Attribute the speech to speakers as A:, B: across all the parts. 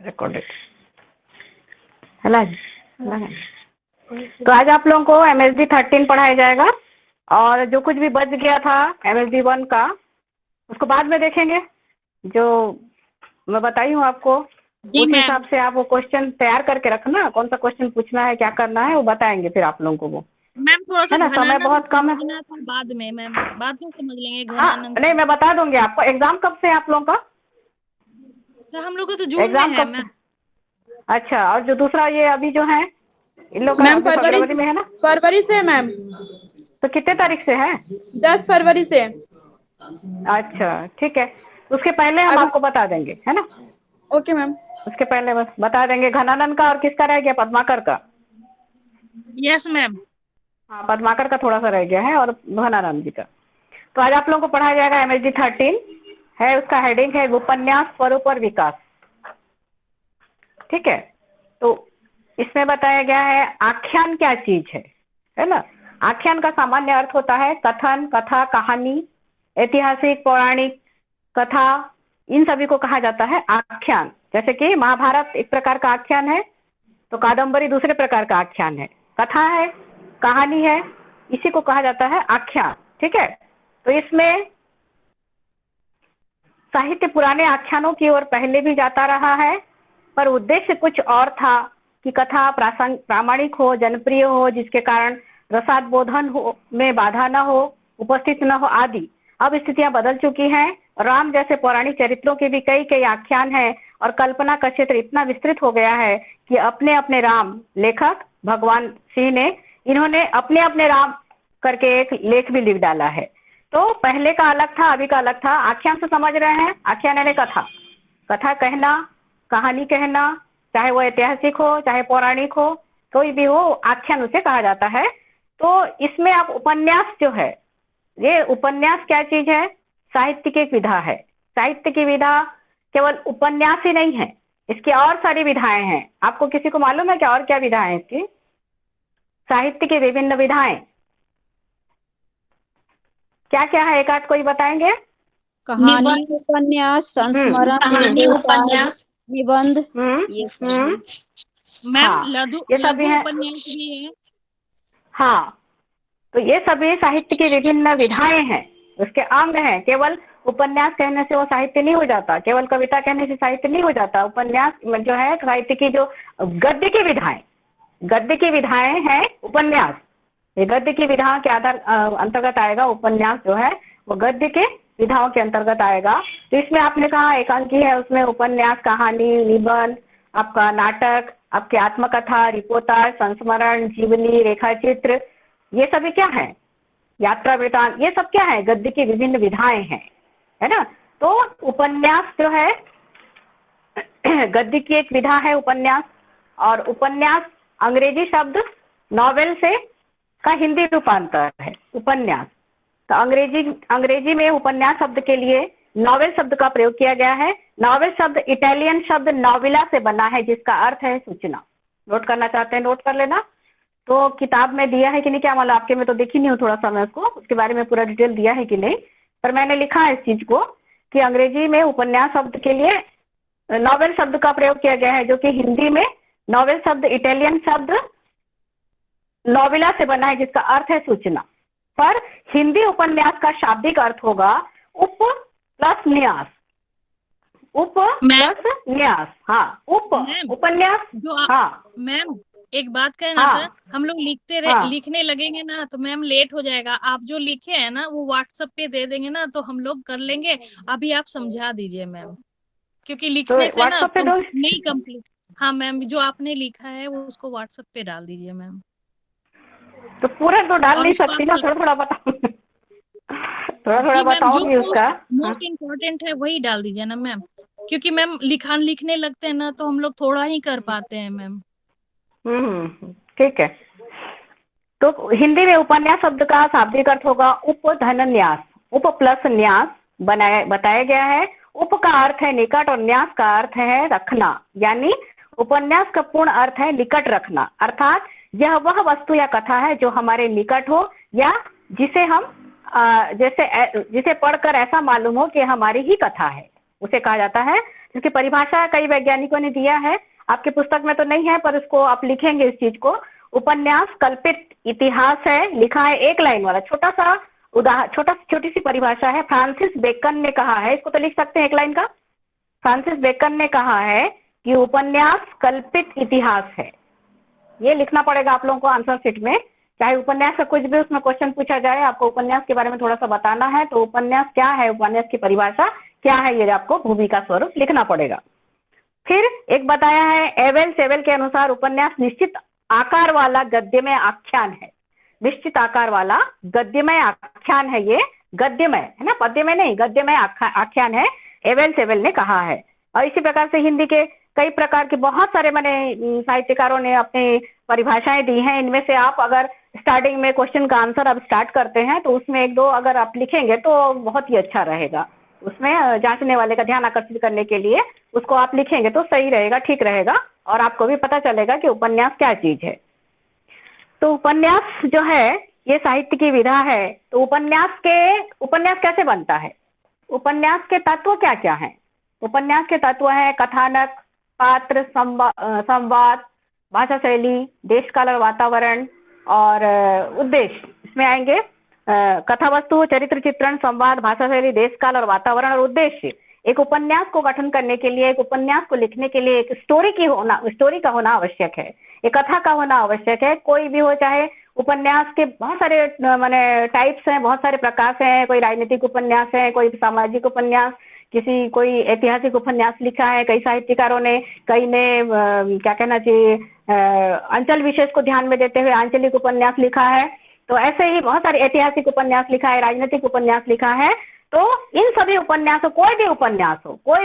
A: Recorded है ना। तो आज आप लोगों को MSD 13 पढ़ाया जाएगा और जो कुछ भी बच गया था MSD 1 का उसको बाद में देखेंगे। जो मैं बताई हूँ आपको उस हिसाब से आप वो क्वेश्चन तैयार करके रखना, कौन सा क्वेश्चन पूछना है, क्या करना है, वो बताएंगे फिर आप लोगों को वो।
B: मैम थोड़ा सा
A: है ना, समय
B: घनानंद
A: बहुत कम है।
B: समझना था बाद में, मैम बाद में समझ लेंगे
A: हाँ
B: घनानंद।
A: नहीं, मैं बता दूंगी आपको। एग्जाम कब से है आप लोगों का?
B: अच्छा, हम लोग को तो जून में
A: एग्जाम
B: है
A: कब से?
B: मैम।
A: अच्छा, और जो दूसरा ये अभी जो है इन लोग का
C: मैम
A: अभी फरवरी में है ना?
C: फरवरी से मैम।
A: तो कितने तारीख से है?
C: 10 फरवरी से।
A: अच्छा ठीक है, उसके पहले हम
C: अभी
A: आपको बता देंगे, है ना।
C: Okay ma'am.
A: उसके पहले बस बता देंगे घनानंद का और किसका रह गया, पद्माकर का।
B: Yes ma'am.
A: हाँ, पद्माकर का थोड़ा सा रह गया है और घनानंद जी का। तो आज आप लोगों को पढ़ाया जाएगा MSD 13 है, उसका हेडिंग है उपन्यास स्वरूप और विकास। ठीक है, तो इसमें बताया गया है आख्यान क्या चीज है ना। आख्यान का सामान्य अर्थ होता है कथन, कथा, कहानी, ऐतिहासिक, पौराणिक कथा, इन सभी को कहा जाता है आख्यान। जैसे कि महाभारत एक प्रकार का आख्यान है, तो कादम्बरी दूसरे प्रकार का आख्यान है, कथा है, कहानी है, इसी को कहा जाता है आख्यान। ठीक है, तो इसमें साहित्य पुराने आख्यानों की ओर पहले भी जाता रहा है, पर उद्देश्य कुछ और था कि कथा प्रामाणिक हो, जनप्रिय हो, जिसके कारण रसास्वादन हो में बाधा न हो, उपस्थित न हो आदि। अब स्थितियां बदल चुकी हैं। राम जैसे पौराणिक चरित्रों के भी कई कई आख्यान हैं और कल्पना का क्षेत्र इतना विस्तृत हो गया है कि अपने अपने राम लेखक भगवान सिंह ने इन्होंने अपने अपने राम करके एक लेख भी लिख डाला है। तो पहले का अलग था, अभी का अलग था। आख्यान से समझ रहे हैं, आख्यान यानी कथा, कथा कहना, कहानी कहना, चाहे वो ऐतिहासिक हो चाहे पौराणिक हो, कोई भी हो आख्यान उसे कहा जाता है। तो इसमें आप उपन्यास जो है, ये उपन्यास क्या चीज है, साहित्य की एक विधा है। साहित्य की विधा केवल उपन्यास ही नहीं है, इसकी और सारी विधाएं हैं। आपको किसी को मालूम है क्या और क्या विधाएं हैं इसकी? साहित्य की विभिन्न विधाएं क्या क्या है, एक आध कोई बताएंगे?
D: कहानी, उपन्यास, संस्मरण,
A: कहानी,
D: उपन्यास, निबंध, ये सब है।
B: मैम
A: हाँ,
B: लघु
A: ये सभी है।
B: उपन्यास भी है।
A: हाँ, तो ये सभी साहित्य की विभिन्न विधाएं हैं, उसके अंग हैं। केवल उपन्यास कहने से वो साहित्य नहीं हो जाता, केवल कविता कहने से साहित्य नहीं हो जाता। उपन्यास जो है साहित्य की जो गद्य की विधाएं, गद्य की विधाएं हैं उपन्यास। ये गद्य की विधाओं के आधार अंतर्गत आएगा। उपन्यास जो है वो गद्य के विधाओं के अंतर्गत आएगा। तो इसमें आपने कहा एकांकी है, उसमें उपन्यास, कहानी, निबंध, आपका नाटक, आपकी आत्मकथा, रिपोर्टाज, संस्मरण, जीवनी, रेखाचित्र, ये सभी क्या है, यात्रा वृतांत, ये सब क्या है, गद्य की विभिन्न विधाएं हैं, है ना। तो उपन्यास जो है गद्य की एक विधा है उपन्यास। और उपन्यास अंग्रेजी शब्द नॉवेल से का हिंदी रूपांतर है उपन्यास। तो अंग्रेजी में उपन्यास शब्द के लिए नॉवेल शब्द का प्रयोग किया गया है। नॉवेल शब्द इटालियन शब्द नॉविला से बना है, जिसका अर्थ है सूचना। नोट करना चाहते हैं नोट कर लेना। तो किताब में दिया है कि नहीं क्या मालूम, आपके में तो देखी नहीं हूँ, थोड़ा सा मैं उसके बारे में पूरा डिटेल दिया है कि नहीं, पर मैंने लिखा है इस चीज को कि अंग्रेजी में उपन्यास शब्द के लिए नॉवेल शब्द का प्रयोग किया गया है, जो कि हिंदी में नॉवेल शब्द इटालियन शब्द नॉविला से बना है, जिसका अर्थ है सूचना। पर हिंदी उपन्यास का शाब्दिक अर्थ होगा उप प्लस न्यास, उप प्लस न्यास। हाँ, उपन्यास
B: जो
A: हाँ
B: मैम एक बात कहना था, हम लोग लिखने लगेंगे ना तो मैम लेट हो जाएगा। आप जो लिखे हैं ना वो व्हाट्सएप पे दे देंगे ना तो हम लोग कर लेंगे। अभी आप समझा दीजिए मैम, क्योंकि लिखने से ना नहीं कंप्लीट। हाँ मैम, जो आपने लिखा है वो उसको व्हाट्सएप पे डाल दीजिए मैम।
A: तो पूरा तो डाल नहीं सकती ना, थोड़ा थोड़ा बताओ, थोड़ा थोड़ा बताऊंगी उसका।
B: मोस्ट इम्पोर्टेंट है वही डाल दीजिए ना मैम, क्योंकि मैम लिखने लगते हैं ना तो हम लोग थोड़ा ही कर पाते हैं मैम।
A: ठीक है। तो हिंदी में उपन्यास शब्द का शाब्दिक अर्थ होगा उपधन न्यास। उप प्लस न्यास बताया गया है। उप का अर्थ है निकट और न्यास का अर्थ है रखना, यानी उपन्यास का पूर्ण अर्थ है निकट रखना। अर्थात यह वह वस्तु या कथा है जो हमारे निकट हो, या जिसे हम जिसे पढ़कर ऐसा मालूम हो कि हमारी ही कथा है। उसे कहा जाता है। इसकी परिभाषा कई वैज्ञानिकों ने दिया है, आपकी पुस्तक में तो नहीं है पर इसको आप लिखेंगे इस चीज को। उपन्यास कल्पित इतिहास है, लिखा है एक लाइन वाला छोटा सा छोटी सी परिभाषा है। फ्रांसिस बेकन ने कहा है, इसको तो लिख सकते हैं एक लाइन का। फ्रांसिस बेकन ने कहा है कि उपन्यास कल्पित इतिहास है। ये लिखना पड़ेगा आप लोगों को आंसर शीट में, चाहे उपन्यास का कुछ भी उसमें क्वेश्चन पूछा जाए, आपको उपन्यास के बारे में थोड़ा सा बताना है तो उपन्यास क्या है, उपन्यास की परिभाषा क्या है, ये आपको भूमिका स्वरूप लिखना पड़ेगा। फिर एक बताया है एवेल सेवेल के अनुसार उपन्यास निश्चित आकार वाला गद्यमय आख्यान है। निश्चित आकार वाला गद्यमय आख्यान है, ये गद्यमय है ना, पद्यमय नहीं, गद्यमय आख्यान है, एवेल सेवेल ने कहा है। और इसी प्रकार से हिंदी के कई प्रकार के बहुत सारे मैंने साहित्यकारों ने अपनी परिभाषाएं दी हैं। इनमें से आप अगर स्टार्टिंग में क्वेश्चन का आंसर अब स्टार्ट करते हैं तो उसमें एक दो अगर आप लिखेंगे तो बहुत ही अच्छा रहेगा। उसमें जांचने वाले का ध्यान आकर्षित करने के लिए उसको आप लिखेंगे तो सही रहेगा, ठीक रहेगा, और आपको भी पता चलेगा कि उपन्यास क्या चीज है। तो उपन्यास जो है ये साहित्य की विधा है। तो उपन्यास कैसे बनता है, उपन्यास के तत्व क्या क्या हैं? उपन्यास के तत्व हैं कथानक, पात्र, संवाद, भाषा शैली, देश काल और वातावरण और उद्देश्य इसमें आएंगे। कथा वस्तु, चरित्र चित्रण, संवाद, भाषा शैली, देश काल और वातावरण और उद्देश्य। एक उपन्यास को गठन करने के लिए, एक उपन्यास को लिखने के लिए एक स्टोरी का होना आवश्यक है, एक कथा का होना आवश्यक है। कोई भी हो, चाहे उपन्यास के बहुत सारे माने टाइप्स हैं, बहुत सारे प्रकार हैं। कोई राजनीतिक उपन्यास है, कोई सामाजिक उपन्यास, कोई ऐतिहासिक उपन्यास लिखा है कई साहित्यकारों ने, कई ने क्या कहना चाहिए अंचल विशेष को ध्यान में देते हुए आंचलिक उपन्यास लिखा है। तो ऐसे ही बहुत सारे ऐतिहासिक उपन्यास लिखा है, राजनीतिक उपन्यास लिखा है। तो इन सभी उपन्यासों, कोई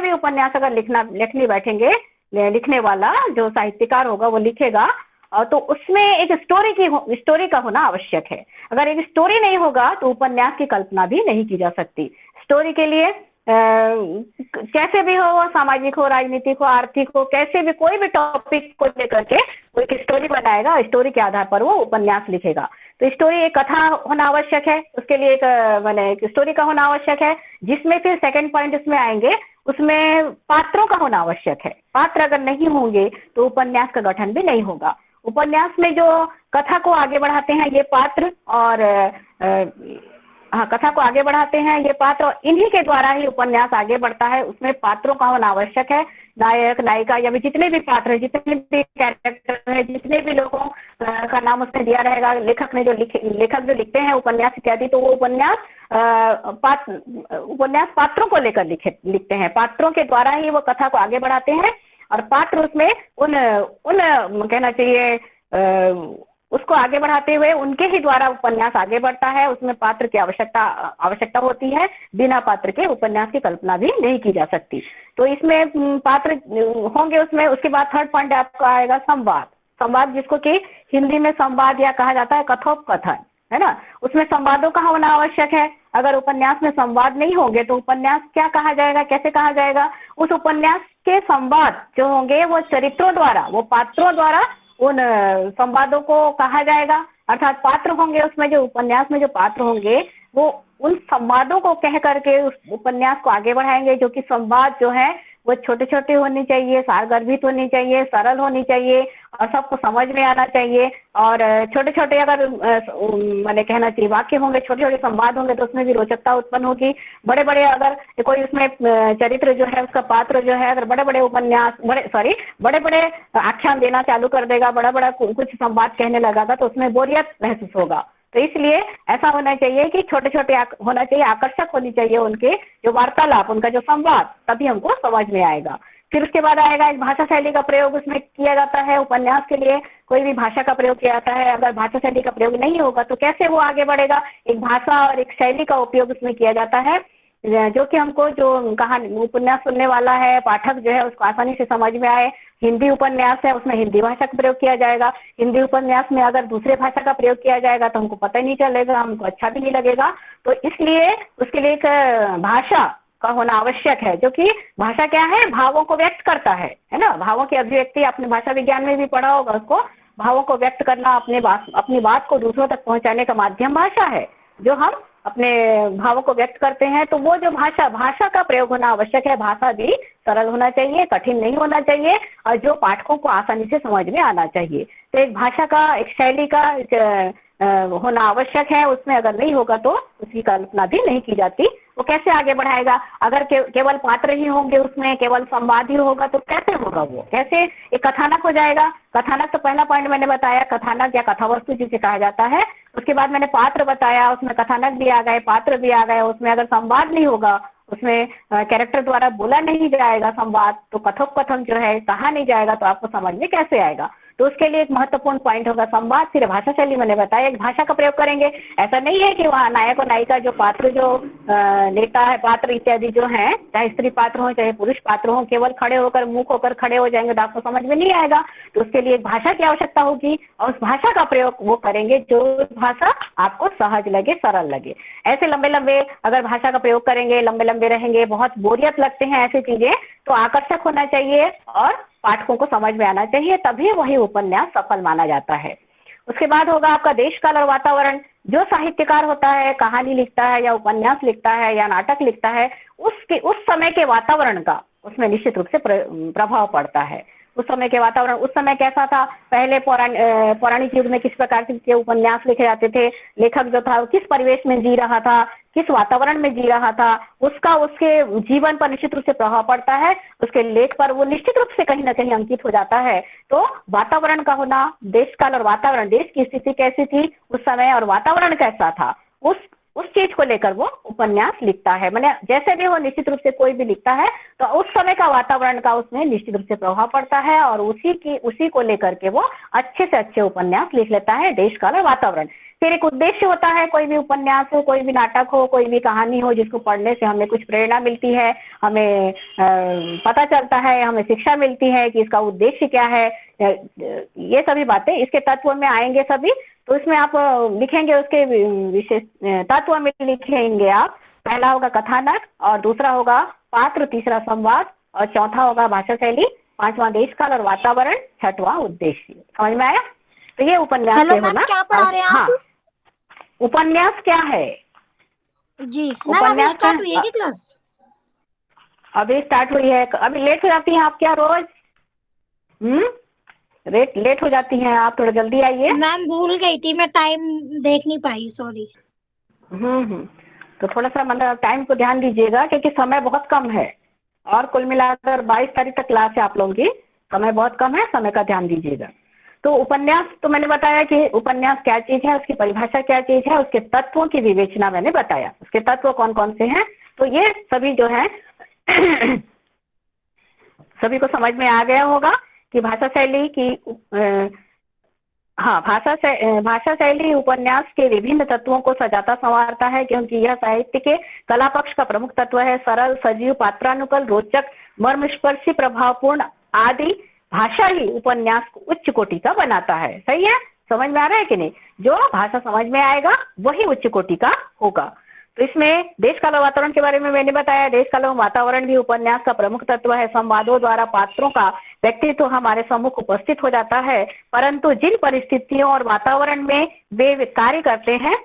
A: भी उपन्यास अगर लिखने बैठेंगे, लिखने वाला जो साहित्यकार होगा वो लिखेगा, और तो उसमें एक स्टोरी का होना आवश्यक है। अगर एक स्टोरी नहीं होगा तो उपन्यास की कल्पना भी नहीं की जा सकती। स्टोरी के लिए कैसे भी हो, वो सामाजिक हो, राजनीतिक हो, आर्थिक हो, कैसे भी कोई भी टॉपिक को लेकर के वो एक स्टोरी बनाएगा, स्टोरी के आधार पर वो उपन्यास लिखेगा। तो स्टोरी एक कथा होना आवश्यक है, उसके लिए एक स्टोरी का होना आवश्यक है, जिसमें फिर सेकंड पॉइंट इसमें आएंगे, उसमें पात्रों का होना आवश्यक है। पात्र अगर नहीं होंगे तो उपन्यास का गठन भी नहीं होगा। उपन्यास में जो कथा को आगे बढ़ाते हैं ये पात्र, और कथा को आगे बढ़ाते हैं ये पात्र, और इन्हीं के द्वारा ही उपन्यास आगे बढ़ता है। उसमें पात्रों का होना आवश्यक है, नायक नायिका या भी जितने भी पात्र, जितने भी कैरेक्टर है, जितने भी लोगों का नाम उसमें दिया रहेगा, लेखक जो लिखते हैं उपन्यास इत्यादि, तो वो उपन्यास पात्रों को लेकर लिखते हैं। पात्रों के द्वारा ही वो कथा को आगे बढ़ाते हैं, और पात्र उसमें उन कहना चाहिए उसको आगे बढ़ाते हुए उनके ही द्वारा उपन्यास आगे बढ़ता है। उसमें पात्र की आवश्यकता होती है, बिना पात्र के उपन्यास की कल्पना भी नहीं की जा सकती। तो इसमें पात्र होंगे उसमें। उसके बाद थर्ड पॉइंट आपका आएगा संवाद, जिसको कि हिंदी में संवाद या कहा जाता है कथोपकथन, है ना। उसमें संवादों का होना आवश्यक है। अगर उपन्यास में संवाद नहीं होंगे तो उपन्यास क्या कहा जाएगा, कैसे कहा जाएगा? उस उपन्यास के संवाद जो होंगे वो चरित्रों द्वारा, वो पात्रों द्वारा उन संवादों को कहा जाएगा। अर्थात पात्र होंगे उसमें, जो उपन्यास में जो पात्र होंगे वो उन संवादों को कह करके उस उपन्यास को आगे बढ़ाएंगे। जो कि संवाद जो है वो छोटे छोटे होने चाहिए, सारगर्भित होनी चाहिए, सरल होनी चाहिए और सबको समझ में आना चाहिए। और छोटे छोटे अगर मैंने कहना चाहिए वाक्य होंगे, छोटे छोटे संवाद होंगे तो उसमें भी रोचकता उत्पन्न होगी। बड़े बड़े अगर कोई उसमें चरित्र जो है, उसका पात्र जो है, अगर बड़े बड़े आख्यान देना चालू कर देगा, बड़ा कुछ संवाद कहने लगा तो उसमें बोरियत महसूस होगा। तो इसलिए ऐसा होना चाहिए कि छोटे छोटे होना चाहिए, आकर्षक होनी चाहिए उनके जो वार्तालाप, उनका जो संवाद, तभी हमको समझ में आएगा। फिर उसके बाद आएगा एक भाषा शैली का प्रयोग उसमें किया जाता है। उपन्यास के लिए कोई भी भाषा का प्रयोग किया जाता है। अगर भाषा शैली का प्रयोग नहीं होगा तो कैसे वो आगे बढ़ेगा? एक भाषा और एक शैली का उपयोग उसमें किया जाता है, जो कि हमको जो कहानी उपन्यास सुनने वाला है, पाठक जो है, उसको आसानी से समझ में आए। हिंदी उपन्यास है, उसमें हिंदी भाषा का प्रयोग किया जाएगा। हिंदी उपन्यास में अगर दूसरे भाषा का प्रयोग किया जाएगा तो हमको पता ही नहीं चलेगा, हमको अच्छा भी नहीं लगेगा। तो इसलिए उसके लिए एक भाषा का होना आवश्यक है, जो कि भाषा क्या है? भावों को व्यक्त करता है ना। भावों की अभिव्यक्ति आपने भाषा विज्ञान में भी पढ़ा होगा। उसको भावों को व्यक्त करना, अपनी बात को दूसरों तक पहुंचाने का माध्यम भाषा है, जो हम अपने भावों को व्यक्त करते हैं, तो वो जो भाषा का प्रयोग होना आवश्यक है। भाषा भी सरल होना चाहिए, कठिन नहीं होना चाहिए, और जो पाठकों को आसानी से समझ में आना चाहिए। तो एक भाषा का, एक शैली का होना आवश्यक है। उसमें अगर नहीं होगा तो उसकी कल्पना भी नहीं की जाती। वो कैसे आगे बढ़ाएगा? अगर केवल पात्र ही होंगे, उसमें केवल संवाद ही होगा, तो कैसे होगा? वो कैसे एक कथानक हो जाएगा? कथानक तो पहला पॉइंट मैंने बताया, कथानक या कथा वस्तु जिसे कहा जाता है। उसके बाद मैंने पात्र बताया, उसमें कथानक भी आ गए, पात्र भी आ गए। उसमें अगर संवाद नहीं होगा, उसमें कैरेक्टर द्वारा बोला नहीं जाएगा संवाद, तो कथोपकथन जो है कहा नहीं जाएगा, तो आपको समझ में कैसे आएगा? तो उसके लिए एक महत्वपूर्ण पॉइंट होगा संवाद। फिर भाषा शैली मैंने बताया, एक भाषा का प्रयोग करेंगे। ऐसा नहीं है कि वहाँ नायक और नायिका जो पात्र जो नेता है, पात्र इत्यादि जो हैं, चाहे स्त्री पात्र हो चाहे पुरुष पात्र हो, केवल खड़े होकर मुख होकर खड़े हो जाएंगे तो आपको समझ में नहीं आएगा। तो उसके लिए एक भाषा की आवश्यकता होगी, और उस भाषा का प्रयोग वो करेंगे जो भाषा आपको सहज लगे, सरल लगे। ऐसे लंबे लंबे अगर भाषा का प्रयोग करेंगे, लंबे लंबे रहेंगे, बहुत बोरियत लगते हैं ऐसी चीजें, तो आकर्षक होना चाहिए और पाठकों को समझ में आना चाहिए, तभी वही उपन्यास सफल माना जाता है। उसके बाद होगा आपका देश काल और वातावरण। जो साहित्यकार होता है, कहानी लिखता है या उपन्यास लिखता है या नाटक लिखता है, उस समय के वातावरण का उसमें निश्चित रूप से प्रभाव पड़ता है। उस समय के वातावरण, उस समय कैसा था, पहले पौराणिक युग में किस प्रकार के उपन्यास लिखे जाते थे, लेखक जो था किस परिवेश में जी रहा था, किस वातावरण में जी रहा था, उसका उसके जीवन पर निश्चित रूप से प्रभाव पड़ता है। उसके लेख पर वो निश्चित रूप से कहीं ना कहीं अंकित हो जाता है। तो वातावरण का होना, देश काल और वातावरण, देश की स्थिति कैसी थी उस समय और वातावरण कैसा था, उस चीज को लेकर वो उपन्यास लिखता है। मैंने जैसे भी वो निश्चित रूप से कोई भी लिखता है तो उस समय का वातावरण का उसमें निश्चित रूप से प्रभाव पड़ता है, और उसी को लेकर के वो अच्छे से अच्छे उपन्यास लिख लेता है। देश काल और वातावरण। फिर एक उद्देश्य होता है, कोई भी उपन्यास हो, कोई भी नाटक हो, कोई भी कहानी हो, जिसको पढ़ने से हमें कुछ प्रेरणा मिलती है, हमें पता चलता है, हमें शिक्षा मिलती है कि इसका उद्देश्य क्या है। ये सभी बातें इसके तत्व में आएंगे सभी। तो इसमें आप लिखेंगे, उसके विशेष तत्व में लिखेंगे आप। पहला होगा कथानक, और दूसरा होगा पात्र, तीसरा संवाद, और चौथा होगा भाषा शैली, पांचवा देश काल और वातावरण, छठवां उद्देश्य। समझ में आया? तो ये उपन्यास
E: हेलो
A: होना।
E: मैम, क्या पढ़ा रहे हैं आप?
A: हाँ, उपन्यास क्या है
E: जी मैम, अभी स्टार्ट हुई है क्या क्लास?
A: अभी स्टार्ट हुई है। अभी लेट हो जाती हैं आप क्या रोज? लेट हो जाती हैं आप, थोड़ा जल्दी आइए।
E: मैम भूल गई थी, मैं टाइम देख नहीं पाई, सॉरी।
A: तो थोड़ा सा मतलब टाइम को ध्यान दीजिएगा, क्योंकि समय बहुत कम है, और कुल मिलाकर 22 तारीख तक क्लास है आप लोगों की। समय बहुत कम है, समय का ध्यान दीजिएगा। तो उपन्यास तो मैंने बताया कि उपन्यास क्या चीज है, उसकी परिभाषा क्या चीज है, उसके तत्वों की विवेचना मैंने बताया। उसके तत्व कौन कौन से हैं, तो ये सभी जो है सभी को समझ में आ गया होगा कि भाषा शैली की भाषा शैली उपन्यास के विभिन्न तत्वों को सजाता संवारता है, क्योंकि यह साहित्य के कला पक्ष का प्रमुख तत्व है। सरल, सजीव, पात्रानुकूल, रोचक, मर्मस्पर्शी, प्रभावपूर्ण आदि भाषा ही उपन्यास को उच्च कोटि का बनाता है। सही है? समझ में आ रहा है कि नहीं? जो भाषा समझ में आएगा वही उच्च कोटि का होगा। तो इसमें देश काल और वातावरण के बारे में मैंने बताया। देश काल और वातावरण भी उपन्यास का प्रमुख तत्व है। संवादों द्वारा पात्रों का व्यक्तित्व हमारे सम्मुख उपस्थित हो जाता है, परंतु जिन परिस्थितियों और वातावरण में वे कार्य करते हैं,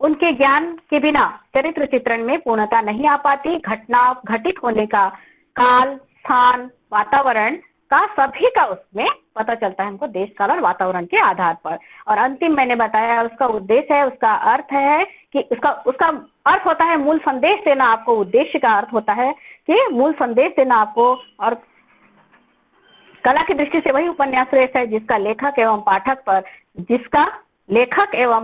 A: उनके ज्ञान के बिना चरित्र चित्रण में पूर्णता नहीं आ पाती। घटना घटित होने का काल, स्थान, वातावरण का सभी का उसमें पता चलता है हमको देश काल और वातावरण के आधार पर। और अंतिम मैंने बताया उसका उद्देश्य है, उसका अर्थ है कि उसका अर्थ होता है मूल संदेश देना आपको। उद्देश्य का अर्थ होता है कि मूल संदेश देना आपको। और कला की दृष्टि से वही उपन्यास श्रेष्ठ है जिसका लेखक एवं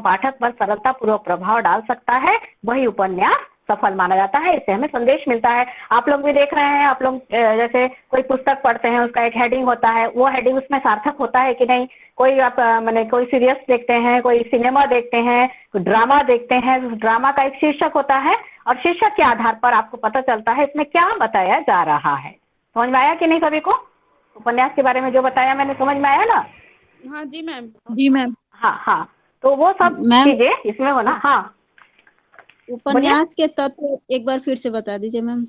A: पाठक पर सरलता पूर्वक प्रभाव डाल सकता है, वही उपन्यास सफल माना जाता है। इससे हमें संदेश मिलता है। आप लोग भी देख रहे हैं, आप लोग जैसे कोई पुस्तक पढ़ते हैं, उसका एक हेडिंग होता है, वो हेडिंग उसमें सार्थक होता है कि नहीं? कोई आप मैंने कोई सीरियस देखते हैं, कोई सिनेमा देखते हैं, कोई ड्रामा देखते हैं, उस ड्रामा का एक शीर्षक होता है, और शीर्षक के आधार पर आपको पता चलता है इसमें क्या बताया जा रहा है। समझ में आया कि नहीं सभी को? उपन्यास के बारे में जो बताया मैंने, समझ में आया ना?
C: हाँ जी मैम।
B: जी मैम।
A: हाँ, तो वो सब चीजें इसमें होना। हाँ,
D: उपन्यास के तत्व एक बार फिर से बता दीजिए मैम।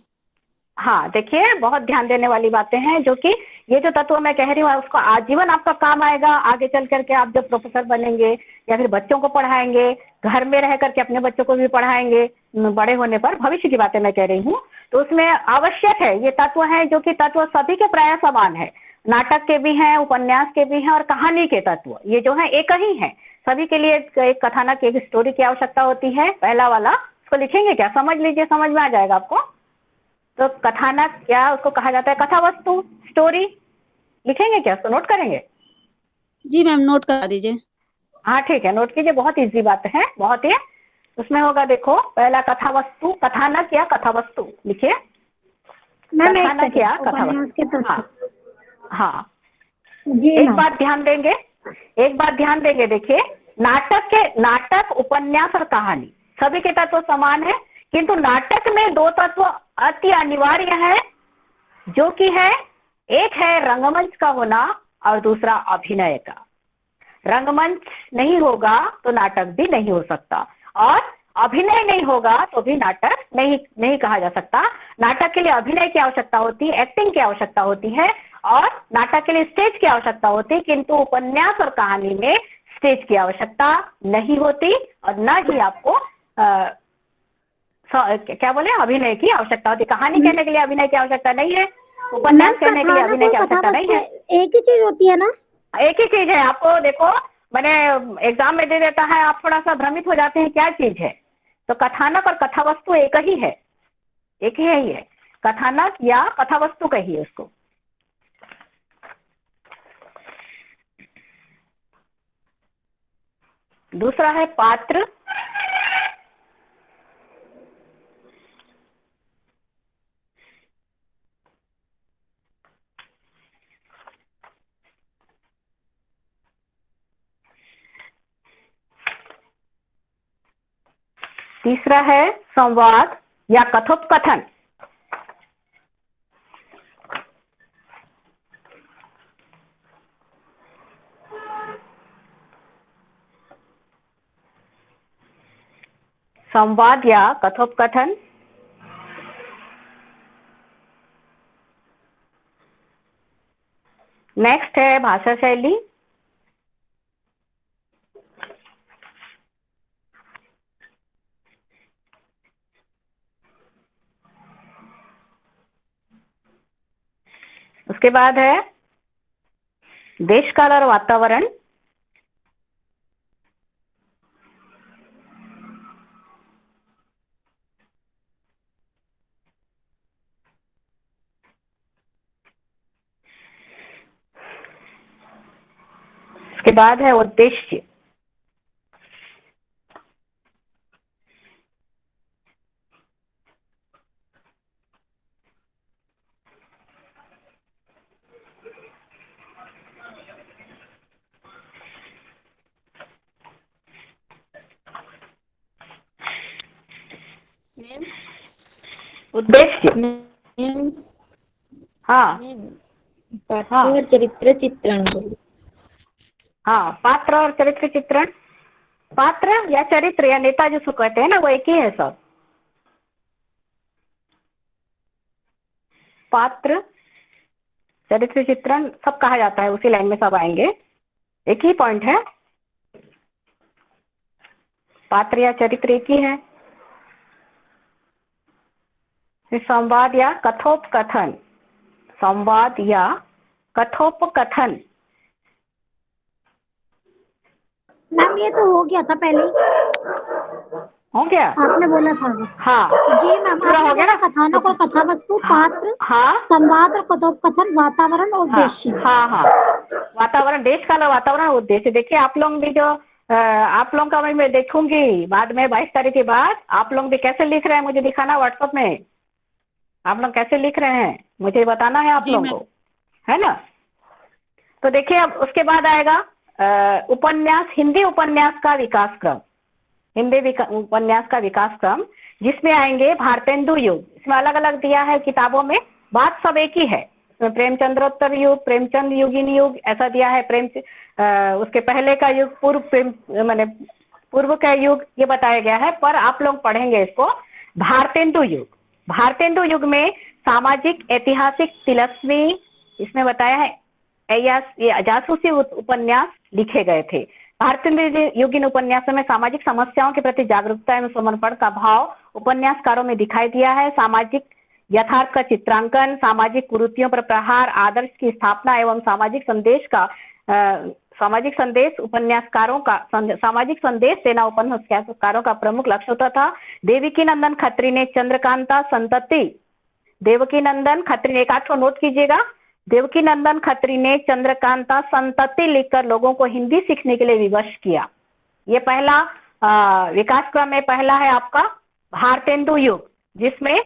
A: हाँ, देखिए बहुत ध्यान देने वाली बातें हैं, जो कि ये जो तत्व मैं कह रही हूँ उसको आजीवन आपका काम आएगा। आगे चल करके आप जब प्रोफेसर बनेंगे या फिर बच्चों को पढ़ाएंगे, घर में रह करके अपने बच्चों को भी पढ़ाएंगे, बड़े होने पर, भविष्य की बातें मैं कह रही हूँ, तो उसमें आवश्यक है ये तत्व है, जो कि तत्व सभी के प्राय समान है। नाटक के भी हैं, उपन्यास के भी हैं और कहानी के तत्व ये जो है एक ही है। सभी के लिए एक कथानक, एक स्टोरी की आवश्यकता होती है। पहला वाला उसको लिखेंगे क्या? समझ लीजिए, समझ में आ जाएगा आपको। तो कथानक क्या उसको कहा जाता है? कथा वस्तु, स्टोरी। लिखेंगे क्या? उसको नोट करेंगे?
D: जी मैम, नोट करा दीजिए।
A: हाँ ठीक है, नोट कीजिए, बहुत इजी बात है, बहुत ही। उसमें होगा देखो, पहला कथा वस्तु, कथानक या कथा वस्तु लिखिए। कथानक या कथा वस्तु। हाँ हाँ
E: जी
A: एक बात ध्यान देंगे, एक बात ध्यान देंगे, देखिए नाटक, उपन्यास और कहानी सभी के तत्व समान है, किंतु नाटक में दो तत्व अति अनिवार्य है, जो कि है, एक है रंगमंच का होना और दूसरा अभिनय का। रंगमंच नहीं होगा तो नाटक भी नहीं हो सकता, और अभिनय नहीं होगा तो भी नाटक नहीं कहा जा सकता। नाटक के लिए अभिनय की आवश्यकता होती है, एक्टिंग की आवश्यकता होती है, और नाटक के लिए स्टेज की आवश्यकता होती है, किंतु उपन्यास और कहानी में स्टेज की आवश्यकता नहीं होती, और न ही आपको क्या बोले, अभिनय की आवश्यकता होती। कहानी कहने के लिए अभिनय की आवश्यकता नहीं है, उपन्यास कहने के लिए अभिनय की आवश्यकता नहीं है।
E: एक ही चीज होती है ना?
A: एक ही चीज है। आपको देखो, मैंने एग्जाम में दे देता है, आप थोड़ा सा भ्रमित हो जाते हैं क्या चीज है। तो कथानक और कथा वस्तु एक ही है, एक ही है। कथानक या कथा वस्तु कहिए उसको। दूसरा है पात्र। तीसरा है संवाद या कथोपकथन। संवाद या कथोपकथन। नेक्स्ट है भाषा शैली। उसके बाद है देश काल और वातावरण। उसके बाद है उद्देश्य। उद्देश्य। हाँ
C: पात्र और चरित्र चित्रण।
A: हाँ, पात्र और चरित्र चित्रण। पात्र या चरित्र या नेता जिसको कहते हैं ना, वो एक ही है सब। पात्र, चरित्र चित्रण सब कहा जाता है, उसी लाइन में सब आएंगे, एक ही पॉइंट है। पात्र या चरित्र एक ही है। संवाद या कथोपकथन। संवाद या कथोपकथन।
E: मैम ये तो हो गया था पहले,
A: हो गया,
E: आपने बोला था।
A: हाँ
E: जी मैम,
A: पूरा हो
E: आपने
A: गया
E: बोला कथानक और कथा वस्तु, पात्र,
A: हाँ
E: संवाद और कथोपकथन, वातावरण और उद्देश्य।
A: हाँ हाँ, वातावरण, देश काल और वातावरण उद्देश्य। देखिए आप लोग भी जो आप लोग का मैं देखूंगी बाद में 22 तारीख के बाद, आप लोग भी कैसे लिख रहे हैं मुझे दिखाना व्हाट्सएप में। आप लोग कैसे लिख रहे हैं मुझे बताना है आप लोगों को, है ना। तो देखिए अब उसके बाद आएगा उपन्यास, हिंदी उपन्यास का विकास क्रम। हिंदी उपन्यास का विकास क्रम, जिसमें आएंगे भारतेंदु युग। इसमें अलग अलग दिया है किताबों में, बात सब एक ही है। इसमें प्रेमचंद्रोत्तर युग, प्रेमचंद युगीन युग ऐसा दिया है। उसके पहले का युग, पूर्व का युग, ये बताया गया है। पर आप लोग पढ़ेंगे इसको भारतेंदु युग। भारतेंदु युग में सामाजिक, ऐतिहासिक, तिलस्मी, इसमें बताया है ये जासूसी उपन्यास लिखे गए थे। भारतीय युगीन उपन्यासों में सामाजिक समस्याओं के प्रति जागरूकता एवं समर्पण का भाव उपन्यासकारों में दिखाई दिया है। सामाजिक यथार्थ का चित्रांकन, सामाजिक कुरीतियों पर प्रहार, आदर्श की स्थापना एवं सामाजिक संदेश उपन्यासकारों का सामाजिक संदेश देना उपन्यासकारों का प्रमुख लक्ष्य होता था। देवकीनंदन खत्री ने चंद्रकांता संतति, देवकीनंदन खत्री ने, एक आठ नोट कीजिएगा, देवकीनंदन खत्री ने चंद्रकांता संतति लिखकर लोगों को हिंदी सीखने के लिए विवश किया। ये पहला विकास क्रम में पहला है आपका भारतेंदु युग, जिसमें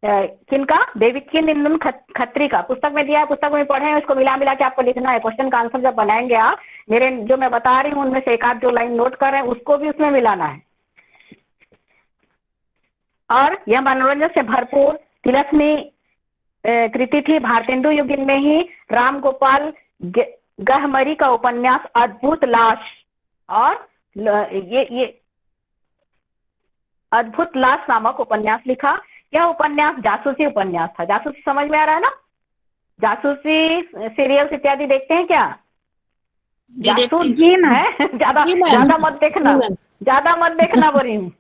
A: किनका, देवकीनंदन खत्री का पुस्तक में दिया है, पुस्तक में पढ़े हैं, उसको मिला मिला के आपको लिखना है। क्वेश्चन का आंसर जब बनाएंगे आप, मेरे जो मैं बता रही हूँ उनमें से एक आध जो लाइन नोट कर रहे हैं उसको भी उसमें मिलाना है। और यह मनोरंजन से भरपूर तिलस्मी कृति थी। भारतेंदु युगीन में ही राम गोपाल गहमरी का उपन्यास अद्भुत लाश, और ये अद्भुत लाश नामक उपन्यास लिखा। यह उपन्यास जासूसी उपन्यास था। जासूसी समझ में आ रहा है ना? जासूसी सीरियल्स इत्यादि देखते हैं क्या? जासूस जी है, ज्यादा मत देखना, ज्यादा मत देखना बोली हूँ।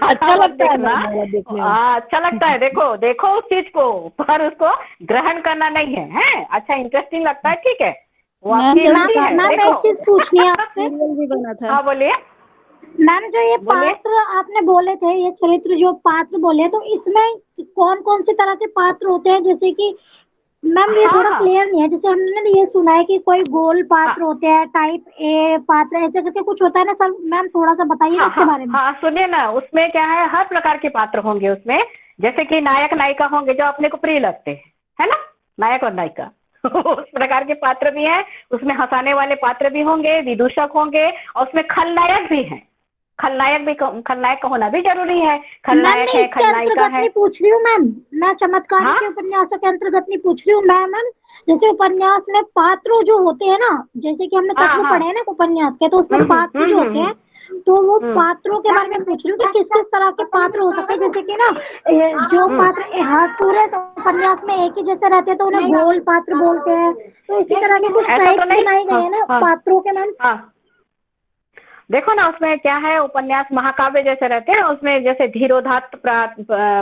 A: अच्छा लगता है, अच्छा लगता है, देखो देखो उस चीज को, पर उसको ग्रहण करना नहीं है, हैं? अच्छा इंटरेस्टिंग लगता है, ठीक है।
E: मैम एक चीज पूछनी है आपसे।
A: हाँ बोलिए
E: मैम, जो ये पात्र आपने बोले थे, ये चरित्र जो पात्र बोले, तो इसमें कौन कौन से तरह के पात्र होते हैं? जैसे कि मैम ये थोड़ा क्लियर नहीं है। जैसे हमने ये सुना है कि कोई गोल पात्र होते हैं, टाइप ए पात्र, ऐसे करके कुछ होता है ना सर? मैम थोड़ा सा बताइए उसके बारे में।
A: हाँ सुनिए ना, उसमें क्या है, हर प्रकार के पात्र होंगे उसमें। जैसे कि नायक नायिका होंगे जो अपने को प्रिय लगते हैं, है ना, नायक और नायिका। उस प्रकार के पात्र भी हैं। उसमें हंसाने वाले पात्र भी होंगे, विदूषक होंगे, और उसमें खलनायक भी हैं। खलनायक का होना भी जरूरी है। खलनायक है, खलनायिका है।
E: पूछ रही हूँ मैम, मैं चमत्कारी के उपन्यासों के अंतर्गत नहीं पूछ रही हूँ मैम। जैसे उपन्यास में पात्र जो होते हैं ना, जैसे कि हमने तत्व पढ़े हैं ना उपन्यास के, तो उसमें पात्र जो होते हैं, तो वो पात्रों के बारे में पूछ रही हूँ कि किस किस तरह के पात्र हो सकते हैं। जैसे कि ना जो पात्र हर पूरे उपन्यास में एक ही जैसे रहते हैं तो उन्हें गोल पात्र बोलते हैं। तो इसी तरह के कुछ टाइप बनाए गए हैं ना पात्रों के मैम।
A: देखो ना, उसमें क्या है, उपन्यास महाकाव्य जैसे रहते हैं। उसमें जैसे धीरोदात्त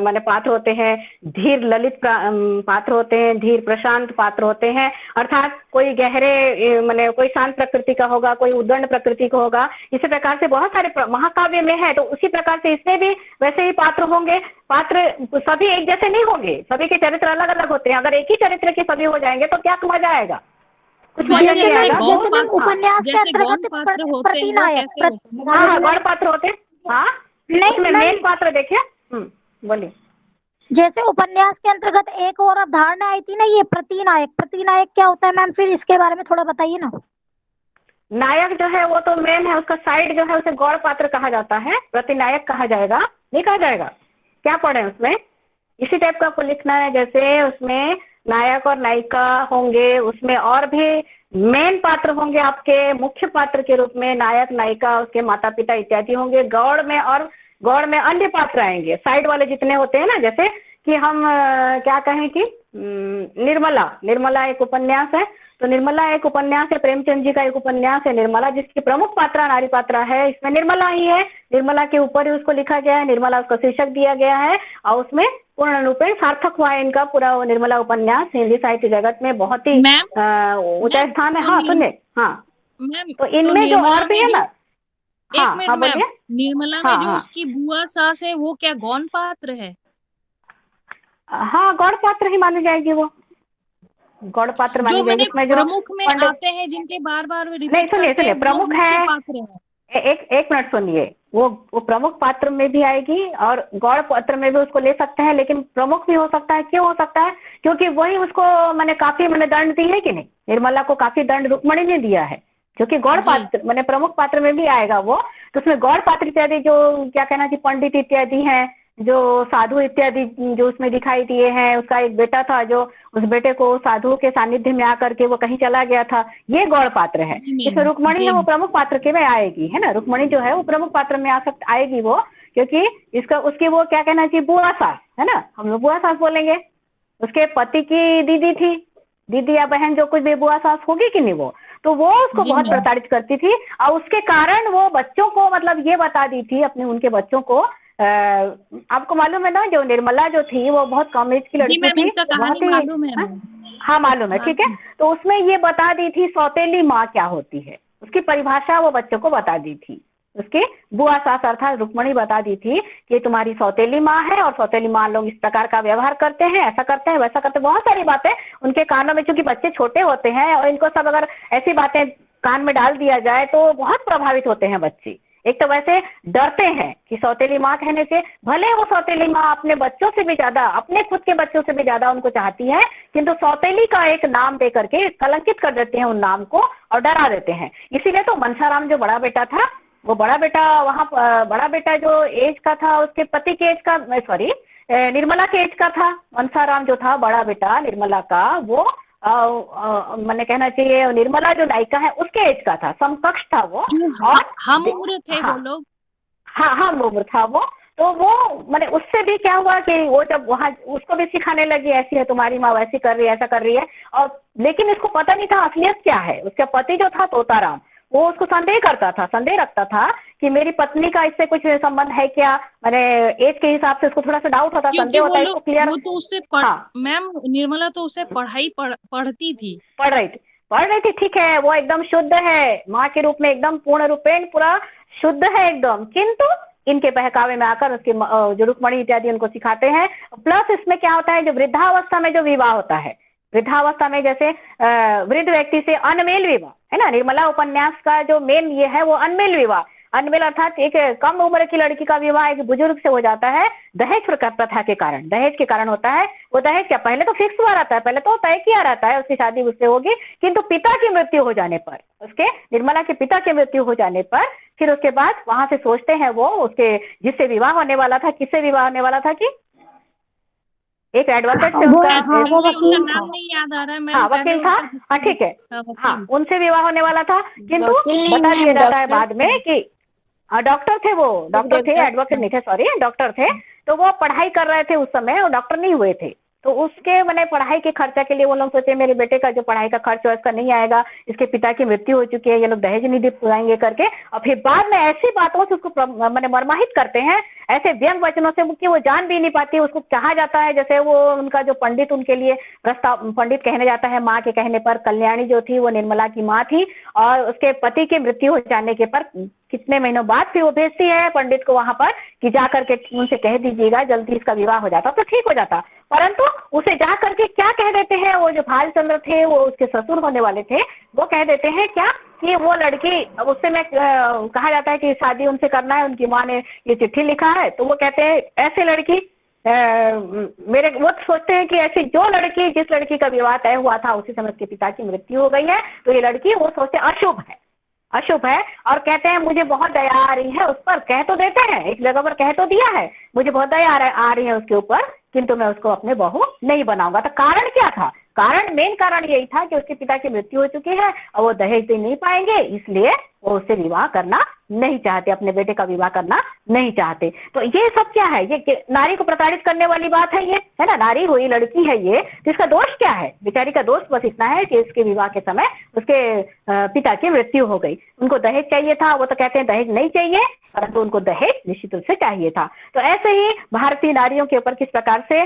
A: माने पात्र होते हैं, धीर ललित पात्र होते हैं, धीर प्रशांत पात्र होते हैं। अर्थात कोई गहरे माने कोई शांत प्रकृति का होगा, कोई उद्दंड प्रकृति का होगा। इसी प्रकार से बहुत सारे महाकाव्य में है, तो उसी प्रकार से इसमें भी वैसे ही पात्र होंगे। पात्र सभी एक जैसे नहीं होंगे, सभी के चरित्र अलग अलग होते हैं। अगर एक ही चरित्र के सभी हो जाएंगे तो क्या मजा आएगा?
B: जैसे गौण पात्र होते हैं,
A: हाँ गौण पात्र होते हैं। हाँ नहीं, मेन पात्र देखिए, बोलिए।
E: जैसे उपन्यास के अंतर्गत एक और अवधारणा आई थी ना, ये प्रतिनायक। प्रतिनायक क्या होता है मैम? फिर इसके बारे में थोड़ा बताइए ना।
A: नायक जो है वो तो मेन है, उसका साइड जो है उसे गौण पात्र कहा जाता है। प्रतिनायक कहा जाएगा, नहीं कहा जाएगा? क्या पढ़े उसमें? इसी टाइप का आपको लिखना है। जैसे उसमें नायक और नायिका होंगे, उसमें और भी मेन पात्र होंगे आपके मुख्य पात्र के रूप में। नायक नायिका, उसके माता पिता इत्यादि होंगे। गौड़ में अन्य पात्र आएंगे, साइड वाले जितने होते हैं ना। जैसे कि हम क्या कहें कि निर्मला एक उपन्यास है, तो निर्मला एक उपन्यास है, प्रेमचंद जी का एक उपन्यास है निर्मला, जिसकी प्रमुख पात्रा नारी पात्रा है। इसमें निर्मला ही है, निर्मला के ऊपर ही उसको लिखा गया है, निर्मला उसको शीर्षक दिया गया है, और उसमें पूर्ण रूप में सार्थक हुआ है इनका पूरा निर्मला उपन्यास। हिंदी साहित्य जगत में बहुत ही ऊंचा स्थान है। हाँ सुनिए, हाँ तो इनमें जो और भी है ना, हाँ बोलिए।
B: निर्मला में जो उसकी बुआ सास है, वो क्या गौण पात्र है?
A: हाँ गौण पात्र ही मानी जाएगी, वो गौण पात्र मानी जाएगी। उसमें जो
B: प्रमुख में आते हैं, जिनके बार बार
A: नहीं, सुनिए प्रमुख है, एक मिनट सुनिए। वो प्रमुख पात्र में भी आएगी और गौण पात्र में भी उसको ले सकते हैं, लेकिन प्रमुख भी हो सकता है। क्यों हो सकता है? क्योंकि वही उसको मैंने काफी दंड दी है कि नहीं, निर्मला को काफी दंड रुक्मणी ने दिया है, जो कि गौण पात्र मैंने प्रमुख पात्र में भी आएगा वो। तो उसमें गौण पात्र इत्यादि जो क्या कहना चाहिए, पंडित इत्यादि हैं, जो साधु इत्यादि जो उसमें दिखाई दिए हैं। उसका एक बेटा था, जो उस बेटे को साधु के सानिध्य में आकर के वो कहीं चला गया था, ये गौण पात्र है। इसमें रुक्मणी है, वो प्रमुख पात्र के में आएगी, है ना। रुक्मणी जो है वो प्रमुख पात्र में आएगी वो, क्योंकि उसकी वो क्या कहना चाहिए, बुआ सास, है ना, हम लोग बुआ सास बोलेंगे, उसके पति की दीदी थी, दीदी या बहन जो कुछ भी बुआ सास होगी कि नहीं वो, तो वो उसको बहुत प्रताड़ित करती थी और उसके कारण वो बच्चों को मतलब ये बता दी थी अपने उनके बच्चों को। आपको मालूम है ना जो निर्मला जो थी वो बहुत कम एज की लड़की थी, बहुत ही हाँ मालूम है, ठीक है। तो उसमें ये बता दी थी सौतेली माँ क्या होती है, उसकी परिभाषा वो बच्चों को बता दी थी। उसकी बुआ सास अर्थात रुक्मणी बता दी थी कि तुम्हारी सौतेली माँ है और सौतेली माँ लोग इस प्रकार का व्यवहार करते हैं, ऐसा करते हैं, वैसा करते हैं, बहुत सारी बातें उनके कानों में, क्योंकि बच्चे छोटे होते हैं और इनको सब अगर ऐसी बातें कान में डाल दिया जाए तो बहुत प्रभावित होते हैं बच्चे। एक तो वैसे डरते हैं कि सौतेली माँ कहने से, भले वो सौतेली माँ अपने बच्चों से भी ज्यादा, अपने खुद के बच्चों से भी ज्यादा उनको चाहती है, किंतु सौतेली का एक नाम दे करके कलंकित कर देते हैं उन नाम को और डरा देते हैं। इसीलिए तो मनसाराम जो बड़ा बेटा था, वो बड़ा बेटा वहाँ बड़ा बेटा जो एज का था उसके पति के एज का, सॉरी निर्मला के एज का था। मनसाराम जो था बड़ा बेटा निर्मला का, वो मैंने कहना चाहिए निर्मला जो नायिका है उसके एज का था, समकक्ष था वो। और
B: हम उम्र थे वो लोग,
A: हाँ हम उम्र था वो। तो वो मैंने उससे भी क्या हुआ कि वो जब वहाँ उसको भी सिखाने लगी, ऐसी है तुम्हारी माँ, वैसी कर रही है, ऐसा कर रही है। और लेकिन इसको पता नहीं था असलियत क्या है। उसका पति जो था तोताराम, वो उसको संदेह करता था, संदेह रखता था कि मेरी पत्नी का इससे कुछ संबंध है क्या, मैंने एज के हिसाब से उसको थोड़ा सा डाउट होता, संदेह होता है इसको क्लियर।
B: वो तो उससे मैम निर्मला तो उसे पढ़ाई पढ़ती थी,
A: पढ़ रही थी, ठीक है, वो एकदम शुद्ध है, माँ के रूप में एकदम पूर्ण रूपेण पूरा शुद्ध है एकदम, किंतु इनके बहकावे में आकर उसके जो रुक्मणी इत्यादि उनको सिखाते हैं। प्लस इसमें क्या होता है, जो वृद्धावस्था में जो विवाह होता है, वृद्धावस्था में जैसे वृद्ध व्यक्ति से अनमेल विवाह है ना, निर्मला उपन्यास का जो मेन ये है वो अनमेल विवाह। अनमेल अर्थात एक कम उम्र की लड़की का विवाह एक बुजुर्ग से हो जाता है दहेज प्रथा के कारण, दहेज के कारण होता है। वो दहेज क्या पहले तो फिक्स हुआ रहता है, पहले तो तय किया रहता है उसकी शादी उससे होगी, किंतु पिता की मृत्यु हो जाने पर, उसके निर्मला के पिता की मृत्यु हो जाने पर फिर उसके बाद वहां से सोचते हैं वो उसके जिससे विवाह होने वाला था, किससे विवाह होने वाला था कि एक एडवोकेट से,
E: वो वकील था,
B: नाम नहीं याद आ रहा है,
A: हाँ वकील था, हाँ ठीक है, हाँ उनसे विवाह होने वाला था, किंतु बता दिया जाता है बाद में कि डॉक्टर थे, वो डॉक्टर थे, एडवोकेट नहीं थे, सॉरी डॉक्टर थे। तो वो पढ़ाई कर रहे थे उस समय और डॉक्टर नहीं हुए थे, तो उसके मैंने पढ़ाई के खर्चा के लिए वो लोग सोचे मेरे बेटे का जो पढ़ाई का खर्च है इसका नहीं आएगा, इसके पिता की मृत्यु हो चुकी है, ये लोग दहेज नहीं दे पाएंगे करके, और फिर बाद में ऐसी बातों से उसको मैंने मर्माहित करते हैं, ऐसे व्यंग वचनों से कि वो जान भी नहीं पाती, उसको कहा जाता है जैसे वो उनका जो पंडित उनके लिए प्रस्ताव, पंडित कहने जाता है माँ के कहने पर, कल्याणी जो थी वो निर्मला की माँ थी और उसके पति की मृत्यु हो जाने के पर कितने महीनों बाद फिर वो भेजती है पंडित को वहां पर कि जा करके उनसे कह दीजिएगा जल्दी इसका विवाह हो जाता तो ठीक हो जाता। परंतु उसे जा करके क्या कह देते हैं, वो जो भालचंद्र थे वो उसके ससुर होने वाले थे, वो कह देते हैं क्या कि वो लड़की, उससे मैं कहा जाता है कि शादी उनसे करना है, उनकी माँ ने ये चिट्ठी लिखा है, तो वो कहते हैं ऐसे लड़की मेरे, वो सोचते हैं कि ऐसी जो लड़की, जिस लड़की का विवाह तय हुआ था उसी समय उसके पिता की मृत्यु हो गई है, तो ये लड़की वो सोचते अशुभ है, अशुभ है, और कहते हैं मुझे बहुत दया आ रही है उस पर, कह तो देते हैं एक जगह पर, कह तो दिया है मुझे बहुत दया आ रही है उसके ऊपर, किंतु मैं उसको अपने बहू नहीं बनाऊंगा। तो कारण क्या था, कारण मेन कारण यही था कि उसके पिता की मृत्यु हो चुकी है और वो दहेज दे नहीं पाएंगे, इसलिए वो उससे विवाह करना नहीं चाहते, अपने बेटे का विवाह करना नहीं चाहते। तो ये सब क्या है, ये नारी को प्रताड़ित करने वाली बात है, ये है ना, नारी हुई लड़की है ये, तो इसका दोष क्या है, बेचारी का दोष बस इतना है कि इसके विवाह के समय उसके पिता की मृत्यु हो गई। उनको दहेज चाहिए था, वो तो कहते हैं दहेज नहीं चाहिए, परंतु उनको दहेज निश्चित रूप से चाहिए था। तो ऐसे ही भारतीय नारियों के ऊपर किस प्रकार से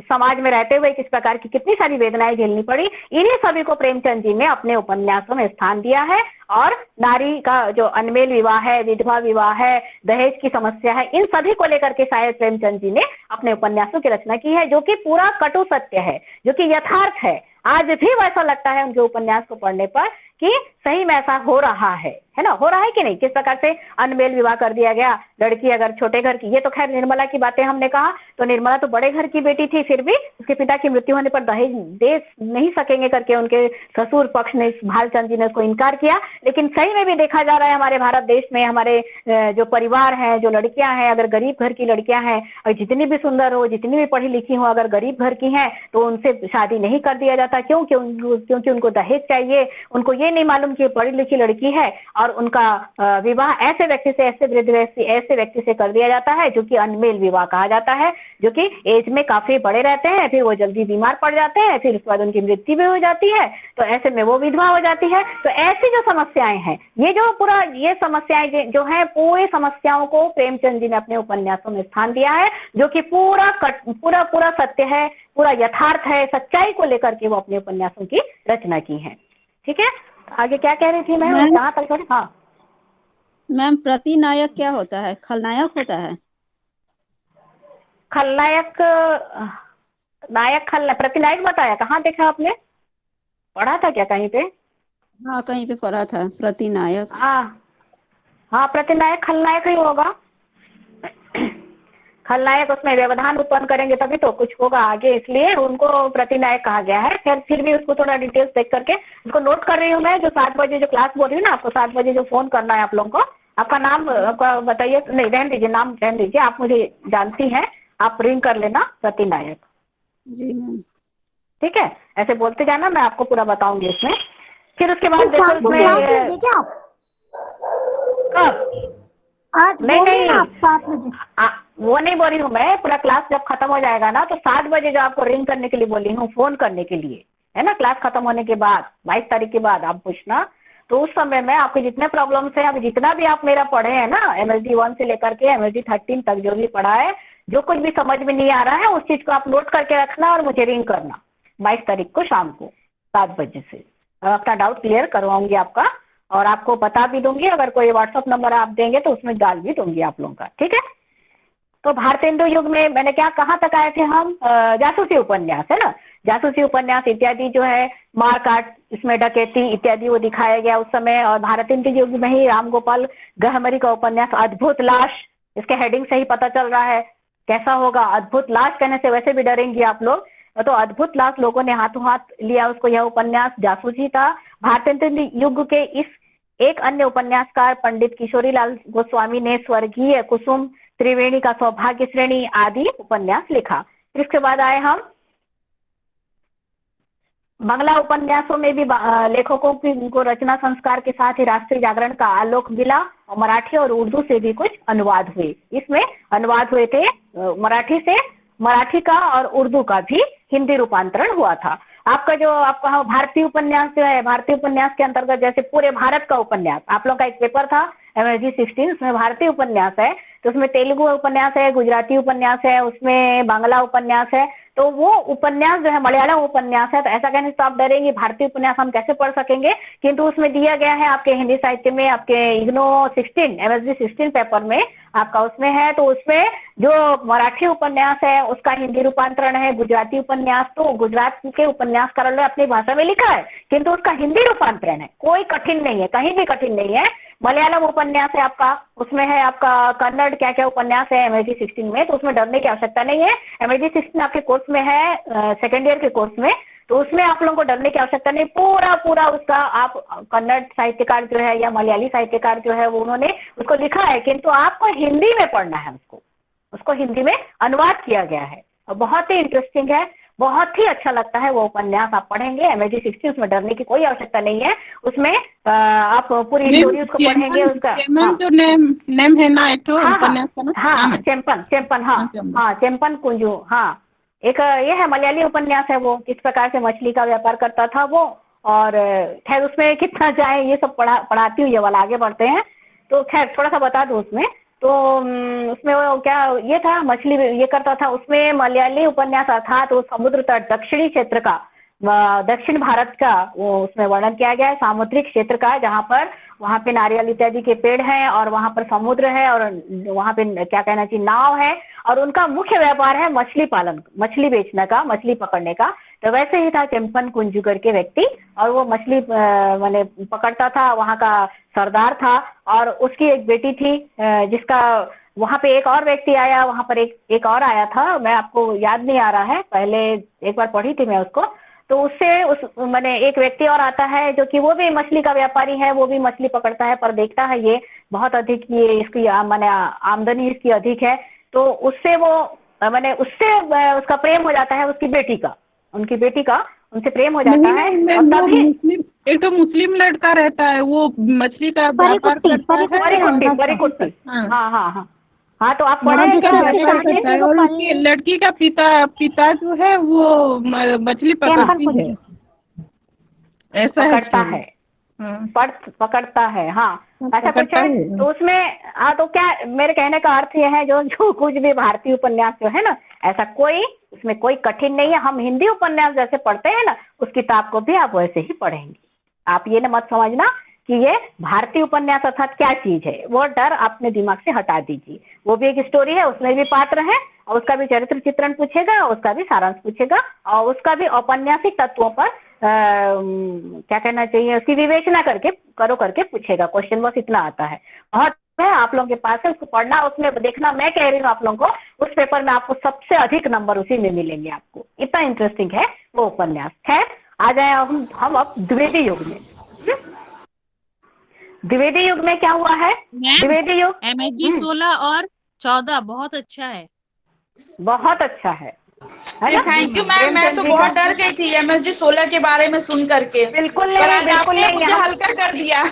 A: समाज में रहते हुए किस प्रकार की कितनी सारी वेदनाएं झेलनी पड़ी, इन्हीं सभी को प्रेमचंद जी ने अपने उपन्यासों में स्थान दिया है। और नारी का जो अनमेल विवाह है, विधवा विवाह है, दहेज की समस्या है, इन सभी को लेकर के शायद प्रेमचंद जी ने अपने उपन्यासों की रचना की है, जो कि पूरा कटु सत्य है, जो कि यथार्थ है। आज भी वैसा लगता है उनके उपन्यास को पढ़ने पर कि सही में ऐसा हो रहा है ना, हो रहा है कि नहीं, किस प्रकार से अनमेल विवाह कर दिया गया। लड़की अगर छोटे घर की, ये तो खैर निर्मला की बातें हमने कहा, तो निर्मला तो बड़े घर की बेटी थी, फिर भी उसके पिता की मृत्यु होने पर दहेज दे नहीं सकेंगे करके उनके ससुर पक्ष ने, भालचंद जी ने उसको इनकार किया। लेकिन सही में भी देखा जा रहा है हमारे भारत देश में, हमारे जो परिवार हैं, जो लड़कियां हैं, अगर गरीब घर की लड़कियां हैं और जितनी भी सुंदर हो, जितनी भी पढ़ी लिखी हो, अगर गरीब घर की हैं तो उनसे शादी नहीं कर दिया जाता। क्योंकि उनको दहेज चाहिए, उनको ये नहीं मालूम कि पढ़ी लिखी लड़की है और उनका विवाह ऐसे व्यक्ति से, ऐसे व्यक्ति से कर दिया जाता है जो कि अनमेल विवाह कहा जाता है, जो कि एज में काफी बड़े रहते हैं, फिर वो जल्दी बीमार पड़ जाते हैं, फिर उसके बाद उनकी मृत्यु भी हो जाती है, तो ऐसे में वो विधवा हो जाती है। तो ऐसी जो समस्याएं हैं, ये समस्याएं जो है, पूरी समस्याओं को प्रेमचंद जी ने अपने उपन्यासों में स्थान दिया है, जो कि पूरा सत्य है, पूरा यथार्थ है, सच्चाई को लेकर के वो अपने उपन्यासों की रचना की है। ठीक है, आगे क्या कह रही थी मैं, कहाँ तक? हाँ
D: मैम, प्रतिनायक क्या होता है? खलनायक होता है?
A: खलनायक, नायक, प्रतिनायक बताया, कहाँ देखा आपने, पढ़ा था क्या कहीं पे?
D: हाँ, कहीं पे पढ़ा था प्रतिनायक।
A: हाँ, प्रतिनायक खलनायक ही होगा। खलनायक उसमें व्यवधान उत्पन्न करेंगे तभी तो कुछ होगा आगे, इसलिए उनको प्रतिनायक कहा गया है। फिर भी उसको थोड़ा डिटेल्स देख करके उसको नोट कर रही हूँ मैं। जो 7 बजे जो क्लास बोल रही हूँ ना, आपको 7 बजे जो फोन करना है आप लोगों को, आपका नाम आपका बताइए। नहीं, रहने दीजिए, नाम रहने दीजिए, आप मुझे जानती हैं, आप रिंग कर लेना प्रतिनायक।
D: जी मैम।
A: ठीक है, ऐसे बोलते जाना, मैं आपको पूरा बताऊंगी इसमें। फिर उसके बाद देखो कब,
E: आज
A: नहीं
E: आप 7 बजे,
A: वो नहीं बोल रही हूँ मैं, पूरा क्लास जब खत्म हो जाएगा ना, तो 7 बजे जो आपको रिंग करने के लिए बोली हूँ, फोन करने के लिए, है ना, क्लास खत्म होने के बाद 22 तारीख के बाद आप पूछना। तो उस समय में आपके जितने प्रॉब्लम्स हैं, अब जितना भी आप मेरा पढ़े हैं ना, MSD 1 से लेकर के MSD 13 तक जो भी पढ़ा है, जो कुछ भी समझ में नहीं आ रहा है, उस चीज को आप नोट करके रखना और मुझे रिंग करना 22 तारीख को शाम को 7 बजे से। अपना डाउट क्लियर करवाऊंगी आपका, और आपको बता भी दूंगी, अगर कोई व्हाट्सअप नंबर आप देंगे तो उसमें डाल भी दूंगी आप लोगों का। ठीक है, तो भारतेंदु युग में मैंने कहाँ तक आए थे हम, जासूसी उपन्यास, है ना, जासूसी उपन्यास इत्यादि जो है, मारकाट, इसमें डकैती इत्यादि वो दिखाया गया उस समय। और भारतेंदु युग में ही राम गोपाल गहमरी का उपन्यास अद्भुत लाश, इसके हेडिंग से ही पता चल रहा है कैसा होगा। अद्भुत लाश कहने से वैसे भी डरेंगी आप लोग, तो अद्भुत लाश लोगों ने हाथों हाथ लिया उसको। यह उपन्यास जासूसी था। भारतेंदु युग के इस एक अन्य उपन्यासकार पंडित किशोरीलाल गोस्वामी ने स्वर्गीय कुसुम, त्रिवेणी का सौभाग्य श्रेणी आदि उपन्यास लिखा। इसके बाद आए हम बांग्ला उपन्यासों में भी लेखकों की को रचना संस्कार के साथ ही राष्ट्रीय जागरण का आलोक मिला, और मराठी और उर्दू से भी कुछ अनुवाद हुए। इसमें अनुवाद हुए थे मराठी से, मराठी का और उर्दू का भी हिंदी रूपांतरण हुआ था। आपका भारतीय उपन्यास जो है, भारतीय उपन्यास के अंतर्गत जैसे पूरे भारत का उपन्यास, आप लोग का एक पेपर था MSD 16, उसमें भारतीय उपन्यास है, तो उसमें तेलुगु उपन्यास है, गुजराती उपन्यास है, उसमें बांग्ला उपन्यास है। तो वो उपन्यास जो है मलयालम उपन्यास है। तो ऐसा कहने से आप डरेंगे भारतीय उपन्यास हम कैसे पढ़ सकेंगे, किंतु उसमें दिया गया है आपके हिंदी साहित्य में, आपके इग्नो 16 MSD 16 पेपर में आपका उसमें है। तो उसमें जो मराठी उपन्यास है उसका हिंदी रूपांतरण है, गुजराती उपन्यास तो गुजरात के उपन्यासकारों ने अपनी भाषा में लिखा है, किंतु उसका हिंदी रूपांतरण है। कोई कठिन नहीं है, कहीं भी कठिन नहीं है। मलयालम उपन्यास है आपका, उसमें है आपका कन्नड़ क्या क्या उपन्यास है MSD 16 में, तो उसमें डरने की आवश्यकता नहीं है। MSD 16 आपके कोर्स में है, सेकेंड ईयर के कोर्स में, तो उसमें आप लोगों को डरने की आवश्यकता नहीं। पूरा उसका आप कन्नड़ साहित्यकार जो है या मलयाली साहित्यकार जो है वो उन्होंने उसको लिखा है, किंतु आपको हिंदी में पढ़ना है, उसको हिंदी में अनुवाद किया गया है, और बहुत ही इंटरेस्टिंग है, बहुत ही अच्छा लगता है वो उपन्यास। आप पढ़ेंगे MSD 16, उसमें डरने की कोई आवश्यकता नहीं है। उसमें आप पूरी स्टोरी उसको पढ़ेंगे, उसका
F: जो नेम है ना, एक उपन्यास का ना,
A: हाँ चेम्पन, हाँ चेम्पन कुंजू, हाँ एक ये है मलयाली उपन्यास है वो, किस प्रकार से मछली का व्यापार करता था वो। और खैर उसमें कितना जाए ये सब पढ़ाती हूँ, ये वाला आगे बढ़ते हैं। तो खैर थोड़ा सा बता दूँ उसमें, तो उसमें वो क्या ये था, मछली ये करता था। उसमें मलयाली उपन्यास अर्थात वो समुद्र तट दक्षिणी क्षेत्र का, दक्षिण भारत का वो उसमें वर्णन किया गया है, सामुद्रिक क्षेत्र का, जहाँ पर वहाँ पे नारियल इत्यादि के पेड़ हैं और वहाँ पर समुद्र है और वहाँ पे क्या कहना चाहिए नाव है, और उनका मुख्य व्यापार है मछली पालन, मछली बेचने का, मछली पकड़ने का। तो वैसे ही था चेम्पन कुंजू करके व्यक्ति, और वो मछली मैंने पकड़ता था, वहाँ का सरदार था, और उसकी एक बेटी थी जिसका वहाँ पे एक और व्यक्ति आया, वहाँ पर एक और आया था, मैं आपको याद नहीं आ रहा है, पहले एक बार पढ़ी थी मैं उसको। तो उससे मैंने एक व्यक्ति और आता है जो कि वो भी मछली का व्यापारी है, वो भी मछली पकड़ता है, पर देखता है ये बहुत अधिक, ये इसकी मैंने आमदनी इसकी अधिक है। तो उससे वो मैंने उससे उसका प्रेम हो जाता है, उसकी बेटी का, उनकी बेटी का उनसे प्रेम हो जाता है। और तभी
F: एक तो मुस्लिम लड़का रहता है, वो मछली का व्यापार करता है।
A: परिकुट्टी। हाँ हाँ हाँ हाँ, तो आप पढ़े
F: मछली का व्यापार करता है, और उसकी लड़की का पिता जो है वो मछली पकड़ती है, ऐसा
A: पकड़ता है। पकड़ता है। हाँ, ऐसा कुछ है। तो उसमें हाँ, तो क्या मेरे कहने का अर्थ यह है, जो कुछ भी भारतीय उपन्यास जो है ना, ऐसा कोई उसमें कोई कठिन नहीं है। हम हिंदी उपन्यास जैसे पढ़ते हैं ना, उस किताब को भी आप वैसे ही पढ़ेंगे। आप ये ना मत समझना कि ये भारतीय उपन्यास अर्थात क्या चीज है, वो डर अपने दिमाग से हटा दीजिए। वो भी एक स्टोरी है, उसमें भी पात्र है, और उसका भी चरित्र चित्रण पूछेगा, उसका भी सारांश पूछेगा, और उसका भी औपन्यासिक तत्वों पर क्या कहना चाहिए, उसकी विवेचना करके पूछेगा। क्वेश्चन बस इतना आता है, बहुत है आप लोगों के पास है, उसको पढ़ना, उसमें देखना। मैं कह रही हूँ आप लोगों को, उस पेपर में आपको सबसे अधिक नंबर उसी में मिलेंगे आपको, इतना इंटरेस्टिंग है वो उपन्यास। खैर, आ जाए हम अब द्विवेदी युग में। द्विवेदी युग में क्या हुआ है? द्विवेदी युग
B: MSD 16 और 14 बहुत अच्छा है,
A: बहुत अच्छा है।
G: Thank you ma'am. मैं तो बहुत डर गई थी MSD 16 के बारे में सुन करके।
A: बिल्कुल नहीं, बिल्कुल नहीं,
G: मुझे हल्का कर दिया।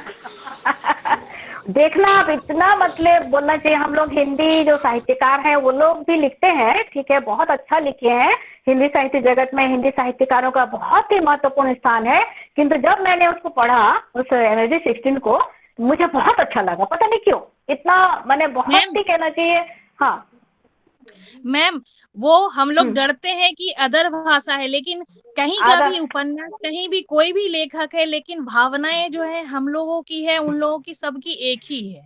A: देखना, आप इतना मतलब बोलना चाहिए। हम लोग हिंदी जो साहित्यकार हैं वो लोग भी लिखते हैं, ठीक है, बहुत अच्छा लिखे हैं। हिंदी साहित्य जगत में हिंदी साहित्यकारों का बहुत ही महत्वपूर्ण स्थान है। किंतु जब मैंने उसको पढ़ा, उस MSD 16 को, मुझे बहुत अच्छा लगा। पता नहीं क्यों इतना, मैंने बहुत ही कहना चाहिए। हाँ
B: मैम, वो हम लोग डरते हैं कि अदर भाषा है, लेकिन कहीं का भी उपन्यास, कहीं भी कोई भी लेखक है, लेकिन भावनाएं जो है हम लोगों की है, उन लोगों की सबकी एक ही है,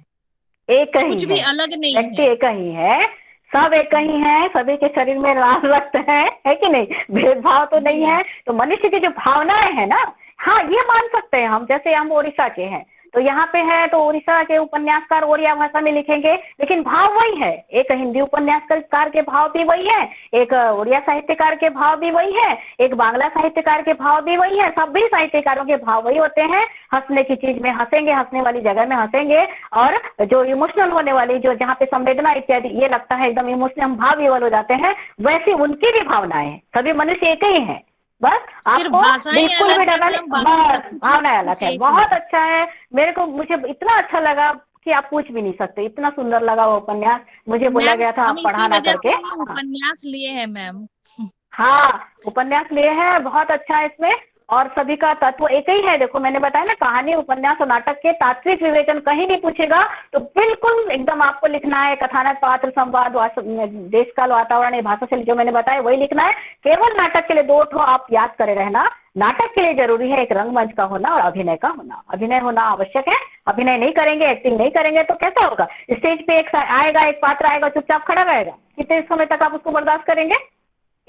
A: एक ही
B: कुछ भी अलग नहीं है।
A: व्यक्ति एक ही है, सब एक ही है, सभी के शरीर में लाल रक्त है कि नहीं? भेदभाव तो नहीं है। तो मनुष्य की जो भावनाएं है ना, हाँ, ये मान सकते हैं हम। जैसे हम उड़ीसा के हैं, तो यहाँ पे है, तो उड़ीसा के उपन्यासकार ओडिया भाषा में लिखेंगे, लेकिन भाव वही है। एक हिंदी उपन्यासकार के भाव भी वही है, एक उड़िया साहित्यकार के भाव भी वही है, एक बांग्ला साहित्यकार के भाव भी वही है। सभी साहित्यकारों के भाव वही होते हैं। हंसने की चीज में हंसेंगे, हंसने वाली जगह में हंसेंगे, और जो इमोशनल होने वाली, जो जहाँ पे संवेदना इत्यादि ये लगता है एकदम इमोशनल, हम भाव विवल हो जाते हैं, वैसी उनकी भी भावनाएं हैं। सभी मनुष्य एक ही है, बस आपको बिल्कुल भी डरना नहीं, भावना अलग है। बहुत अच्छा है, मुझे इतना अच्छा लगा कि आप पूछ भी नहीं सकते, इतना सुंदर लगा वो उपन्यास। मुझे बोला गया था आप पढ़ाना करके।
B: उपन्यास लिए हैं मैम।
A: हाँ, उपन्यास लिए हैं, बहुत अच्छा है इसमें, और सभी का तत्व एक ही है। देखो, मैंने बताया ना, कहानी, उपन्यास और नाटक के तात्विक विवेचन कहीं नहीं पूछेगा, तो बिल्कुल एकदम आपको लिखना है। कथानक, पात्र, संवाद, देश काल, वातावरण, भाषा से जो मैंने बताया वही लिखना है। केवल नाटक के लिए 2 ठो आप याद करे रहना। नाटक के लिए जरूरी है एक रंगमंच का होना और अभिनय का होना। अभिनय होना आवश्यक है। अभिनय नहीं करेंगे, एक्टिंग नहीं करेंगे तो कैसा होगा? स्टेज पे एक पात्र आएगा, चुपचाप खड़ा रहेगा, कितने समय तक आप उसको बर्दाश्त करेंगे?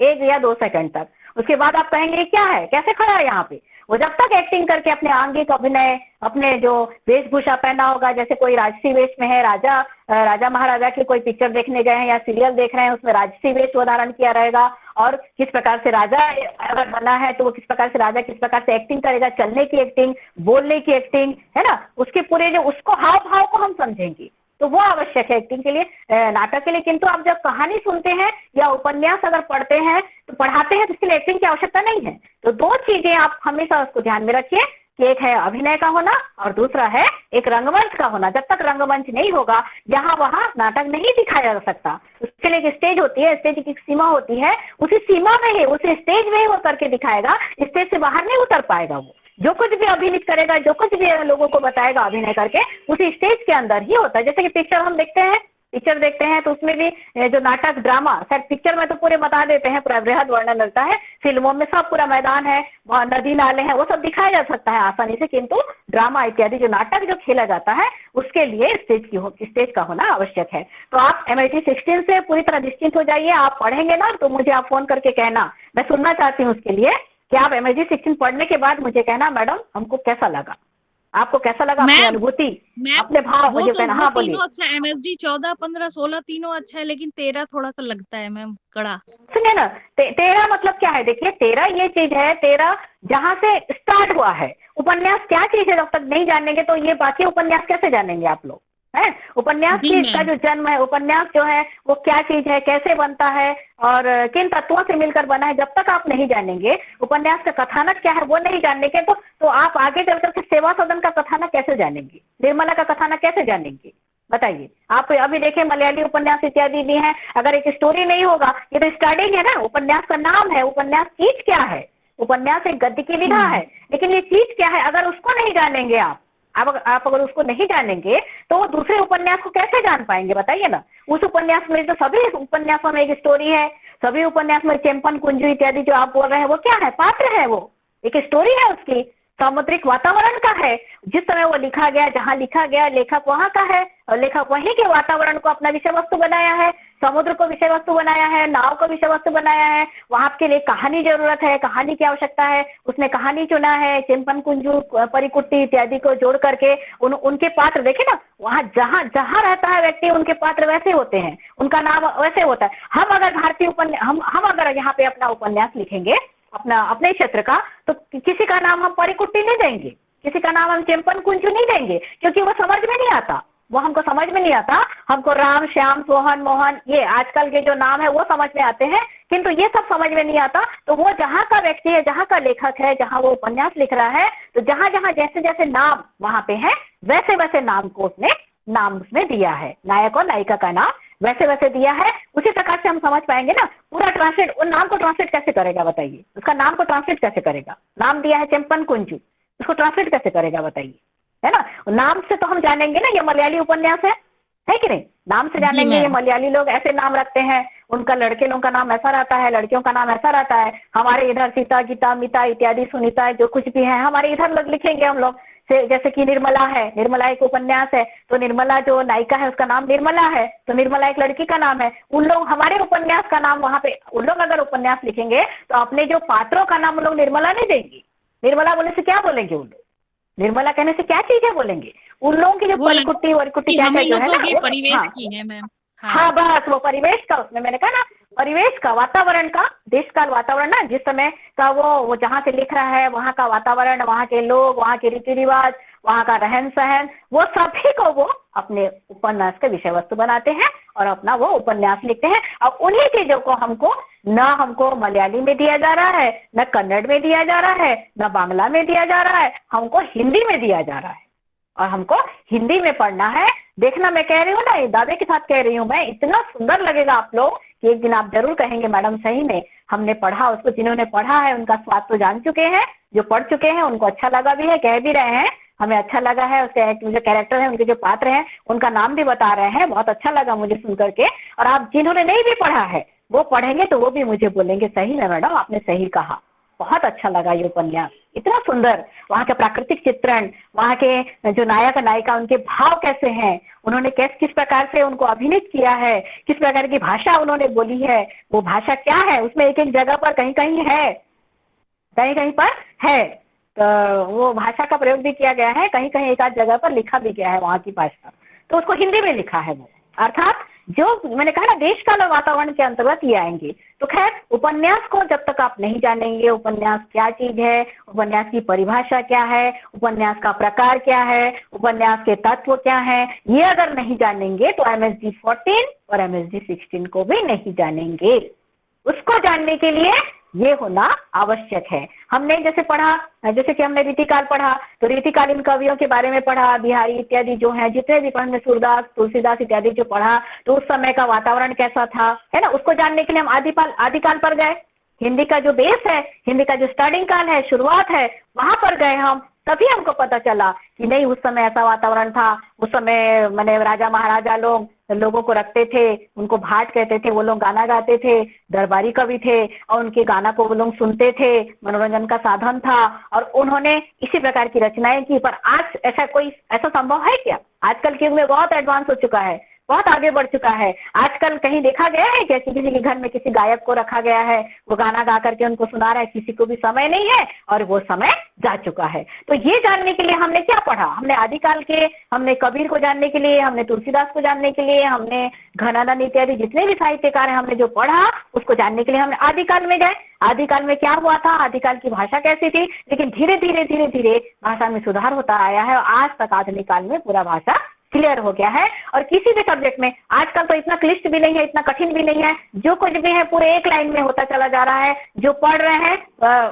A: 1 या 2 सेकंड तक। उसके बाद आप कहेंगे क्या है, कैसे खड़ा है यहाँ पे? वो जब तक एक्टिंग करके अपने आंगिक अभिनय, अपने जो वेशभूषा पहना होगा, जैसे कोई राजसी वेश में है, राजा महाराजा की कोई पिक्चर देखने गए हैं या सीरियल देख रहे हैं, उसमें राजसी वेश वो धारण किया रहेगा, और किस प्रकार से राजा अगर बना है तो वो किस प्रकार से राजा किस प्रकार से एक्टिंग करेगा, चलने की एक्टिंग, बोलने की एक्टिंग, है ना, उसके पूरे जो उसको हाव भाव को हम समझेंगे, तो वो आवश्यक है एक्टिंग के लिए, नाटक के लिए। किंतु आप जब कहानी सुनते हैं या उपन्यास अगर पढ़ते हैं, तो पढ़ाते हैं, तो इसके लिए एक्टिंग की आवश्यकता नहीं है। तो 2 चीजें आप हमेशा उसको ध्यान में रखिए कि एक है अभिनय का होना और दूसरा है एक रंगमंच का होना। जब तक रंगमंच नहीं होगा, यहाँ वहाँ नाटक नहीं दिखाया जा सकता। उसके लिए एक स्टेज होती है, स्टेज की सीमा होती है, उसी सीमा में ही, उसी स्टेज में ही वो करके दिखाएगा। स्टेज से बाहर नहीं उतर पाएगा। वो जो कुछ भी अभिनीत करेगा, जो कुछ भी लोगों को बताएगा अभिनय करके, उसी स्टेज के अंदर ही होता है। जैसे कि पिक्चर हम देखते हैं तो उसमें भी जो नाटक, ड्रामा, शायद पिक्चर में तो पूरे बता देते हैं, पूरा बृहद वर्णन मिलता है। फिल्मों में सब पूरा मैदान है, नदी नाले हैं, वो सब दिखाया जा सकता है आसानी से। किंतु ड्रामा इत्यादि जो नाटक जो खेला जाता है, उसके लिए स्टेज का होना आवश्यक है। तो आप MSD 16 से पूरी तरह निश्चिंत हो जाइए। आप पढ़ेंगे ना, तो मुझे आप फोन करके कहना, मैं सुनना चाहती हूँ उसके लिए कि आप MSD 16 पढ़ने के बाद मुझे कहना, मैडम हमको कैसा लगा, आपको कैसा लगा, अपनी अनुभूति, अपने भाव मुझे कहना। हाँ, बोलिए।
B: तीनों अच्छा, MSD 14, 15, 16 तीनों अच्छा है, लेकिन 13 थोड़ा सा लगता है मैम कड़ा।
A: सुनिए ना, 13 मतलब क्या है? देखिए, 13 ये चीज है, 13 जहाँ से स्टार्ट हुआ है। उपन्यास क्या चीज है, जब तक नहीं जानेंगे तो ये बाकी उपन्यास कैसे जानेंगे आप लोग? है। उपन्यास की इसका जो जन्म है, उपन्यास जो है वो क्या चीज है, कैसे बनता है और किन तत्वों से मिलकर बना है, जब तक आप नहीं जानेंगे, उपन्यास का कथानक क्या है वो नहीं जानेंगे, तो आप आगे चलकर के सेवा सदन का कथानक कैसे जानेंगे, निर्मला का कथानक कैसे जानेंगे, बताइए। आप अभी देखें मलयाली उपन्यास इत्यादि भी हैं, अगर एक स्टोरी नहीं होगा, ये तो स्टार्टिंग है ना, उपन्यास का नाम है, उपन्यास चीज क्या है, उपन्यास एक गद्य की विधा है, लेकिन ये चीज क्या है, अगर उसको नहीं जानेंगे आप अगर उसको नहीं जानेंगे तो वो दूसरे उपन्यास को कैसे जान पाएंगे, बताइए ना। उस उपन्यास में तो सभी उपन्यासों में एक स्टोरी है, सभी उपन्यास में चेम्पन कुंजू इत्यादि जो आप बोल रहे हैं वो क्या है, पात्र है, वो एक स्टोरी है, उसकी सामुद्रिक वातावरण का है, जिस समय वो लिखा गया, जहाँ लिखा गया, लेखक वहाँ का है और लेखक वहीं के वातावरण को अपना विषय वस्तु बनाया है, समुद्र को विषय वस्तु बनाया है, नाव को विषय वस्तु बनाया है, वहां के लिए कहानी जरूरत है, कहानी की आवश्यकता है, उसने कहानी चुना है, चेम्पन कुंजू परिकुट्टी इत्यादि को जोड़ करके उनके पात्र देखे ना, वहाँ जहाँ जहाँ रहता है व्यक्ति उनके पात्र वैसे होते हैं, उनका नाम वैसे होता है। हम अगर भारतीय उपन्यास हम अगर यहाँ पे अपना उपन्यास लिखेंगे अपने क्षेत्र का, तो किसी का नाम हम परिकुट्टी नहीं देंगे, किसी का नाम हम चेम्पन कुंजू नहीं देंगे, क्योंकि वो समझ में नहीं आता, वो हमको समझ में नहीं आता। हमको राम, श्याम, सोहन, मोहन ये आजकल के जो नाम है वो समझ में आते हैं, किंतु ये सब समझ में नहीं आता। तो वो जहाँ का व्यक्ति है, जहाँ का लेखक है, जहाँ वो उपन्यास लिख रहा है, तो जहाँ जहाँ जैसे जैसे नाम वहां पे है, वैसे वैसे नाम को उसने नाम उसमें दिया है, नायक और नायिका का नाम वैसे वैसे दिया है। उसी प्रकार से हम समझ पाएंगे ना। पूरा ट्रांसलेट, उन नाम को ट्रांसलेट कैसे करेगा बताइए, उसका नाम को ट्रांसलेट कैसे करेगा, नाम दिया है चेम्पन कुंजू, उसको ट्रांसलेट कैसे करेगा बताइए, है ना। नाम से तो हम जानेंगे ना ये मलयाली उपन्यास है कि नहीं, नाम से जानेंगे ये मलयाली लोग ऐसे नाम रखते हैं, उनका लड़के लोगों का नाम ऐसा रहता है, लड़कियों का नाम ऐसा रहता है। हमारे इधर सीता, गीता, मिता इत्यादि, सुनीता जो कुछ भी है हमारे इधर लोग लिखेंगे हम लोग, जैसे कि निर्मला है, निर्मला एक उपन्यास है, तो निर्मला जो नायिका है उसका नाम निर्मला है, तो निर्मला एक लड़की का नाम है। उन लोग हमारे उपन्यास का नाम वहां पे, उन लोग अगर उपन्यास लिखेंगे तो अपने जो पात्रों का नाम उन लोग निर्मला नहीं देंगे। निर्मला बोलने से क्या बोलेंगे उन लोग, निर्मला कहने से क्या चीज है बोलेंगे, उन लोगों की जो परिकुट्टी वरकुट्टी क्या जो है ना,
B: परिवेश की है मैम।
A: हाँ बस वो परिवेश का, उसमें मैंने कहा ना परिवेश का, वातावरण का, देश का वातावरण ना, जिस समय का वो जहाँ से लिख रहा है वहाँ का वातावरण, वहाँ के लोग, वहाँ के रीति रिवाज, वहाँ का रहन सहन, वो सभी को वो अपने उपन्यास के विषय वस्तु बनाते हैं और अपना वो उपन्यास लिखते हैं। और उन्हीं चीजों को हमको मलयाली में दिया जा रहा है, न कन्नड़ में दिया जा रहा है, न बांग्ला में दिया जा रहा है, हमको हिंदी में दिया जा रहा है और हमको हिंदी में पढ़ना है। देखना, मैं कह रही हूँ ना, दावे के साथ कह रही हूँ मैं, इतना सुंदर लगेगा आप लोग कि एक दिन आप जरूर कहेंगे मैडम सही में हमने पढ़ा, उसको जिन्होंने पढ़ा है उनका स्वाद तो जान चुके हैं, जो पढ़ चुके हैं उनको अच्छा लगा भी है, कह भी रहे हैं हमें अच्छा लगा है, उसके जो कैरेक्टर है, उनके जो पात्र हैं उनका नाम भी बता रहे हैं, बहुत अच्छा लगा मुझे सुन करके। और आप जिन्होंने नहीं भी पढ़ा है वो पढ़ेंगे तो वो भी मुझे बोलेंगे सही है मैडम, आपने सही कहा, बहुत अच्छा लगा ये उपन्यास, इतना सुंदर, वहाँ के प्राकृतिक चित्रण, वहाँ के जो नायक नायिका उनके भाव कैसे हैं, उन्होंने किस प्रकार से उनको अभिनीत किया है, किस प्रकार की भाषा उन्होंने बोली है, वो भाषा क्या है, उसमें एक एक जगह पर कहीं कहीं पर है, तो वो भाषा का प्रयोग भी किया गया है, कहीं कहीं एक आध जगह पर लिखा भी गया है वहाँ की भाषा, तो उसको हिंदी में लिखा है वो। अर्थात जो मैंने कहा ना देश काल और वातावरण के अंतर्गत ये आएंगे। तो खैर उपन्यास को जब तक आप नहीं जानेंगे, उपन्यास क्या चीज है, उपन्यास की परिभाषा क्या है, उपन्यास का प्रकार क्या है, उपन्यास के तत्व क्या है, ये अगर नहीं जानेंगे तो MSD 14 और MSD 16 को भी नहीं जानेंगे। उसको जानने के लिए ये होना आवश्यक है। हमने जैसे पढ़ा, जैसे कि हमने रीतिकाल पढ़ा, तो रीतिकालीन कवियों के बारे में पढ़ा, बिहारी इत्यादि जो हैं, जितने भी पढ़ने, सूरदास, तुलसीदास इत्यादि जो पढ़ा, तो उस समय का वातावरण कैसा था, है ना, उसको जानने के लिए हम आदिकाल पर गए। हिंदी का जो बेस है, हिंदी का जो स्टार्टिंग काल है, शुरुआत है, वहां पर गए हम, तभी हमको पता चला कि नहीं उस समय ऐसा वातावरण था, उस समय मैंने राजा महाराजा लोगों को रखते थे, उनको भाट कहते थे, वो लोग गाना गाते थे, दरबारी कवि थे और उनके गाना को वो लोग सुनते थे, मनोरंजन का साधन था और उन्होंने इसी प्रकार की रचनाएं की। पर आज ऐसा संभव है क्या? आजकल के युग में बहुत एडवांस हो चुका है, बहुत आगे बढ़ चुका है। आजकल कहीं देखा गया है क्या कि किसी के घर में किसी गायक को रखा गया है, वो गाना गा करके उनको सुना रहा है? किसी को भी समय नहीं है और वो समय जा चुका है। तो ये जानने के लिए हमने क्या पढ़ा? हमने आदिकाल के, हमने कबीर को जानने के लिए, हमने तुलसीदास को जानने के लिए, हमने घनानंद इत्यादि जितने भी साहित्यकार हैं हमने जो पढ़ा उसको जानने के लिए हमने आदिकाल में गए। आदिकाल में क्या हुआ था, आदिकाल की भाषा कैसी थी, लेकिन धीरे धीरे भाषा में सुधार होता आया है और आज तक आधुनिक काल में पूरा भाषा क्लियर हो गया है। और किसी भी सब्जेक्ट में आजकल तो इतना क्लिष्ट भी नहीं है, इतना कठिन भी नहीं है, जो कुछ भी है पूरे एक लाइन में होता चला जा रहा है। जो पढ़ रहे हैं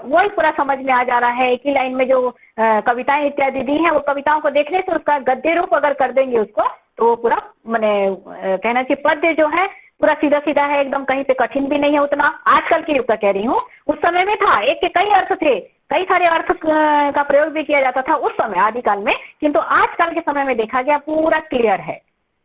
A: वही पूरा समझ में आ जा रहा है। एक ही लाइन में जो कविताएं इत्यादि दी है, वो कविताओं को देखने से उसका गद्य रूप अगर कर देंगे उसको, तो वो पूरा मैंने कहना चाहिए पद्य जो है पूरा सीधा सीधा है एकदम, कहीं पे कठिन भी नहीं है उतना। आजकल के युग का कह रही हूँ, उस समय में था, एक के कई अर्थ थे, कई सारे अर्थ का प्रयोग भी किया जाता था उस समय आदिकाल में, किंतु आजकल के समय में देखा गया पूरा क्लियर है।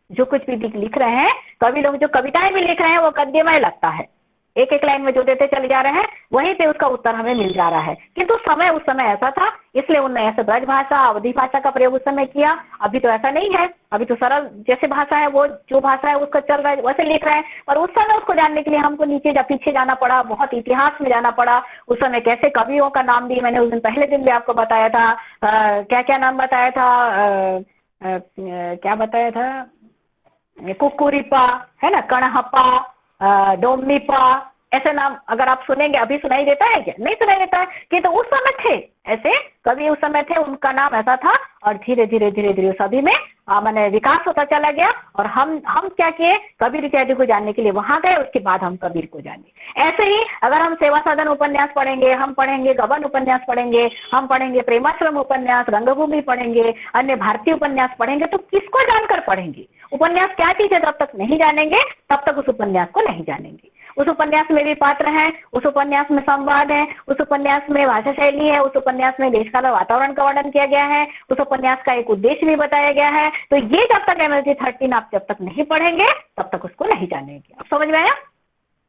A: जो कुछ भी लिख रहे हैं कवि लोग, जो कविताएं भी लिख रहे हैं वो गद्यमय लगता है, एक एक लाइन में जो देते चले जा रहे हैं वहीं पे उसका उत्तर हमें मिल जा रहा है। किंतु समय उस समय ऐसा था, इसलिए उन्होंने ऐसे ब्रज भाषा अवधि भाषा का प्रयोग उस समय किया। अभी तो ऐसा नहीं है, अभी तो सरल जैसे भाषा है वो जो भाषा है उसका चल रहा है वैसे लिख रहे हैं। और उस समय उसको जानने के लिए हमको नीचे पीछे जाना पड़ा, बहुत इतिहास में जाना पड़ा। उस समय कैसे कवियों का नाम दिए, मैंने उस दिन पहले दिन भी आपको बताया था, क्या क्या नाम बताया था, क्या बताया था, कुकुरिपा है ना, कणहपा, डोमिपा, ऐसे नाम अगर आप सुनेंगे, अभी सुनाई देता है क्या? नहीं सुनाई देता है कि तो उस समय थे ऐसे कवि, उस समय थे, उनका नाम ऐसा था। और धीरे धीरे धीरे धीरे सभी में मैंने विकास होता चला गया। और हम क्या किए, कबीर इत्यादि को जानने के लिए वहां गए, उसके बाद हम कबीर को जाने। ऐसे ही अगर हम सेवा साधन उपन्यास पढ़ेंगे, हम पढ़ेंगे गबन उपन्यास पढ़ेंगे, हम पढ़ेंगे प्रेमाश्रम उपन्यास, रंगभूमि पढ़ेंगे, अन्य भारतीय उपन्यास पढ़ेंगे, तो किसको जानकर पढ़ेंगे? उपन्यास क्या चीज है जब तक नहीं जानेंगे तब तक उस उपन्यास को नहीं जानेंगे। उस उपन्यास में भी पात्र हैं, उस उपन्यास में संवाद है, उस उपन्यास में भाषा शैली है, उस उपन्यास में देश काल वातावरण का वर्णन किया गया है, उस उपन्यास का एक उद्देश्य भी बताया गया है। तो ये जब तक MSD 13 आप जब तक नहीं पढ़ेंगे तब तक उसको नहीं जानेंगे। अब समझ में आया?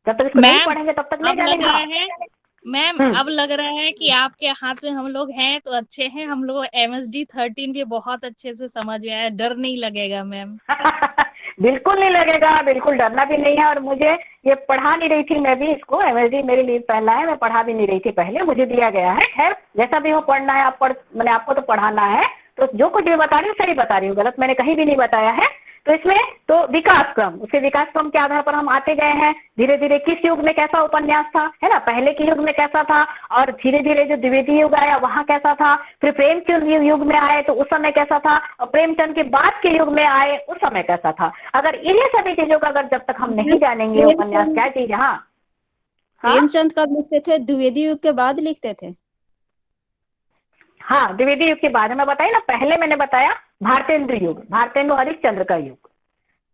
A: जब तक इसको नहीं पढ़ेंगे तब तक नहीं जानेंगे।
B: मैम अब लग रहा है कि आपके हाथ में हम लोग हैं तो अच्छे हैं, हम लोग MSD 13 भी बहुत अच्छे से समझ में आया, डर नहीं लगेगा मैम?
A: बिल्कुल नहीं लगेगा, बिल्कुल डरना भी नहीं है। और मुझे ये पढ़ा नहीं रही थी मैं भी इसको, MSD मेरे लिए पहला है, मैं पढ़ा भी नहीं रही थी पहले, मुझे दिया गया है। खैर जैसा भी हो पढ़ना है, आप मैंने आपको तो पढ़ाना है, तो जो कुछ भी बता रही हूँ सही बता रही हूँ, गलत मैंने कहीं भी नहीं बताया है। तो इसमें तो विकास क्रम, उसके विकास क्रम के आधार पर हम आते गए हैं। धीरे धीरे किस युग में कैसा उपन्यास था, है ना, पहले के युग में कैसा था, और धीरे धीरे जो द्विवेदी युग आया वहां कैसा था, फिर प्रेमचंद युग में आए तो उस समय कैसा था, और प्रेमचंद के बाद के युग में आए उस समय कैसा था। अगर इन्हीं सभी चीजों का अगर जब तक हम नहीं जानेंगे उपन्यास क्या चीज है। हाँ,
D: प्रेमचंद कब लिखते थे? द्विवेदी युग के बाद लिखते थे?
A: हाँ, द्विवेदी युग के बाद में बताया ना, पहले मैंने बताया भारतेंदु युग, भारतेंदु हरिश्चंद्र का युग,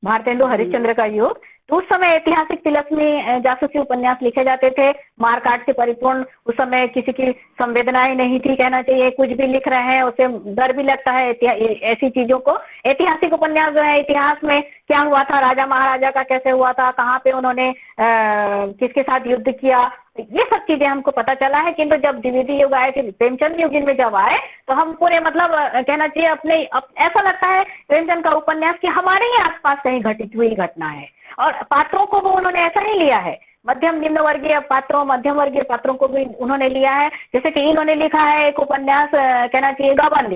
A: भारतेंदु हरिश्चंद्र का युग। तो उस समय ऐतिहासिक तिलस्मी जासूसी उपन्यास लिखे जाते थे, मारकाट से परिपूर्ण। उस समय किसी की संवेदनाएं नहीं थी, कहना चाहिए, कुछ भी लिख रहे हैं उसे डर भी लगता है ऐसी चीजों को। ऐतिहासिक उपन्यास जो है, इतिहास में क्या हुआ था, राजा महाराजा का कैसे हुआ था, कहाँ पे उन्होंने किसके साथ युद्ध किया, ये सब चीजें हमको पता चला है। किंतु जब द्विवेदी युग आए थे, प्रेमचंद युग में जब आए, तो हम पूरे मतलब कहना चाहिए अपने ऐसा लगता है प्रेमचंद का उपन्यास कि हमारे ही आसपास कहीं घटित हुई घटना है। और पात्रों को वो उन्होंने ऐसा नहीं लिया है, मध्यम निम्न वर्गीय पात्रों, मध्यम वर्गीय पात्रों को भी उन्होंने लिया है। जैसे कि इन्होंने लिखा है एक उपन्यास, कहना चाहिए गबन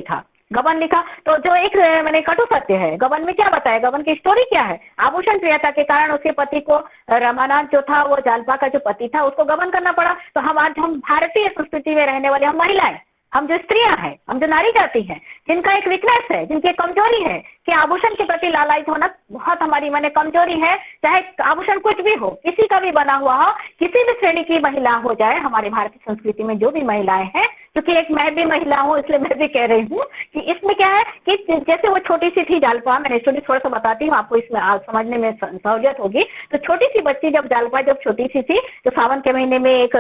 A: लिखा, तो जो एक मैंने कटु सत्य है, गबन में क्या बताया, गबन की स्टोरी क्या है, आभूषण प्रियता के कारण उसके पति को, रमानाथ जो था वो जालपा का जो पति था, उसको गबन करना पड़ा। तो हम भारतीय संस्कृति में रहने वाले हम महिलाएं, हम जो स्त्रियां हैं, हम जो नारी जाति हैं, जिनका एक वीकनेस है, जिनकी एक कमजोरी है कि आभूषण के प्रति लालायित होना बहुत हमारी माने कमजोरी है। चाहे आभूषण कुछ भी हो, किसी का भी बना हुआ हो, किसी भी श्रेणी की महिला हो जाए, हमारे भारतीय संस्कृति में जो भी महिलाएं हैं, क्योंकि एक मैं भी महिला हूँ इसलिए मैं भी कह रही हूँ कि इसमें क्या है कि जैसे वो छोटी सी थी जालपा, मैंने स्टोरी थोड़ा सा बताती हूँ आपको, इसमें समझने में सहूलियत होगी। तो छोटी सी बच्ची जब जालपा जब छोटी सी थी, तो सावन के महीने में एक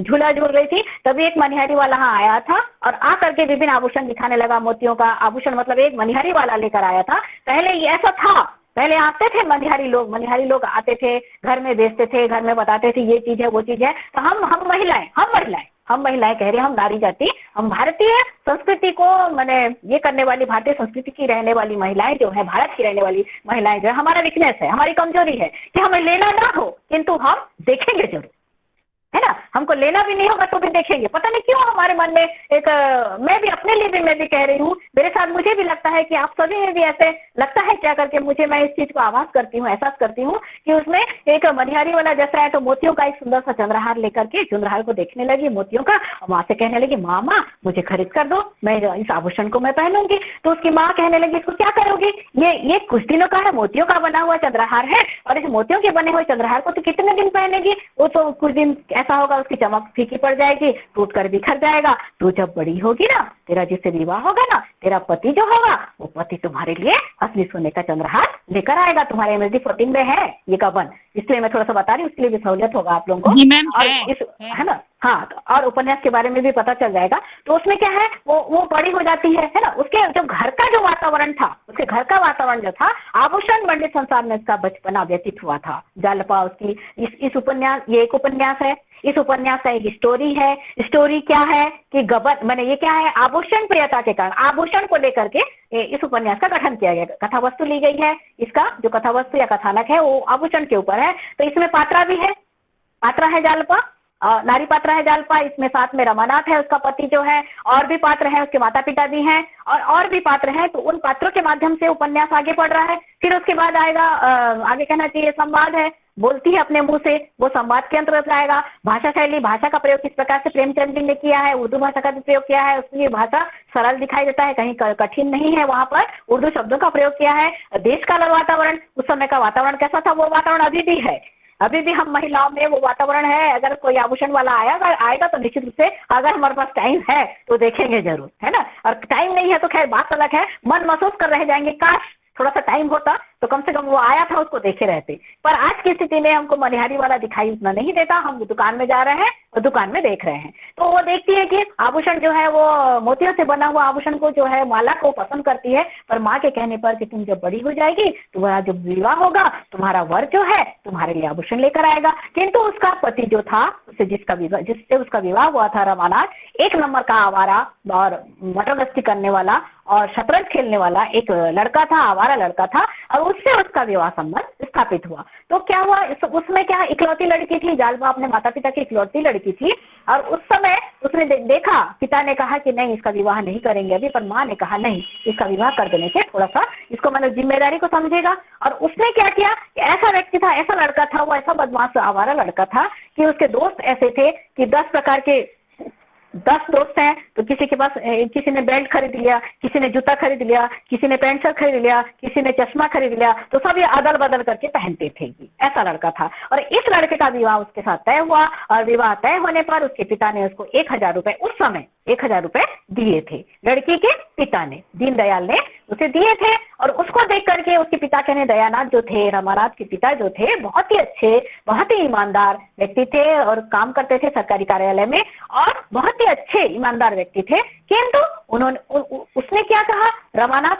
A: झूला झूल रही थी, तभी एक मनिहारी वाला यहाँ आया था और आ करके विभिन्न आभूषण दिखाने लगा, मोतियों का आभूषण, मतलब एक मनिहारी वाला लेकर आया था। पहले ये ऐसा था, पहले आते थे मनिहारी लोग आते थे, घर में बेचते थे, घर में बताते थे ये चीज है वो चीज है। तो हम महिलाएं कह रहे हैं, हम नारी जाति, हम भारतीय संस्कृति को मैंने ये करने वाली, भारतीय संस्कृति की रहने वाली महिलाएं जो है, भारत की रहने वाली महिलाएं जो है, हमारा वीकनेस है, हमारी कमजोरी है कि हमें लेना ना हो, किंतु हम देखेंगे जरूर, है ना, हमको लेना भी नहीं होगा तो भी देखेंगे। पता नहीं क्यों हमारे मन में एक मैं भी अपने लिए भी मैं भी कह रही हूँ, मेरे साथ मुझे भी लगता है कि आप सभी में भी ऐसे लगता है क्या करके मुझे, मैं इस चीज को आभास करती हूँ, एहसास करती हूँ कि उसमें एक मनिहारी वाला जैसा है तो मोतियों का एक सुंदर सा चंद्रहार लेकर के चंद्रहार को देखने लगी मोतियों का, माँ से कहने लगी माँ मुझे खरीद कर दो, मैं इस आभूषण को मैं पहनूंगी। तो उसकी माँ कहने लगी इसको क्या करोगी, ये कुछ दिनों का है, मोतियों का बना हुआ चंद्रहार है और इस मोतियों के बने हुए चंद्रहार को तो कितने दिन पहनेगी, वो तो कुछ दिन ऐसा होगा उसकी चमक फीकी पड़ जाएगी, टूट कर बिखर जाएगा। तू जब बड़ी होगी ना, तेरा जिससे विवाह होगा ना, तेरा पति जो होगा वो पति तुम्हारे लिए असली सोने का चंद्रहार लेकर आएगा। तुम्हारे MSD 14 में है ये कवन, इसलिए मैं थोड़ा सा बता रही हूँ, उसके लिए भी सहूलियत होगा आप लोगों को। है ना, हाँ, और उपन्यास के बारे में भी पता चल जाएगा। तो उसमें क्या है, वो बड़ी हो जाती है ना, उसके जो घर का जो वातावरण था, उसके घर का वातावरण जो था, आभूषण मंडित संसार में उसका बचपना व्यतीत हुआ था। जालपा उसकी इस उपन्यास, ये एक उपन्यास है, इस उपन्यास का एक स्टोरी है। स्टोरी क्या है कि गबन मैंने ये क्या है, आभूषण प्रियता के कारण आभूषण को लेकर के इस उपन्यास का गठन किया गया, कथा वस्तु ली गई है। इसका जो कथा वस्तु या कथानक है वो आभूषण के ऊपर है। तो इसमें पात्रा भी है, पात्रा है जालपा, नारी पात्र है जालपा, इसमें साथ में रमानाथ है उसका पति जो है, और भी पात्र हैं, उसके माता पिता भी हैं और भी पात्र हैं। तो उन पात्रों के माध्यम से उपन्यास आगे बढ़ रहा है। फिर उसके बाद आएगा आगे कहना चाहिए संवाद है, बोलती है अपने मुंह से, वो संवाद के अंतर्गत आएगा। भाषा शैली, भाषा का प्रयोग किस प्रकार से प्रेमचंद जी ने किया है, उर्दू भाषा का भी प्रयोग किया है, उसकी भाषा सरल दिखाई देता है, कहीं कठिन नहीं है, वहां पर उर्दू शब्दों का प्रयोग किया है। देश का वातावरण, उस समय का वातावरण कैसा था, वो वातावरण अभी भी है, अभी भी हम महिलाओं में वो वातावरण है। अगर कोई आभूषण वाला आएगा तो निश्चित रूप से, अगर हमारे पास टाइम है तो देखेंगे जरूर, है ना, और टाइम नहीं है तो खैर बात अलग है, मन महसूस कर रह जाएंगे, काश थोड़ा सा टाइम होता तो कम से कम वो आया था उसको देखे रहते। पर आज की स्थिति में हमको मनिहारी वाला दिखाई उतना नहीं देता, हम दुकान में जा रहे हैं और दुकान में देख रहे हैं तो वो देखती है कि आभूषण जो है वो मोतियों से बना हुआ आभूषण को जो है, माला को पसंद करती है। पर माँ के कहने पर कि तुम जब बड़ी हो जाएगी, तुम्हारा जब विवाह होगा, तुम्हारा वर जो है तुम्हारे लिए आभूषण लेकर आएगा। किंतु उसका पति जो था, जिससे उसका विवाह हुआ था, रमानाथ, एक नंबर का आवारा और मटरगस्ती करने वाला और शतरंज खेलने वाला एक लड़का था, आवारा लड़का था, और उससे उसका विवाह संबंध स्थापित हुआ। तो क्या हुआ, उसमें क्या इकलौती लड़की थी, जालपा अपने माता पिता की इकलौती लड़की थी, और उस समय उसने देखा, पिता ने कहा कि नहीं इसका विवाह नहीं करेंगे अभी, पर माँ ने कहा नहीं इसका विवाह कर देने से थोड़ा सा इसको मतलब जिम्मेदारी को समझेगा। और उसने क्या किया, ऐसा व्यक्ति था, ऐसा लड़का था, वो ऐसा बदमाश आवारा लड़का था कि उसके दोस्त ऐसे थे कि 10 प्रकार के 10 दोस्त हैं, तो किसी के पास, किसी ने बेल्ट खरीद लिया, किसी ने जूता खरीद लिया, किसी ने पैंट शर्ट खरीद लिया, किसी ने चश्मा खरीद लिया, तो सब ये अदल बदल करके पहनते थे। ऐसा लड़का था। और इस लड़के का विवाह उसके साथ तय हुआ, और विवाह तय होने पर उसके पिता ने उसको 1000 रुपए, उस समय 1000 रुपए दिए थे, लड़की के पिता ने, दीनदयाल ने उसे दिए थे। और उसको देख करके उसके पिता कहने, दयानाथ जो थे, रमानाथ के पिता जो थे, बहुत ही अच्छे, बहुत ही ईमानदार व्यक्ति थे और काम करते थे सरकारी कार्यालय में, और बहुत ही अच्छे ईमानदार व्यक्ति थे। किंतु उसने क्या कहा, रमानाथ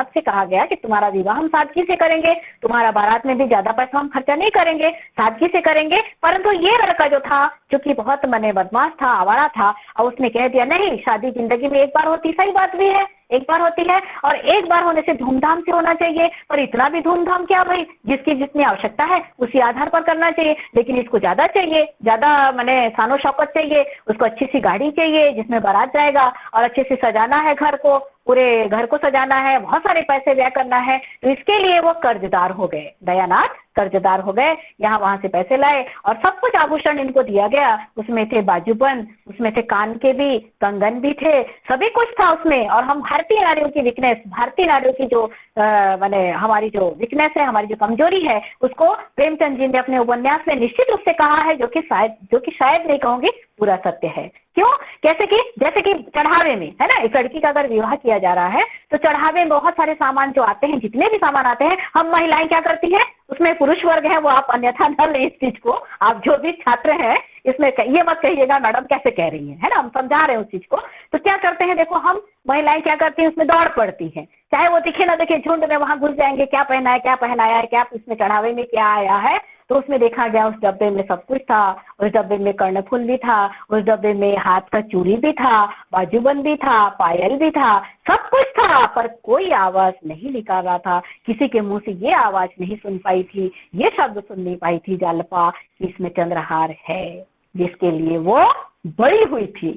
A: से कहा गया कि तुम्हारा विवाह हम सादगी से करेंगे, तुम्हारा बारात में भी ज्यादा पैसा हम खर्चा नहीं करेंगे, सादगी से करेंगे। परंतु ये लड़का जो था, जो कि बहुत बदमाश था, आवारा था, और उसने कह दिया नहीं, शादी जिंदगी में एक बार होती, सही बात भी है, एक बार होती है, और एक बार होने से धूमधाम से होना चाहिए। पर इतना भी धूमधाम क्या भाई, जिसकी जितनी आवश्यकता है उसी आधार पर करना चाहिए। लेकिन इसको ज्यादा चाहिए, ज्यादा मैंने शानो शौकत चाहिए, उसको अच्छी सी गाड़ी चाहिए जिसमें बारात जाएगा, और अच्छे से सजाना है घर को, पूरे घर को सजाना है, बहुत सारे पैसे व्यय करना है। तो इसके लिए वो कर्जदार हो गए, दयानाथ कर्जदार हो गए, यहाँ वहां से पैसे लाए और सब कुछ आभूषण इनको दिया गया। उसमें थे बाजूबंद, उसमें थे कान के भी, कंगन भी थे, सभी कुछ था उसमें। और हम भारतीय नारियों की वीकनेस, भारतीय नारियों की जो माने हमारी जो वीकनेस है, हमारी जो कमजोरी है, उसको प्रेमचंद जी ने अपने उपन्यास में निश्चित रूप से कहा है, जो कि शायद नहीं कहूंगी, पूरा सत्य है। क्यों, जैसे कि चढ़ावे में है ना, इस लड़की का अगर विवाह किया जा रहा है तो चढ़ावे में बहुत सारे सामान जो आते हैं, जितने भी सामान आते हैं, हम महिलाएं क्या करती हैं, उसमें पुरुष वर्ग है, वो आप अन्यथा न लें इस चीज को, आप जो भी छात्र हैं इसमें ये मत कहिएगा मैडम कैसे कह रही है ना, हम समझा रहे हैं उस चीज को। तो क्या करते हैं, देखो हम महिलाएं क्या करती हैं, उसमें दौड़ पड़ती हैं, चाहे वो दिखे ना दिखे, झुंड में वहां घुस जाएंगे, क्या पहना है, क्या पहनाया है, क्या इसमें चढ़ावे में क्या आया है, तो उसमें देखा गया उस डब्बे में सब कुछ था। उस डब्बे में कर्णफूल भी था, उस डब्बे में हाथ का चूड़ी भी था, बाजूबंद भी था, पायल भी था, सब कुछ था, पर कोई आवाज नहीं निकाल रहा था। किसी के मुंह से ये आवाज नहीं सुन पाई थी, ये शब्द सुन नहीं पाई थी जालपा कि इसमें चंद्रहार है, जिसके लिए वो बड़ी हुई थी।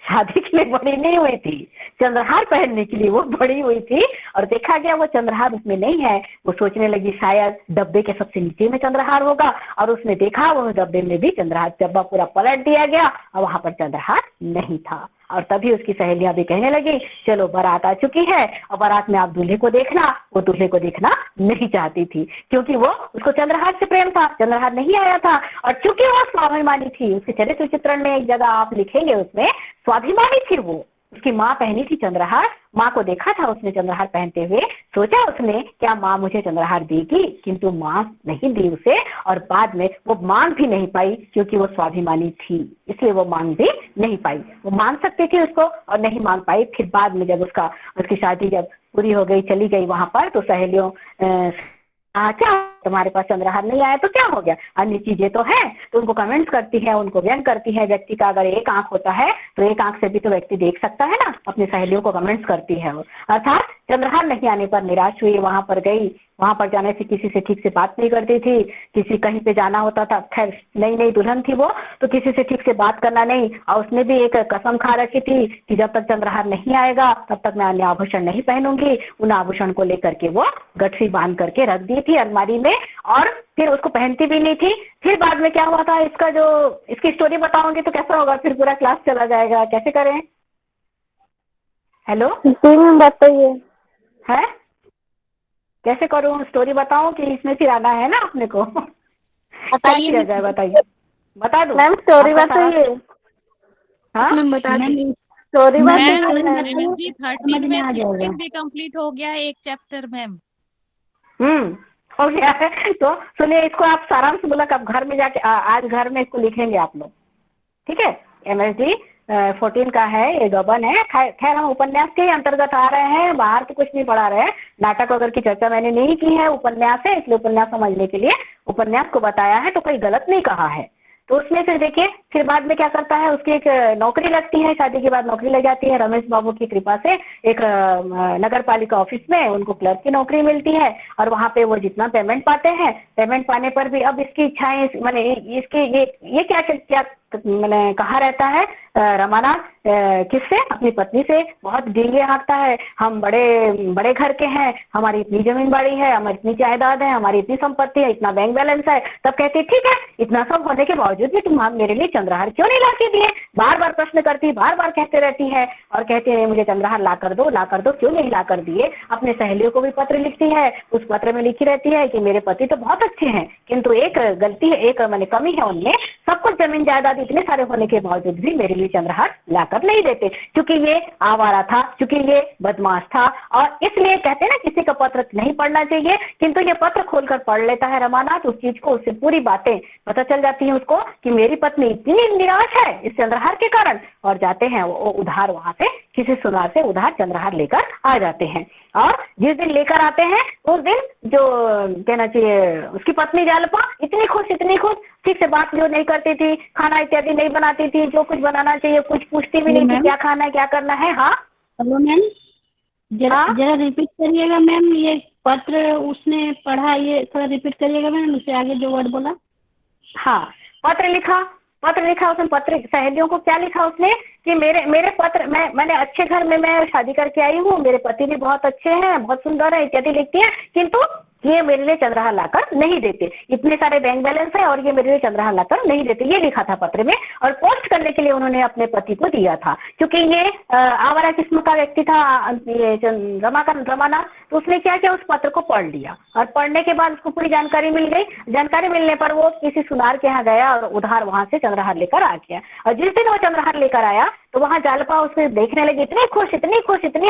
A: शादी के लिए बड़ी नहीं हुई थी, चंद्रहार पहनने के लिए वो बड़ी हुई थी। और देखा गया वो चंद्रहार उसमें नहीं है। वो सोचने लगी शायद डब्बे के सबसे नीचे में चंद्रहार होगा, और उसने देखा वो डब्बे में भी चंद्रहार, डब्बा पूरा पलट दिया गया और वहां पर चंद्रहार नहीं था। और तभी उसकी सहेलियां भी कहने लगी चलो बारात आ चुकी है और बारात में आप दूल्हे को देखना। वो दूल्हे को देखना नहीं चाहती थी क्योंकि वो उसको चंद्रहार से प्रेम था, चंद्रहार नहीं आया था। और चूंकि वो स्वाभिमानी थी, उसके चरित्र चित्रण में एक जगह आप लिखेंगे उसमें स्वाभिमानी थी वो। उसकी माँ पहनी थी चंद्रहार, माँ को देखा था उसने चंद्रहार पहनते हुए, सोचा उसने क्या माँ मुझे चंद्रहार देगी, किंतु माँ नहीं दी उसे। और बाद में वो मांग भी नहीं पाई क्योंकि वो स्वाभिमानी थी, इसलिए वो मांग भी नहीं पाई। वो मांग सकती थी उसको और नहीं मांग पाई। फिर बाद में जब उसकी शादी जब पूरी हो गई, चली गई वहां पर, तो सहेलियों क्या तुम्हारे पास चंद्रहार नहीं आया तो क्या हो गया, अन्य चीजें तो हैं। तो उनको कमेंट्स करती है, उनको व्यंग करती है। व्यक्ति का अगर एक आंख होता है तो एक आंख से भी तो व्यक्ति देख सकता है ना। अपनी सहेलियों को कमेंट्स करती है वो, अर्थात चंद्रहार नहीं आने पर निराश हुई, वहां पर गई। वहां पर जाने से किसी से ठीक से बात नहीं करती थी, किसी कहीं पे जाना होता था, खैर नई नई दुल्हन थी वो, तो किसी से ठीक से बात करना नहीं। और उसने भी एक कसम खा रखी थी कि जब तक चंद्रहार नहीं आएगा तब तक मैं अन्य आभूषण नहीं पहनूंगी। उन आभूषण को लेकर के वो गठरी बांध करके रख दी थी अलमारी में, और फिर उसको पहनती भी नहीं थी। फिर बाद में क्या हुआ था, इसकी स्टोरी बताऊंगी तो कैसा होगा, फिर पूरा क्लास चला जाएगा, कैसे करें। हेलो
C: बताइए
A: है कैसे करूँ, स्टोरी बताऊं कि इसमें फिर आना है ना अपने को, क्या किया जाए बताइए, बता दूं
C: मैम स्टोरी बताइए।
A: हाँ
C: बता दीजिए
B: स्टोरी मैम जी 13 में 16 भी कंप्लीट हो गया है एक चैप्टर मैम।
A: हो गया है। तो सुनिए, इसको आप सारांश मूलक आप घर में जाके आज घर में इसको लिखेंगे आप लोग, ठीक है। MSD 14 का है, ये गबन है। खैर हम उपन्यास के अंतर्गत आ रहे हैं, बाहर तो कुछ नहीं पढ़ा रहे हैं। नाटक वगैरह की चर्चा मैंने नहीं की है, उपन्यास है, इसलिए उपन्यास समझने के लिए उपन्यास को बताया है, तो कोई गलत नहीं कहा है। तो उसमें फिर देखिए, फिर बाद में क्या करता है, उसकी एक नौकरी लगती है, शादी के बाद नौकरी लग जाती है। रमेश बाबू की कृपा से एक नगर पालिका ऑफिस में उनको क्लर्क की नौकरी मिलती है, और वहाँ पे वो जितना पेमेंट पाते हैं, पेमेंट पाने पर भी अब इसकी इच्छाएं, मैंने इसके ये क्या मैंने कहा रहता है रमानाथ, किससे, अपनी पत्नी से बहुत डींगे हाँकता है। हम बड़े घर के हैं, हमारी इतनी जमीन बाड़ी है, हमारी इतनी जायदाद है, हमारी इतनी संपत्ति है, इतना बैंक बैलेंस है। तब कहती ठीक है, इतना सब होने के बावजूद भी तुम मेरे लिए चंद्रहार क्यों नहीं ला के दिए। बार बार प्रश्न करती, बार बार कहते रहती है, और कहती है मुझे चंद्रहार ला कर दो, क्यों नहीं ला कर दिए। अपने सहेलियों को भी पत्र लिखती है, उस पत्र में लिखी रहती है कि मेरे पति तो बहुत अच्छे हैं, किंतु एक गलती है, एक मैंने कमी है उनमें, सब कुछ जमीन जायदाद इतने सारे होने के बावजूद भी मेरे लिए चंद्रहार लाकर नहीं देते, क्योंकि ये आवारा था, क्योंकि ये बदमाश था। और इसलिए कहते हैं ना, किसी का पत्र नहीं पढ़ना चाहिए, किंतु ये पत्र खोलकर पढ़ लेता है रमानाथ उस चीज को, उससे पूरी बातें पता चल जाती हैं उसको कि मेरी पत्नी इतनी निराश है इस चंद्रहार के कारण। और जाते हैं वो उधार, वहां से किसी सुनार से उधार चंद्रहार लेकर आ जाते हैं। और जिस दिन लेकर आते हैं उस दिन जो कहना चाहिए उसकी पत्नी जालपा इतनी खुश, ठीक से बात जो नहीं करती थी, खाना इत्यादि नहीं बनाती थी, जो कुछ बनाना चाहिए कुछ पूछती भी नहीं थी, क्या खाना है क्या करना है। हाँ
D: हेलो मैम, जरा रिपीट करिएगा मैम, ये पत्र उसने पढ़ा, ये थोड़ा रिपीट करिएगा मैम, उससे आगे जो वर्ड बोला।
A: हाँ, पत्र लिखा उसने। पत्र सहेलियों को क्या लिखा उसने कि मेरे पत्र, मैंने अच्छे घर में मैं शादी करके आई हूँ, मेरे पति भी बहुत अच्छे हैं, बहुत सुंदर है इत्यादि लिखती है, किंतु ये मेरे लिए चंद्रहार लाकर नहीं देते, इतने सारे बैंक बैलेंस है और ये मेरे लिए चंद्रहार लाकर नहीं देते, ये लिखा था पत्र में। और पोस्ट करने के लिए उन्होंने अपने पति को दिया था, क्योंकि ये आवारा किस्म का व्यक्ति था ये रमानाथ। तो उसने क्या किया, उस पत्र को पढ़ लिया, और पढ़ने के बाद उसको पूरी जानकारी मिल गई। जानकारी मिलने पर वो किसी सुनार के यहाँ गया और उधार वहां से चंद्रहार लेकर आ गया। और जिस दिन वो चंद्रहार लेकर आया तो वहां जालपा उसे देखने लगी, इतनी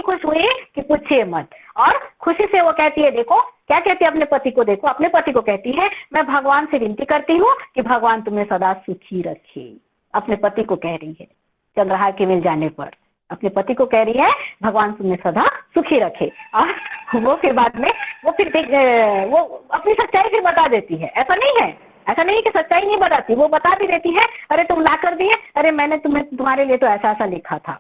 A: खुश हुई कि पूछिए मत। और खुशी से वो कहती है, देखो क्या कहती है अपने पति को, देखो अपने पति को कहती है, मैं भगवान से विनती करती हूँ कि भगवान तुम्हें सदा सुखी रखे। अपने पति को कह रही है चंद्रहार के मिल जाने पर। अपने पति को कह रही है भगवान तुम्हें सदा सुखी रखे। और वो फिर बाद में वो अपनी सच्चाई फिर बता देती है। ऐसा नहीं कि सच्चाई नहीं बताती, वो बता भी देती है, अरे तुम ला कर दिए, अरे मैंने तुम्हारे लिए तो ऐसा ऐसा लिखा था।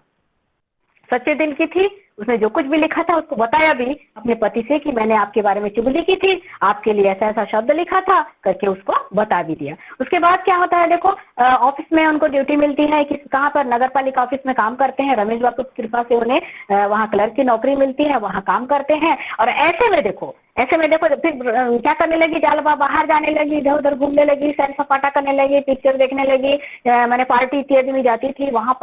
A: सच्चे दिल की थी, उसने जो कुछ भी लिखा था उसको बताया भी अपने पति से कि मैंने आपके बारे में चुगली की थी, आपके लिए ऐसा ऐसा शब्द लिखा था करके उसको बता भी दिया। उसके बाद क्या होता है, देखो ऑफिस में उनको ड्यूटी मिलती है कि कहाँ पर, नगर पालिका ऑफिस में काम करते हैं। रमेश बाबू की कृपा से उन्हें वहाँ क्लर्क की नौकरी मिलती है, वहाँ काम करते हैं। और ऐसे में देखो फिर क्या करने लगी, जालपा बाहर जाने लगी, इधर उधर घूमने लगी, सैर सपाटा करने लगी, पिक्चर देखने लगी, मैंने पार्टी इत्यादि में जाती थी। वहाँ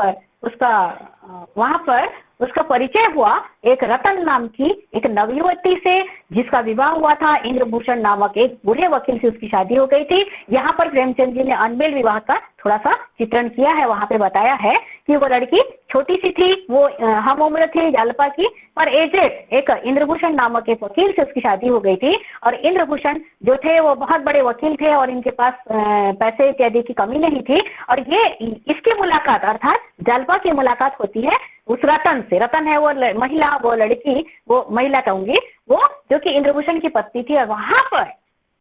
A: पर उसका परिचय हुआ एक रतन नाम की एक नवयुवती से, जिसका विवाह हुआ था इंद्रभूषण नामक एक बूढ़े वकील से, उसकी शादी हो गई थी। यहाँ पर प्रेमचंद जी ने अनमेल विवाह का थोड़ा सा चित्रण किया है। वहां पे बताया है कि वो लड़की छोटी सी थी, वो हम उम्र थी जालपा की, पर एजेड एक इंद्रभूषण नामक एक वकील से उसकी शादी हो गई थी। और इंद्रभूषण जो थे वो बहुत बड़े वकील थे और इनके पास पैसे इत्यादि की कमी नहीं थी। और इसकी मुलाकात अर्थात जालपा की मुलाकात होती है उस रतन से। रतन है वो महिला, वो लड़की, वो महिला कहूंगी, वो जो कि इंद्रभूषण की पत्नी थी। और वहां पर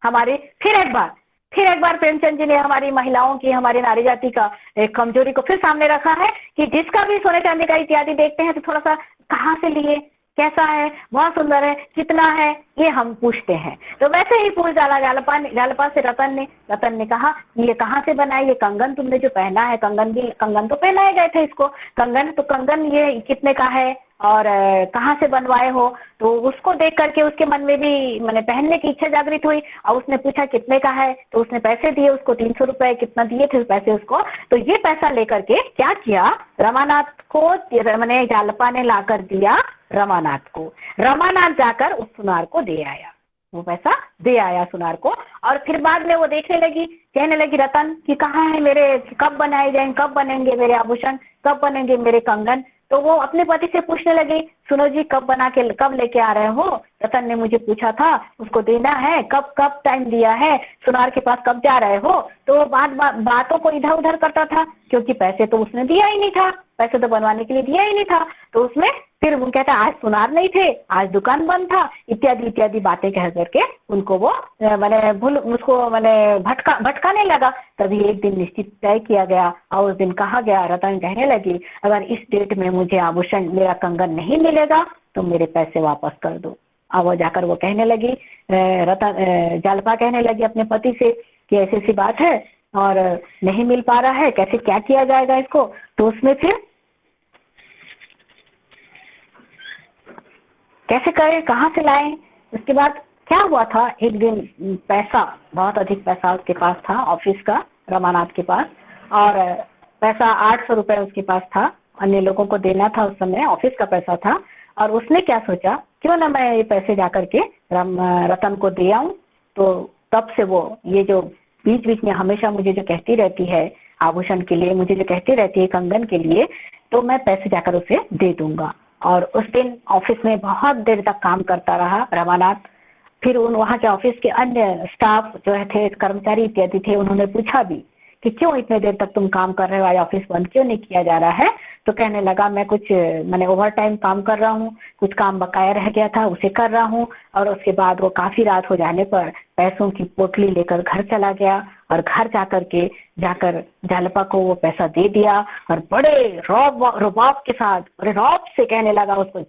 A: हमारे फिर एक बार प्रेमचंद जी ने हमारी महिलाओं की, हमारी नारी जाति का एक कमजोरी को फिर सामने रखा है कि जिसका भी सोने चांदी का इत्यादि देखते हैं तो थोड़ा सा कहाँ से लिए, कैसा है, बहुत सुंदर है, कितना है, ये हम पूछते हैं। तो वैसे ही पूछ डाला जालपा से रतन ने कहा ये कहाँ से बना है, ये कंगन तुमने जो पहना है, कंगन तो पहनाए गए थे इसको, कंगन ये कितने का है और कहाँ से बनवाए हो। तो उसको देख करके उसके मन में भी मैंने पहनने की इच्छा जागृत हुई और उसने पूछा कितने का है, तो उसने पैसे दिए उसको, 300 रुपए कितना दिए थे पैसे उसको। तो ये पैसा लेकर के क्या किया, रमानाथ को मैंने जालपा ने ला कर दिया रमानाथ को। रमानाथ जाकर उस सुनार को दे आया, वो पैसा दे आया सुनार को। और फिर बाद में वो देखने लगी, कहने लगी रतन कि कहाँ है मेरे, कब बनाए जाएंगे, कब बनेंगे मेरे आभूषण, कब बनेंगे मेरे कंगन। तो वो अपने पति से पूछने लगी, सुनो जी कब लेके आ रहे हो, रतन ने मुझे पूछा था, उसको देना है, कब टाइम दिया है, सुनार के पास कब जा रहे हो। तो बातों को इधर उधर करता था क्योंकि पैसे तो उसने दिया ही नहीं था, पैसे तो बनवाने के लिए दिया ही नहीं था। तो उसमें फिर वो कहता आज सुनार नहीं थे, आज दुकान बंद था, इत्यादि बातें कह करके उनको वो भटकाने लगा। तभी एक दिन निश्चित तय किया गया और उस दिन कहा गया, रतन कहने लगी अगर इस डेट में मुझे आभूषण मेरा कंगन नहीं मिलेगा तो मेरे पैसे वापस कर दो। अब वो जाकर वो कहने लगी, जालपा कहने लगी अपने पति से कि ऐसी सी बात है और नहीं मिल पा रहा है, कैसे क्या किया जाएगा इसको। तो उसमें फिर कैसे करें, कहाँ से लाएं। उसके बाद क्या हुआ था, एक दिन पैसा, बहुत अधिक पैसा उसके पास था ऑफिस का, रमानाथ के पास, और पैसा 800 रुपए उसके पास था, अन्य लोगों को देना था, उस समय ऑफिस का पैसा था। और उसने क्या सोचा, क्यों ना मैं ये पैसे जाकर के रतन को दे आऊं। तो तब से वो ये जो बीच बीच में हमेशा मुझे जो कहती रहती है आभूषण के लिए, मुझे जो कहती रहती है कंगन के लिए, तो मैं पैसे जाकर उसे दे दूंगा। और उस दिन ऑफिस में बहुत देर तक काम करता रहा रमानाथ। फिर वहाँ के ऑफिस के अन्य स्टाफ जो थे, कर्मचारी इत्यादि थे, उन्होंने पूछा भी कि क्यों इतने देर तक तुम काम कर रहे हो, आज ऑफिस बंद क्यों नहीं किया जा रहा है। तो कहने लगा मैंने ओवर टाइम काम कर रहा हूँ, कुछ काम बकाया रह गया था उसे कर रहा हूँ। और उसके बाद वो काफी रात हो जाने पर पैसों की पोटली लेकर घर चला गया और घर जाकर जालपा को वो पैसा दे दिया और बड़े रौब के साथ, बड़े रौब से कहने लगा उसको,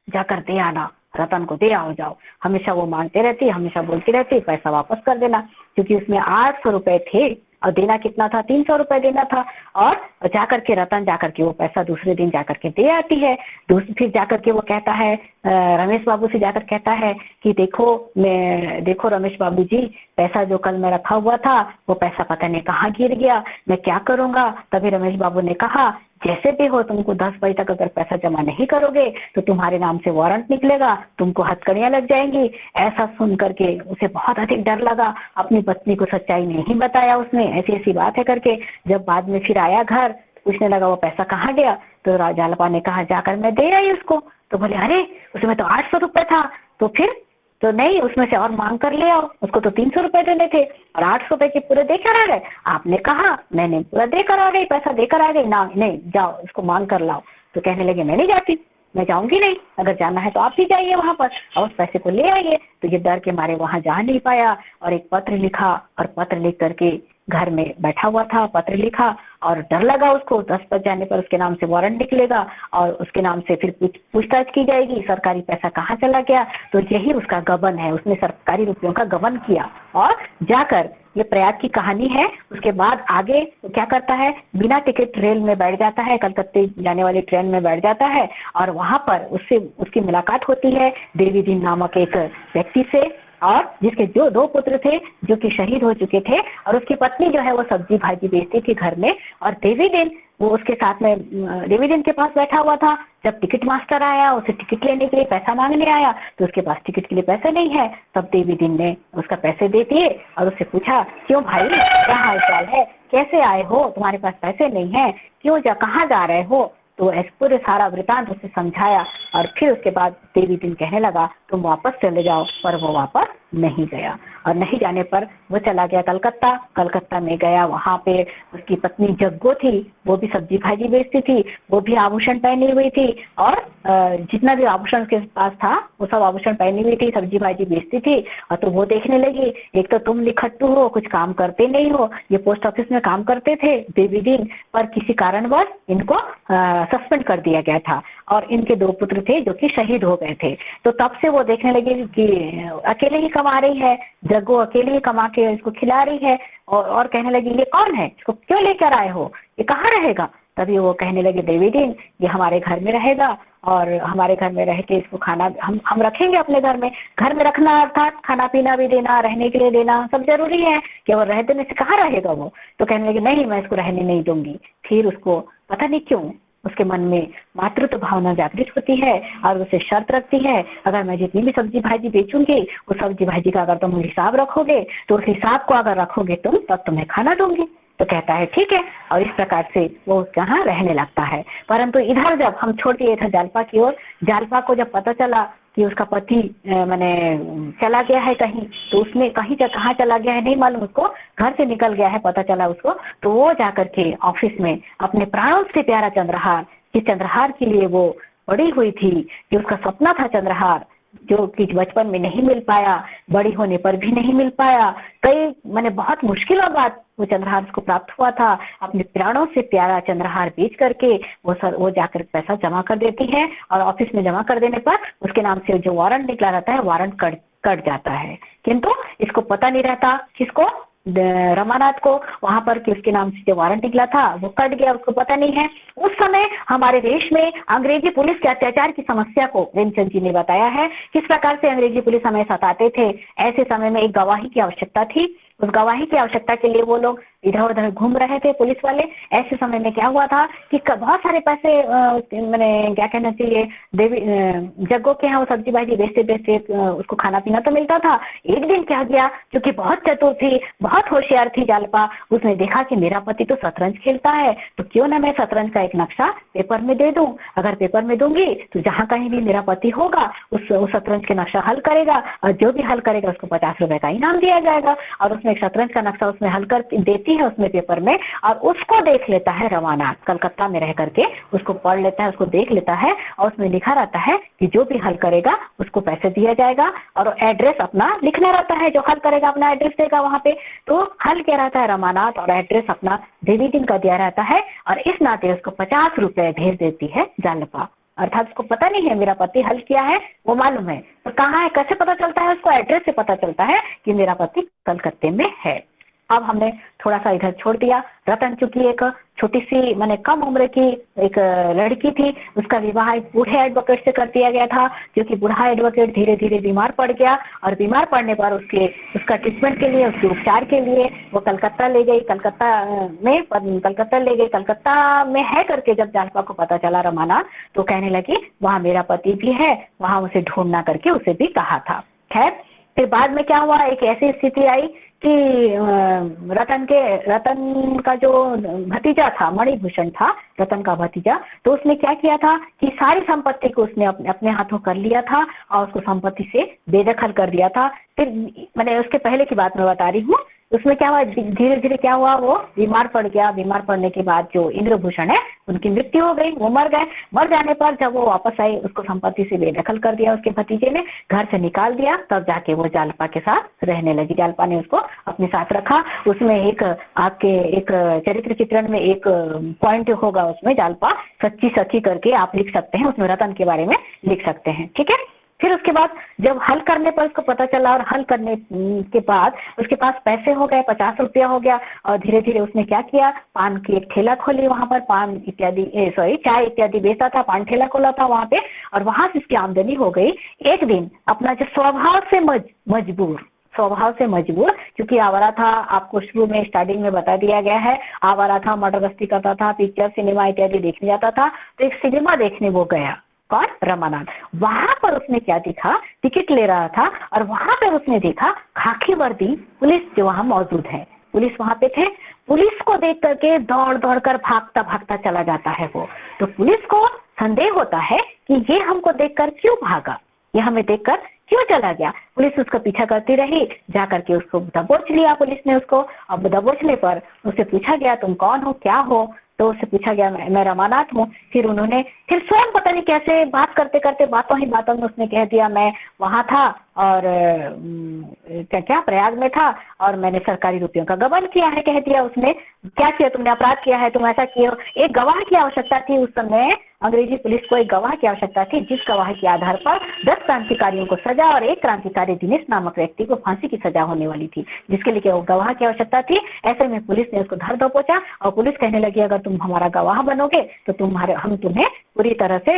A: जाकर दे आना, रतन को दे आओ जाओ। हमेशा वो मांगते रहती, हमेशा बोलती रहती पैसा वापस कर देना, क्योंकि उसमें 800 रुपए थे और देना कितना था, 300 रुपए देना था। और जाकर के रतन जाकर के वो पैसा दूसरे दिन जाकर के दे आती है। फिर जाकर के वो कहता है, रमेश बाबू से जाकर कहता है कि देखो रमेश बाबू जी, पैसा जो कल मैं रखा हुआ था वो पैसा पता नहीं कहाँ गिर गया, मैं क्या करूँगा। तभी रमेश बाबू ने कहा, जैसे भी हो तुमको 10 बजे तक अगर पैसा जमा नहीं करोगे तो तुम्हारे नाम से वारंट निकलेगा, तुमको हथकड़ियां लग जाएंगी। ऐसा सुन करके उसे बहुत अधिक डर लगा, अपनी पत्नी को सच्चाई नहीं बताया उसने, ऐसी बात है करके। जब बाद में फिर आया घर, पूछने लगा वो पैसा कहाँ गया, तो जालपा ने कहा जाकर मैं दे आई उसको। तो बोले अरे उसमें तो 800 रुपए था। तो फिर तो नहीं, उसमें से और मांग कर ले आओ, उसको तो 300 रुपए देने थे और 800 रुपए के पूरे देकर आ गए। आपने कहा, मैंने पूरा देकर आ गई, पैसा देकर आ गई ना, नहीं जाओ इसको मांग कर लाओ। तो कहने लगे मैं नहीं जाती, मैं जाऊंगी नहीं, अगर जाना है तो आप ही जाइए वहां पर और उस पैसे को ले आइए। तो ये डर के मारे वहां जा नहीं पाया और एक पत्र लिखा और पत्र लिख करके घर में बैठा हुआ था, पत्र लिखा और डर लगा उसको 10 बज जाने पर उसके नाम से वारंट निकलेगा और उसके नाम से फिर पूछताछ की जाएगी, सरकारी पैसा कहाँ चला गया। तो यही उसका गबन है, उसने सरकारी रुपयों का गबन किया और जाकर, ये प्रयाग की कहानी है। उसके बाद आगे क्या करता है, बिना टिकट रेल में बैठ जाता है, कलकत्ते जाने वाली ट्रेन में बैठ जाता है और वहां पर उससे उसकी मुलाकात होती है देवी दीन नामक एक व्यक्ति से, और जिसके जो 2 पुत्र थे जो कि शहीद हो चुके थे और उसकी पत्नी जो है वो सब्जी भाजी बेचती थी घर में, और देवी दिन वो उसके साथ में देवी दिन के पास बैठा हुआ था। जब टिकट मास्टर आया उसे टिकट लेने के लिए पैसा मांगने आया तो उसके पास टिकट के लिए पैसे नहीं है, तब देवी दिन ने उसका पैसे दे दिए और उससे पूछा क्यों भाई क्या हाल चाल है, कैसे आए हो, तुम्हारे पास पैसे नहीं है, क्यों कहाँ जा रहे हो। तो ऐसे पूरे सारा वृतांत उसे समझाया और फिर उसके बाद देवी दिन कहने लगा तुम वापस चले जाओ, पर वो वापस नहीं गया और नहीं जाने पर वो चला गया कलकत्ता। कलकत्ता में गया, वहाँ पे उसकी पत्नी जग्गो थी, वो भी सब्जी भाजी बेचती थी, वो भी आभूषण पहनी हुई थी और जितना भी आभूषण उसके पास था वो सब आभूषण पहनी हुई थी, सब्जी भाजी बेचती थी। और तो वो देखने लगी, एक तो तुम निखट्टू हो, कुछ काम करते नहीं हो, ये पोस्ट ऑफिस में काम करते थे देवी दिन, पर किसी कारणवश इनको सस्पेंड कर दिया गया था और इनके 2 पुत्र थे जो कि शहीद हो गए थे। तो तब से वो देखने लगी कि अकेले ही कमा रही है, जग्गो अकेले ही कमा के इसको खिला रही है और कहने लगी ये कौन है, इसको क्यों लेकर आए हो, ये कहाँ रहेगा। तभी वो कहने लगे देवी दिन ये हमारे घर में रहेगा और हमारे घर में रह के इसको खाना हम रखेंगे अपने घर में रखना अर्थात खाना पीना भी देना, रहने के लिए देना सब जरूरी है, कि वो रह देने से कहाँ रहेगा वो। तो कहने लगे नहीं मैं इसको रहने नहीं दूंगी। फिर उसको पता नहीं क्यों उसके मन में मातृत्व भावना जागृत होती है और उसे शर्त रखती है अगर मैं जितनी भी सब्जी भाजी बेचूंगी उस सब्जी भाजी का अगर तुम हिसाब रखोगे तो उस हिसाब को अगर रखोगे तुम तब तुम्हें खाना दूंगी। तो कहता है ठीक है और इस प्रकार से वो उसके यहाँ रहने लगता है। परंतु इधर जब हम छोड़ दिए थे जालपा की ओर, जालपा को जब पता चला कि उसका पति मैंने चला गया है कहीं, तो उसने कहीं कहाँ चला गया है नहीं मालूम, उसको घर से निकल गया है पता चला उसको। तो वो जाकर के ऑफिस में अपने प्राणों से प्यारा चंद्रहार, जिस चंद्रहार के लिए वो पड़ी हुई थी, कि उसका सपना था चंद्रहार, जो कि बचपन में नहीं मिल पाया, बड़ी होने पर भी नहीं मिल पाया, कई मैंने बहुत मुश्किलों बाद वो चंद्रहार उसको प्राप्त हुआ था। अपने प्राणों से प्यारा चंद्रहार बेच करके वो जाकर पैसा जमा कर देती है और ऑफिस में जमा कर देने पर उसके नाम से जो वारंट निकला रहता है वारंट कट जाता है। किंतु इसको पता नहीं रहता, किसको, रमानाथ को, वहां पर कि उसके नाम से जो वारंट निकला था वो कट गया, उसको पता नहीं है। उस समय हमारे देश में अंग्रेजी पुलिस के अत्याचार की समस्या को प्रेमचंद जी ने बताया है, किस प्रकार से अंग्रेजी पुलिस हमें सताते थे। ऐसे समय में एक गवाही की आवश्यकता थी, उस गवाही की आवश्यकता के लिए वो लोग इधर उधर घूम रहे थे पुलिस वाले। ऐसे समय में क्या हुआ था कि बहुत सारे पैसे मैंने क्या कहना चाहिए देवी जग्गो के यहाँ वो सब्जी भाजी बेचते बेचते उसको खाना पीना तो मिलता था। एक दिन क्या गया, क्योंकि बहुत चतुर थी, बहुत होशियार थी जालपा, उसने देखा कि मेरा पति तो शतरंज खेलता है, तो क्यों ना मैं शतरंज का एक नक्शा पेपर में दे दूं। अगर पेपर में दूंगी तो जहाँ कहीं भी मेरा पति होगा उस शतरंज के नक्शा हल करेगा और जो भी हल करेगा उसको 50 रुपए का इनाम दिया जाएगा। और उसने एक शतरंज का नक्शा उसमें हल कर देती है उसमें पेपर में, और उसको देख लेता है रवाना, कलकत्ता में रह करके उसको पढ़ लेता है, उसको देख लेता है और उसमें लिखा रहता है कि जो भी हल करेगा उसको पैसे दिया जाएगा और एड्रेस अपना लिखना रहता है, जो हल करेगा अपना एड्रेस देगा वहां पे। तो हल क्या रहता है रमानाथ और एड्रेस अपना देवी दिन का दिया रहता है और इस नाते उसको 50 रुपए भेज देती है जालपा। अर्थात उसको पता नहीं है मेरा पति हल किया है, वो मालूम है, तो कहाँ है, कैसे पता चलता है, उसको एड्रेस से पता चलता है कि मेरा पति कलकत्ते में है। अब हमने थोड़ा सा इधर छोड़ दिया। रतन चूंकि एक छोटी सी मैंने कम उम्र की एक लड़की थी, उसका विवाह एक बूढ़े एडवोकेट से कर दिया गया था, क्योंकि बूढ़ा एडवोकेट धीरे धीरे बीमार पड़ गया और बीमार पड़ने पर उसका ट्रीटमेंट के लिए, उसके उपचार के लिए वो कलकत्ता ले गई। कलकत्ता में है करके जब जालपा को पता चला रमानाथ, तो कहने लगी वहाँ मेरा पति भी है, वहाँ उसे ढूंढना करके उसे भी कहा था। खैर फिर बाद में क्या हुआ, एक ऐसी स्थिति आई कि रतन का जो भतीजा था, मणिभूषण था रतन का भतीजा, तो उसने क्या किया था कि सारी संपत्ति को उसने अपने हाथों कर लिया था और उसको संपत्ति से बेदखल कर दिया था। फिर मैंने उसके पहले की बात मैं बता रही हूँ, उसमें क्या हुआ, धीरे धीरे क्या हुआ, वो बीमार पड़ गया। बीमार पड़ने के बाद जो इंद्रभूषण है उनकी मृत्यु हो गई, वो मर गए। मर जाने पर जब वो वापस आई, उसको संपत्ति से बेदखल कर दिया उसके भतीजे ने, घर से निकाल दिया। तब जाके वो जालपा के साथ रहने लगी। जालपा ने उसको अपने साथ रखा। उसमें एक आपके एक चरित्र चित्रण में एक पॉइंट होगा, उसमें जालपा सच्ची सखी करके आप लिख सकते हैं, उसमें रतन के बारे में लिख सकते हैं, ठीक है। फिर उसके बाद जब हल करने पर उसको पता चला, और हल करने के बाद उसके पास पैसे हो गए, 50 रुपया हो गया। और धीरे धीरे उसने क्या किया, पान की एक ठेला खोली, वहां पर पान इत्यादि चाय इत्यादि बेचता था, पान ठेला खोला था वहां पे, और वहां से उसकी आमदनी हो गई। एक दिन अपना जो स्वभाव से मजबूर, क्योंकि आवारा था, आपको शुरू में स्टार्टिंग में बता दिया गया है, आवारा था, मर्डर गश्ती करता था, पिक्चर सिनेमा इत्यादि देखने जाता था। तो एक सिनेमा देखने वो गया, कौन, रमानाथ। वहां पर उसने क्या देखा, टिकट ले रहा था, और वहां पर उसने देखा खाकी वर्दी पुलिस जो वहां मौजूद है, पुलिस वहां पे थे। पुलिस को देख करके दौड़ दौड़ कर भागता भागता चला जाता है वो। तो पुलिस को संदेह होता है कि ये हमको देखकर क्यों भागा, ये हमें देखकर क्यों चला गया। पुलिस उसका पीछा करती रही, जाकर के उसको दबोच लिया पुलिस ने उसको। अब दबोचने पर उससे पूछा गया, तुम कौन हो, क्या हो। तो उससे पूछा गया, मैं रमानाथ हूँ। फिर उन्होंने फिर स्वयं पता नहीं कैसे बात करते करते बातों ही बातों में उसने कह दिया, मैं वहां था और क्या प्रयाग में था, और मैंने सरकारी रुपयों का गबन किया है, कह दिया उसने। क्या किया तुमने, अपराध किया है, तुम ऐसा किए हो। एक गवाह की आवश्यकता थी उस समय, अंग्रेजी पुलिस को एक गवाह की आवश्यकता थी, जिस गवाह के आधार पर 10 क्रांतिकारियों को सजा और एक क्रांतिकारी दिनेश नामक व्यक्ति को फांसी की सजा होने वाली थी, जिसके लिए वो गवाह की आवश्यकता थी। ऐसे में पुलिस ने उसको धर दबोचा, और पुलिस कहने लगी, अगर तुम हमारा गवाह बनोगे तो हम तुम्हें पूरी तरह से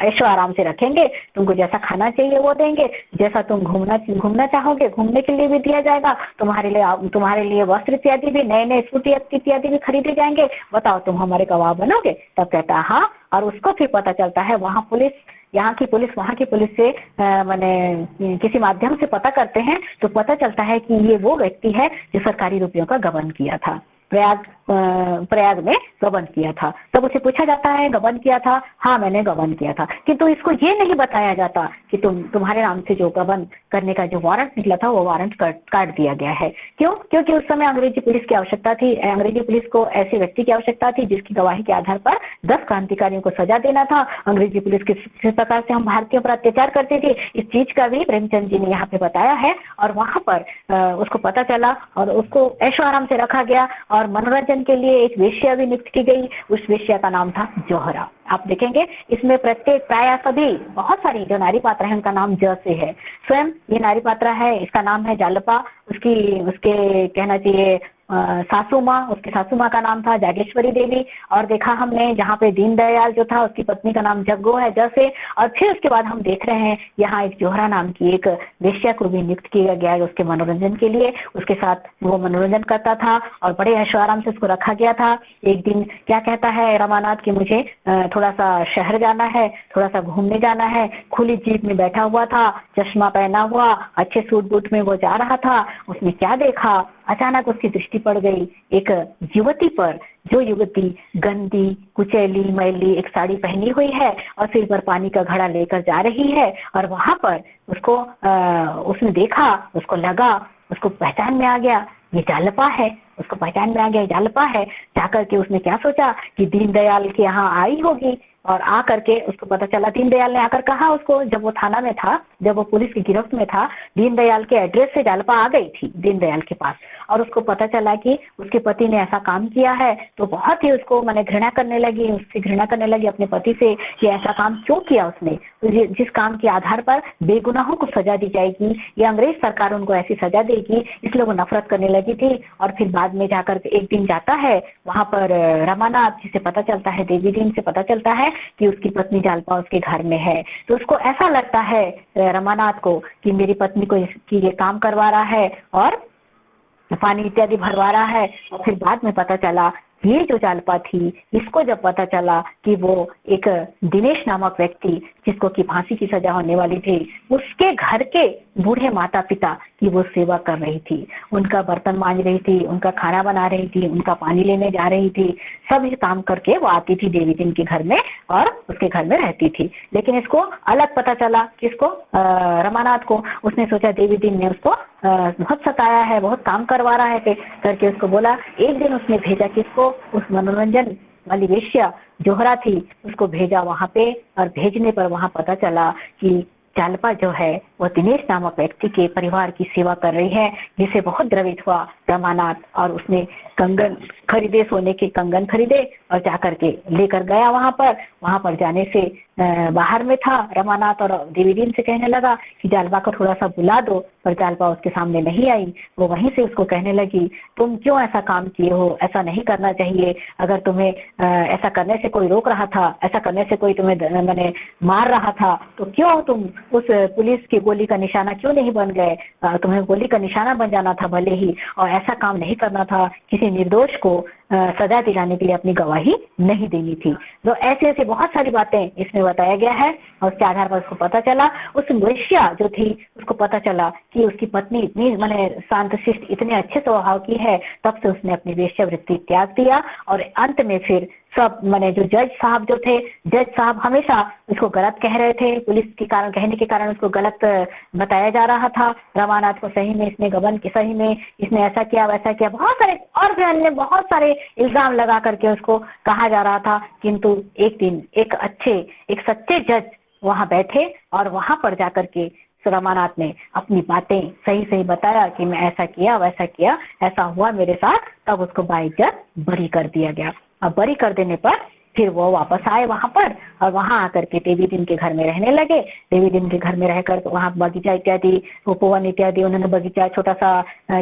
A: ऐशो आराम से रखेंगे, तुमको जैसा खाना चाहिए वो देंगे, जैसा तुम घूमना चाहोगे घूमने के लिए भी दिया जाएगा, तुम्हारे लिए वस्त्र इत्यादि भी, नए नए सूट इत्यादि भी खरीदे जाएंगे, बताओ तुम हमारे गवाह बनोगे। तब कहता हाँ। और उसको फिर पता चलता है, वहाँ पुलिस, यहाँ की पुलिस से मैंने किसी माध्यम से पता करते हैं, तो पता चलता है कि ये वो व्यक्ति है जो सरकारी रुपयों का गबन किया था, प्रयाग में गबन किया था। तब उसे पूछा जाता है, गबन किया था, हाँ मैंने गबन किया था, किंतु इसको ये नहीं बताया जाता कि तुम्हारे नाम से जो गबन करने का जो वारंट निकला था वो वारंट काट दिया गया है। क्यों? क्योंकि उस समय अंग्रेजी पुलिस की आवश्यकता थी, अंग्रेजी पुलिस को ऐसे व्यक्ति की आवश्यकता थी जिसकी गवाही के आधार पर 10 क्रांतिकारियों को सजा देना था। अंग्रेजी पुलिस किस प्रकार से हम भारतीयों पर अत्याचार करते थे, इस चीज का भी प्रेमचंद जी ने यहाँ पे बताया है। और वहां पर उसको पता चला और उसको ऐशो आराम से रखा गया, और मनोरंजन के लिए एक वेश्या भी नियुक्त की गई। उस वेश्या का नाम था जोहरा। आप देखेंगे इसमें प्रत्येक प्राय सभी बहुत सारी जो नारी पात्र है उनका नाम ज से है। स्वयं ये नारी पात्रा है, इसका नाम है जालपा। उसके कहना चाहिए सासू माँ, उसकी सासू माँ का नाम था जागेश्वरी देवी। और देखा हमने जहाँ पे दीनदयाल जो था उसकी पत्नी का नाम जग्गो है, जैसे। और फिर उसके बाद हम देख रहे हैं यहाँ एक जोहरा नाम की एक वेश्या को भी नियुक्त किया गया है उसके मनोरंजन के लिए। उसके साथ वो मनोरंजन करता था और बड़े ऐशो आराम से उसको रखा गया था। एक दिन क्या कहता है रमानाथ कि मुझे थोड़ा सा शहर जाना है, थोड़ा सा घूमने जाना है। खुली जीप में बैठा हुआ था, चश्मा पहना हुआ, अच्छे सूट बूट में वो जा रहा था। उसने क्या देखा, अचानक उसकी दृष्टि पड़ गई एक युवती पर, जो युवती गंदी कुचैली मैली एक साड़ी पहनी हुई है और सिर पर पानी का घड़ा लेकर जा रही है। और वहां पर उसको उसने देखा, उसको लगा, उसको पहचान में आ गया ये जालपा है। उसको पहचान में आ गया जालपा है। जाकर के उसने क्या सोचा कि दीनदयाल के यहाँ आई होगी, और आ करके उसको पता चला, दीनदयाल ने आकर कहा उसको, जब वो थाना में था, जब वो पुलिस की गिरफ्त में था, दीनदयाल के एड्रेस से जालपा आ गई थी दीनदयाल के पास। और उसको पता चला कि उसके पति ने ऐसा काम किया है, तो बहुत ही उसको घृणा करने लगी, उससे घृणा करने लगी अपने पति से कि ऐसा काम क्यों किया उसने, जिस काम के आधार पर बेगुनाहों को सजा दी जाएगी, ये अंग्रेज सरकार उनको ऐसी सजा देगी, इसलिए वो नफरत करने लगी थी। और फिर बाद में जाकर एक दिन जाता है वहां पर रमानाथ जी से पता चलता है, देवी दीन से पता चलता है कि उसकी पत्नी जालपा उसके घर में है। तो उसको ऐसा लगता है रमानाथ को कि मेरी पत्नी को ये काम करवा रहा है और पानी इत्यादि भरवा रहा है। और फिर बाद में पता चला ये जो जालपा थी, इसको जब पता चला कि वो एक दिनेश नामक व्यक्ति जिसको कि फांसी की सजा होने वाली थी, उसके घर के बूढ़े माता पिता की वो सेवा कर रही थी, उनका बर्तन मांज रही थी, उनका खाना बना रही थी, उनका पानी लेने जा रही थी, सब काम करके वो आती थी देवी दिन के घर में और उसके घर में रहती थी। लेकिन इसको अलग पता चला, किसको, रमानाथ को। उसने सोचा देवी दिन ने उसको
H: बहुत सताया है, बहुत काम करवा रहा है करके उसको बोला। एक दिन उसने भेजा किसको, उस मनोरंजन वाली वेश्या जोहरा थी, उसको भेजा वहां पे। और भेजने पर वहां पता चला कि जालपा जो है वो दिनेश नामक व्यक्ति के परिवार की सेवा कर रही है, जिसे बहुत द्रवित हुआ रमानाथ और उसने कंगन खरीदे, सोने के कंगन खरीदे और जाकर के लेकर गया वहां पर जाने से बाहर में था रमानाथ और देवी दीन से कहने लगा कि जालपा को थोड़ा सा बुला दो, पर जालपा उसके सामने नहीं आई। वो वहीं से उसको कहने लगी, तुम क्यों ऐसा काम किए हो, ऐसा नहीं करना चाहिए। अगर तुम्हें ऐसा करने से कोई रोक रहा था, ऐसा करने से कोई तुम्हें मैंने मार रहा था, तो क्यों तुम उस पुलिस की गोली का निशाना क्यों नहीं बन गए। तुम्हें गोली का निशाना बन जाना था भले ही, और ऐसा काम नहीं करना था। किसी निर्दोष को सजा दिलाने के लिए अपनी गवाही नहीं देनी थी। तो ऐसे ऐसे बहुत सारी बातें इसमें बताया गया है। और उसके आधार पर उसको पता चला, उस वेश्या जो थी उसको पता चला कि उसकी पत्नी इतनी माने शांत शिष्ट, इतने अच्छे स्वभाव की है। तब से उसने अपनी वेश्यावृत्ति त्याग दिया। और अंत में फिर सब माने जो जज साहब जो थे, जज साहब हमेशा उसको गलत कह रहे थे, पुलिस के कारण कहने के कारण उसको गलत बताया जा रहा था। रमानाथ को सही में इसने गबन की, सही में इसने ऐसा किया वैसा किया, बहुत सारे और भी अन्य बहुत सारे इल्जाम लगा करके उसको कहा जा रहा था। किंतु एक दिन एक सच्चे जज वहां बैठे और वहां पर जाकर के रमानाथ ने अपनी बातें सही सही बताया कि मैं ऐसा किया वैसा किया, ऐसा हुआ मेरे साथ। तब उसको बाइज्जत बरी कर दिया गया। अब बरी कर देने पर फिर वो वापस आए वहां पर और वहां आकर के देवी दिन के घर में रहने लगे। देवी दिन के घर में रहकर वहां बगीचा इत्यादि, उपवन इत्यादि, उन्होंने बगीचा छोटा सा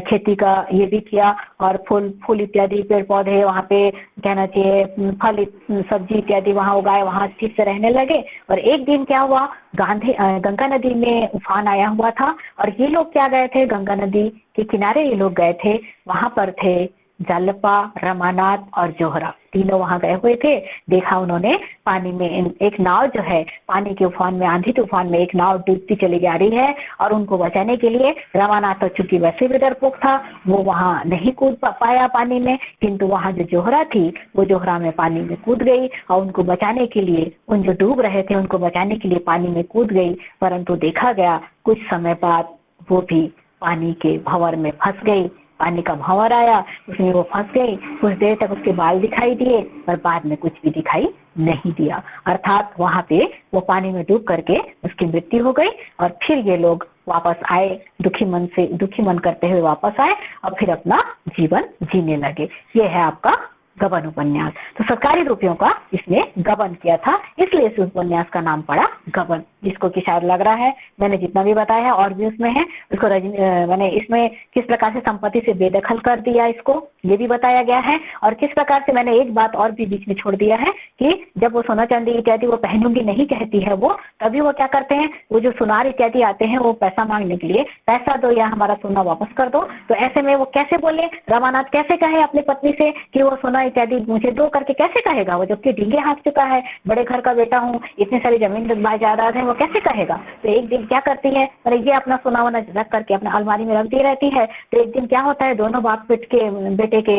H: खेती का ये भी किया और फूल इत्यादि पेड़ पौधे वहां पे कहना चाहिए फल सब्जी इत्यादि वहां उगाए, वहां ठीक से रहने लगे। और एक दिन क्या हुआ, गंगा नदी में उफान आया हुआ था और ये लोग क्या गए थे, गंगा नदी के किनारे ये लोग गए थे। वहां पर थे जालपा, रमानाथ और जोहरा, तीनों वहां गए हुए थे। देखा उन्होंने पानी में एक नाव जो है, पानी के उफान में, आंधी तूफान में एक नाव डूबती चली जा रही है। और उनको बचाने के लिए रमानाथ तो चूंकि वैसे भी डरपोक था, वो वहां नहीं कूद पाया पानी में। किंतु वहां जो जोहरा थी वो जोहरा में पानी में कूद गई और उनको बचाने के लिए, उन जो डूब रहे थे उनको बचाने के लिए पानी में कूद गई। परंतु देखा गया कुछ समय बाद वो भी पानी के भंवर में फंस गई। पानी का भंवर आया, उसमें वो फंस गई। कुछ देर तक उसके बाल दिखाई दिए पर बाद में कुछ भी दिखाई नहीं दिया। अर्थात वहां पे वो पानी में डूब करके उसकी मृत्यु हो गई। और फिर ये लोग वापस आए, दुखी मन करते हुए वापस आए और फिर अपना जीवन जीने लगे। ये है आपका गबन उपन्यास। तो सरकारी रुपयों का इसने गबन किया था, इसलिए इस उपन्यास का नाम पड़ा गबन। जिसको कि शायद लग रहा है मैंने जितना भी बताया है और भी उसमें है, उसको मैंने इसमें किस प्रकार से संपत्ति से बेदखल कर दिया इसको ये भी बताया गया है। और किस प्रकार से मैंने एक बात और भी बीच में छोड़ दिया है कि जब वो सोना चांदी इत्यादि वो पहनूंगी नहीं कहती है वो, तभी वो क्या करते हैं, वो जो सुनार इत्यादि आते हैं वो पैसा मांगने के लिए, पैसा दो या हमारा सोना वापस कर दो। तो ऐसे में वो कैसे बोले, रमानाथ कैसे कहे अपनी पत्नी से कि वो सोना इत्यादि मुझे दो करके, कैसे कहेगा वो, जबकि ढींगे हाथ चुका है, बड़े घर का बेटा हूँ, इतनी सारी जमीन जायदाद है, वो कैसे कहेगा। तो एक दिन क्या करती है, ये अपना सोना वोना रख करके अपना अलमारी में रख दी रहती है। तो एक दिन क्या होता है, दोनों बाप बेटे के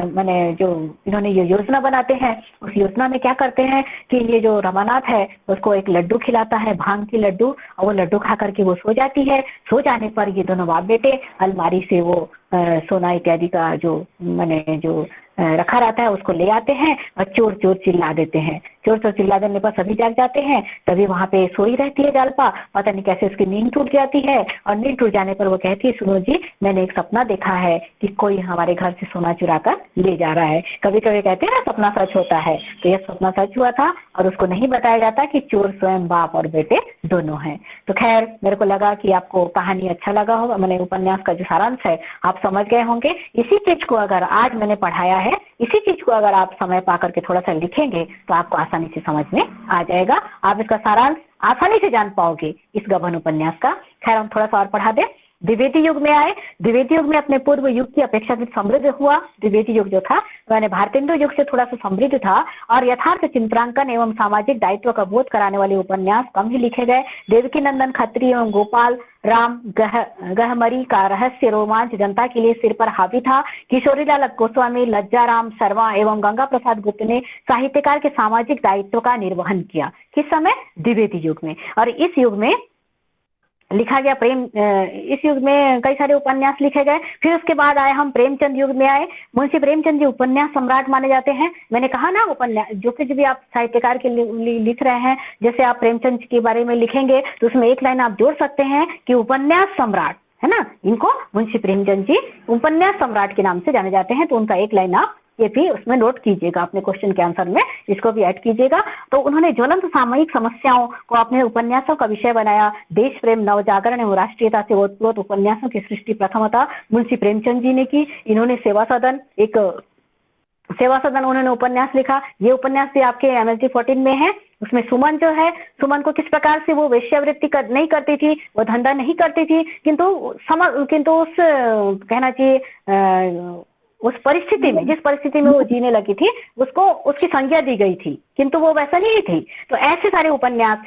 H: मैंने जो इन्होंने ये योजना बनाते हैं, उस योजना में क्या करते हैं कि ये जो रमानाथ है उसको एक लड्डू खिलाता है, भांग की लड्डू, और वो लड्डू खा करके वो सो जाती है। सो जाने पर ये दोनों बाप बेटे अलमारी से वो सोना इत्यादि का जो मैंने जो रखा रहता है उसको ले आते हैं और चोर चोर चिल्ला देते हैं। चोर चोर चिल्ला देने पर सभी जाग जाते हैं। तभी वहां पे सोई रहती है जालपा, पता नहीं कैसे उसकी नींद टूट जाती है। और नींद टूट जाने पर वो कहती है, सुनो जी मैंने एक सपना देखा है कि कोई हमारे घर से सोना चुरा कर ले जा रहा है। कभी कभी कहते हैं ना सपना सच होता है, तो यह सपना सच हुआ था और उसको नहीं बताया जाता कि चोर स्वयं बाप और बेटे दोनों हैं। तो खैर मेरे को लगा कि आपको कहानी अच्छा लगा होगा, मैंने उपन्यास का जो सारांश है आप समझ गए होंगे। इसी चीज को अगर आज मैंने पढ़ाया है, इसी चीज को अगर आप समय पा करके थोड़ा सा लिखेंगे तो आपको आसानी से समझ में आ जाएगा। आप इसका सारांश आसानी से जान पाओगे इस गबन उपन्यास का। खैर हम थोड़ा सा और पढ़ा दें। द्विवेदी युग में आए। द्विवेदी युग में अपने पूर्व युग की अपेक्षाकृत समृद्ध हुआ। द्विवेदी युग जो था मैंने भारतेंदु युग से थोड़ा सा समृद्ध था और यथार्थ चिंतनांकन एवं सामाजिक दायित्व का बोध कराने वाले उपन्यास कम ही लिखे गए। देवकी नंदन खत्री एवं गोपाल राम गहमरी का रहस्य रोमांच जनता के लिए सिर पर हावी था। किशोरीलाल गोस्वामी, लज्जाराम शर्मा एवं गंगा प्रसाद गुप्त ने साहित्यकार के सामाजिक दायित्व का निर्वहन किया। किस समय? द्विवेदी युग में। और इस युग में लिखा गया प्रेम। इस युग में कई सारे उपन्यास लिखे गए। फिर उसके बाद आए हम प्रेमचंद युग में आए। मुंशी प्रेमचंद जी उपन्यास सम्राट माने जाते हैं। मैंने कहा ना उपन्यास जो कुछ भी आप साहित्यकार के लिए लिख रहे हैं, जैसे आप प्रेमचंद के बारे में लिखेंगे तो उसमें एक लाइन आप जोड़ सकते हैं कि उपन्यास सम्राट, है ना। इनको मुंशी प्रेमचंद जी उपन्यास सम्राट के नाम से जाने जाते हैं। तो उनका एक लाइन आप ये भी उसमें नोट कीजिएगा, अपने क्वेश्चन के आंसर में इसको भी ऐड कीजिएगा। तो उन्होंने ज्वलंत सामयिक समस्याओं को अपने उपन्यासों का विषय बनाया। देश प्रेम, नवजागरण एवं राष्ट्रीयता से ओतप्रोत उपन्यासों की सृष्टि प्रथमतः मुंशी प्रेमचंद जी ने की। इन्होंने सेवा सदन उन्होंने उपन्यास लिखा। ये उपन्यास भी आपके MSD 14 में है। उसमें सुमन जो है, सुमन को किस प्रकार से वो वेश्यावृत्ति नहीं करती थी, वो धंधा नहीं करती थी, किंतु उस कहना चाहिए उस परिस्थिति में, जिस परिस्थिति में वो जीने लगी थी, उसको उसकी संज्ञा दी गई थी, किंतु वो वैसा नहीं थी। तो ऐसे सारे उपन्यास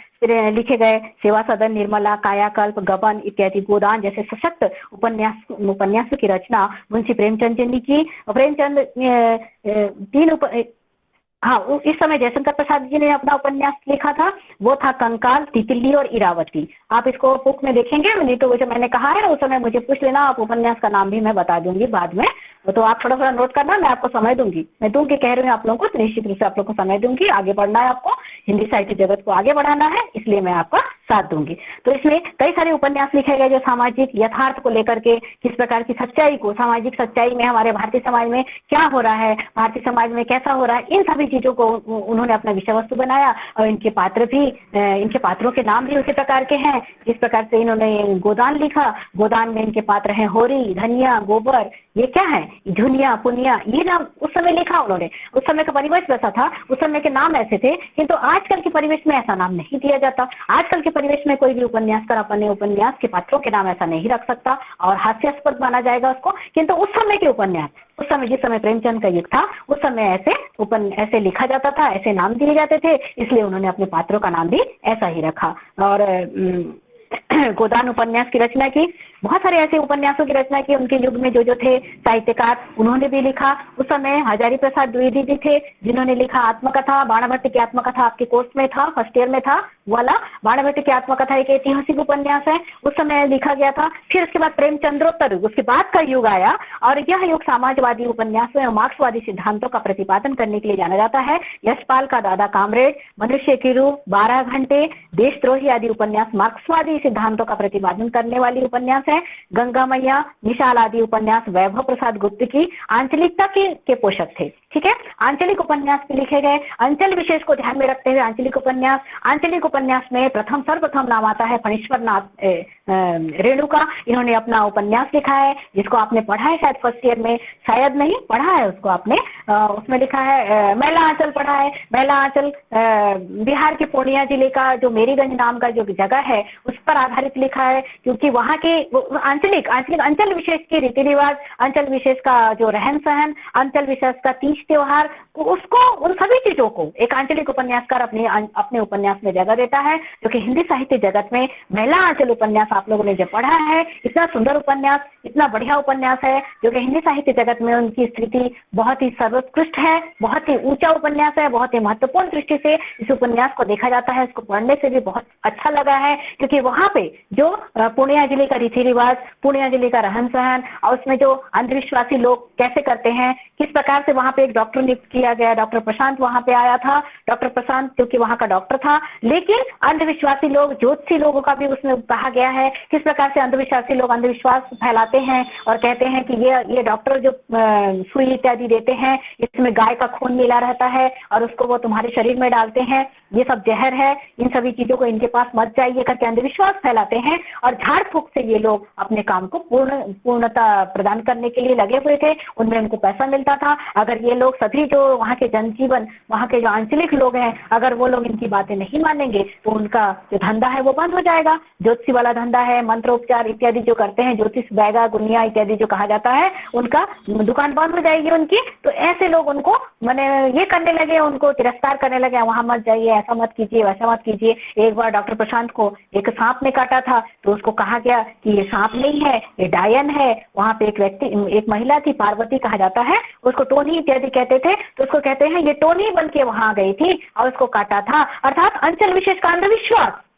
H: लिखे गए। सेवा सदन, निर्मला, कायाकल्प, गबन इत्यादि, गोदान जैसे सशक्त उपन्यासों की रचना मुंशी प्रेमचंद जी ने की। प्रेमचंद इस समय जयशंकर प्रसाद जी ने अपना उपन्यास लिखा था, वो था कंकाल, तितली और इरावती। आप इसको बुक में देखेंगे, नहीं तो वो जो मैंने कहा है उस समय मुझे पूछ लेना, आप उपन्यास का नाम भी मैं बता दूंगी बाद में। तो आप थोड़ा थोड़ा नोट करना, मैं आपको समय दूंगी, मैं दूंगी कह रही हूँ आप लोगों को, तो निश्चित रूप से आप लोग को समय दूंगी। आगे बढ़ना है आपको, हिंदी साहित्य जगत को आगे बढ़ाना है, इसलिए मैं आपका साथ दूंगी। तो इसमें कई सारे उपन्यास लिखे गए जो सामाजिक यथार्थ को लेकर के, किस प्रकार की सच्चाई को, सामाजिक सच्चाई में हमारे भारतीय समाज में क्या हो रहा है, भारतीय समाज में कैसा हो रहा है, इन सभी चीजों को उन्होंने अपना विषय वस्तु बनाया। और इनके पात्रों के नाम भी उसी प्रकार के हैं। जिस प्रकार से इन्होंने गोदान लिखा, गोदान में इनके पात्र हैं होरी, धनिया, गोबर, ये क्या है, झुनिया, पुनिया, ये नाम उस समय लिखा उन्होंने। उस समय का परिवेश वैसा था, उस समय के नाम ऐसे थे, किंतु आजकल के परिवेश में ऐसा नाम नहीं दिया जाता। आजकल के परिवेश में कोई भी उपन्यासकार अपने उपन्यास के पात्रों के नाम ऐसा नहीं रख सकता और हास्यास्पद माना जाएगा उसको। किंतु उस समय के उपन्यास, उस समय जिस समय प्रेमचंद का युग था, उस समय ऐसे लिखा जाता था, ऐसे नाम दिए जाते थे, इसलिए उन्होंने अपने पात्रों का नाम भी ऐसा ही रखा। और गोदान उपन्यास की रचना की, बहुत सारे ऐसे उपन्यासों की रचना की। उनके युग में जो थे साहित्यकार, उन्होंने भी लिखा। उस समय हजारी प्रसाद द्विवेदी जी थे जिन्होंने लिखा आत्मकथा। बाणाभट्ट की आत्मकथा आपके कोर्स में था, फर्स्ट ईयर में था वाला। बाणाभट्ट की आत्मकथा एक ऐतिहासिक उपन्यास है, उस समय लिखा गया था। फिर उसके बाद प्रेमचंद्रोत्तर युग, उसके बाद का युग आया, और यह युग समाजवादी उपन्यासों एवं मार्क्सवादी सिद्धांतों का प्रतिपादन करने के लिए जाना जाता है। यशपाल का दादा कामरेड, मनुष्य की रूह, 12 घंटे, देशद्रोही आदि उपन्यास मार्क्सवादी सिद्धांतों का प्रतिपादन करने वाली उपन्यास है। गंगा मैया, निशाल आदि उपन्यास वैभव प्रसाद गुप्त की आंचलिकता के पोषक थे। ठीक है, आंचलिक उपन्यास भी लिखे गए। अंचल विशेष को ध्यान में रखते हुए आंचलिक उपन्यास में सर्वप्रथम नाम आता है फणीश्वर नाथ रेणुका। इन्होंने अपना उपन्यास लिखा है, जिसको आपने पढ़ा है शायद फर्स्ट ईयर में, शायद नहीं पढ़ा है उसको आपने। उसमें लिखा है मैला आंचल पढ़ा है। मैला आंचल बिहार के पूर्णिया जिले का जो मेरीगंज नाम का जो जगह है उस पर आधारित लिखा है, क्योंकि वहाँ के अंचल विशेष के रीति रिवाज, अंचल विशेष का जो रहन सहन, अंचल विशेष का तीज त्योहार, उसको, उन सभी चीजों को एक आंचलिक उपन्यासकार अपने उपन्यास में जगह देता है। जो कि हिंदी साहित्य जगत में मैला आंचल उपन्यास आप लोगों ने जो पढ़ा है, इतना सुंदर उपन्यास, इतना बढ़िया उपन्यास है, जो कि हिंदी साहित्य जगत में उनकी स्थिति बहुत ही सर्वोत्कृष्ट है, बहुत ही ऊंचा उपन्यास है, बहुत ही महत्वपूर्ण दृष्टि से इस उपन्यास को देखा जाता है। इसको पढ़ने से भी बहुत अच्छा लगा है, क्योंकि वहाँ पे जो पूर्णिया जिले का रीति रिवाज, पूर्णिया जिले का रहन सहन, और उसमें जो अंधविश्वासी लोग कैसे करते हैं, किस प्रकार से वहाँ पे एक डॉक्टर नियुक्त किया गया, डॉक्टर प्रशांत वहाँ पे आया था। डॉक्टर प्रशांत क्योंकि वहाँ का डॉक्टर था, लेकिन अंधविश्वासी लोग, ज्योतिषी लोगों का भी उसमें कहा गया है, किस प्रकार से अंधविश्वासी लोग अंधविश्वास फैलाते हैं और कहते हैं कि ये डॉक्टर जो सुई इत्यादि देते हैं, इसमें गाय का खून मिला रहता है और उसको वो तुम्हारे शरीर में डालते हैं, ये सब जहर है, इन सभी चीजों को इनके पास मत जाइए करके अंधविश्वास फैलाते हैं। और झाड़ फूक से ये लोग अपने काम को पूर्णता प्रदान करने के लिए लगे हुए थे, उनमें उनको पैसा मिलता था। अगर ये लोग सभी जो वहाँ के जनजीवन, वहाँ के जो आंचलिक लोग हैं, अगर वो लोग इनकी बातें नहीं मानेंगे तो उनका जो धंधा है वो बंद हो जाएगा। ज्योतिषी वाला धंधा है, मंत्रोपचार इत्यादि जो करते हैं, ज्योतिष बैगा गुनिया इत्यादि जो कहा जाता है, उनका दुकान बंद हो जाएगी उनकी। तो ऐसे लोग उनको ये करने लगे, उनको तिरस्कार करने लगे, वहां मत जाइए, ऐसा मत कीजिए, वैसा मत कीजिए। एक बार डॉक्टर प्रशांत को एक सांप ने काटा था, तो उसको कहा गया कि ये सांप नहीं है, ये डायन है। वहां पे एक महिला थी, पार्वती कहा जाता है, उसको टोनी इत्यादि कहते थे, तो उसको कहते हैं ये टोनी बन के वहां गई थी और उसको काटा था। अर्थात अंचल विशेष का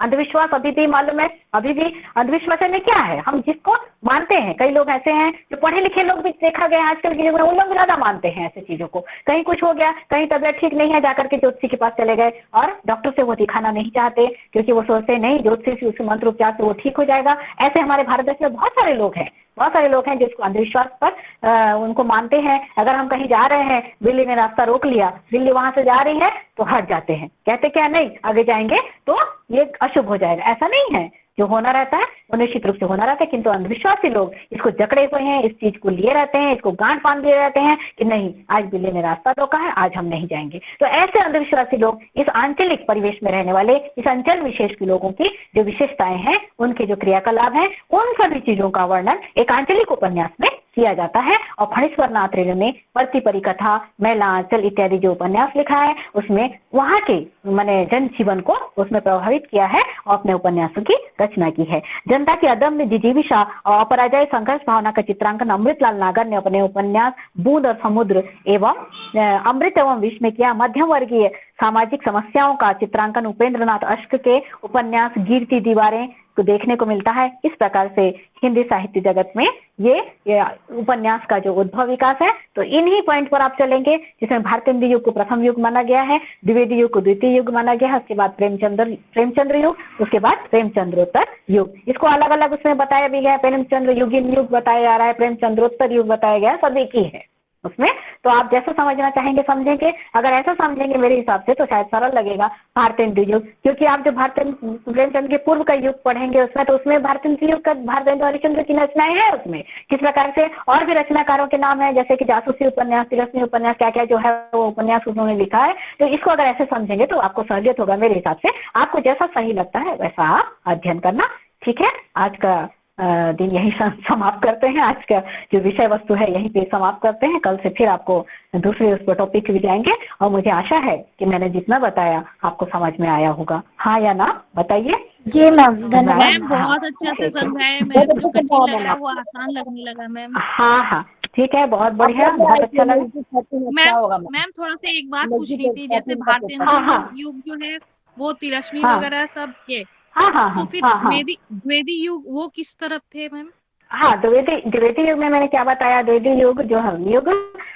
H: अंधविश्वास अभी भी मालूम है, अभी भी अंधविश्वास में क्या है, हम जिसको मानते हैं, कई लोग ऐसे हैं जो पढ़े लिखे लोग भी देखा गया आजकल के युग में, उन लोग ज्यादा मानते हैं ऐसे चीजों को। कहीं कुछ हो गया, कहीं तबियत ठीक नहीं है, जाकर के ज्योतिषी के पास चले गए और डॉक्टर से वो दिखाना नहीं चाहते, क्योंकि वो सोचते नहीं ज्योतिषी से उस मंत्र उपचार से वो ठीक हो जाएगा। ऐसे हमारे भारत देश में बहुत सारे लोग हैं, बहुत सारे लोग हैं जिसको अंधविश्वास पर उनको मानते हैं। अगर हम कहीं जा रहे हैं, बिल्ली ने रास्ता रोक लिया, बिल्ली वहां से जा रही है तो हट जाते हैं, कहते क्या नहीं आगे जाएंगे तो ये अशुभ हो जाएगा। ऐसा नहीं है, जो होना रहता है वो निश्चित रूप से होना रहता है, किंतु अंधविश्वासी लोग इसको जकड़े हुए हैं, इस चीज को लिए रहते हैं, इसको गांठ बांध लिए रहते हैं कि नहीं आज बिल्ली ने रास्ता रोका है, आज हम नहीं जाएंगे। तो ऐसे अंधविश्वासी लोग इस आंचलिक परिवेश में रहने वाले, इस अंचल विशेष के लोगों की जो विशेषताएं हैं, उनके जो क्रियाकलाप हैं, उन सभी चीजों का वर्णन एक आंचलिक उपन्यास में किया जाता है। और फणीश्वर नाथ रेणु ने वर्ती परिकथा, मैला आंचल इत्यादि जो उपन्यास लिखा है उसमें वहां के माने जन जीवन को उसमें प्रभावित किया है और अपने उपन्यासों की रचना की है। जनता की अदम्य जिजीविषा और अपराजय संघर्ष भावना का चित्रांकन अमृतलाल नागर ने अपने उपन्यास बूंद और समुद्र एवं अमृत एवं विष में किया। मध्यम वर्गीय सामाजिक समस्याओं का चित्रांकन उपेंद्र नाथ अश्क के उपन्यास गिरती दीवारें को देखने को मिलता है। इस प्रकार से हिंदी साहित्य जगत में ये उपन्यास का जो उद्भव विकास है, तो इन्हीं पॉइंट पर आप चलेंगे, जिसमें भारतीय हिंदी युग को प्रथम युग माना गया है, द्विवेदी युग को द्वितीय युग माना गया है, उसके बाद प्रेमचंद्र युग, उसके बाद प्रेमचंद्रोत्तर युग। इसको अलग अलग उसमें बताया भी गया, प्रेमचंद्र युगीन युग बताया जा रहा है, प्रेमचंद्रोत्तर युग बताया गया, सब एक ही है उसमें। तो आप जैसा समझना चाहेंगे समझेंगे, अगर ऐसा समझेंगे मेरे हिसाब से तो शायद सरल लगेगा भारतीय हिंदी युग, क्योंकि आप जो भारतीय प्रेमचंद के पूर्व का युग पढ़ेंगे उसमें, तो उसमें भारतीय हिंदी युग का भारतेंदु हरिश्चंद्र की रचनाएं हैं उसमें किस प्रकार से, और भी रचनाकारों के नाम है जैसे कि जासूसी उपन्यास, तिलस्मी उपन्यास, क्या क्या जो है वो उपन्यास उन्होंने लिखा है। तो इसको अगर ऐसे समझेंगे तो आपको सहूलियत होगा। मेरे हिसाब से आपको जैसा सही लगता है वैसा आप अध्ययन करना। ठीक है, आज का दिन यही समाप्त करते हैं, आज का जो विषय वस्तु है यहीं पे समाप्त करते हैं। कल से फिर आपको दूसरे उस पर टॉपिक भी जाएंगे और मुझे आशा है कि मैंने जितना बताया आपको समझ में आया होगा। हाँ या ना बताइए।
E: जी मैम, धन्यवाद।
B: मैम बहुत अच्छा से समझाए मैम, जो कठिन लग रहा है वो आसान लगने लगा मैम।
H: हाँ हाँ ठीक है, बहुत बढ़िया, बहुत अच्छा लगा।
B: मैम थोड़ा सा एक बात पूछनी थी, जैसे भारतीय युग जो है वो तिलस्मी वगैरह सब के, तो फिर द्विवेदी युग वो किस तरफ थे मैम?
H: हाँ, द्विवेदी युग में मैंने क्या बताया, द्विवेदी युग जो है युग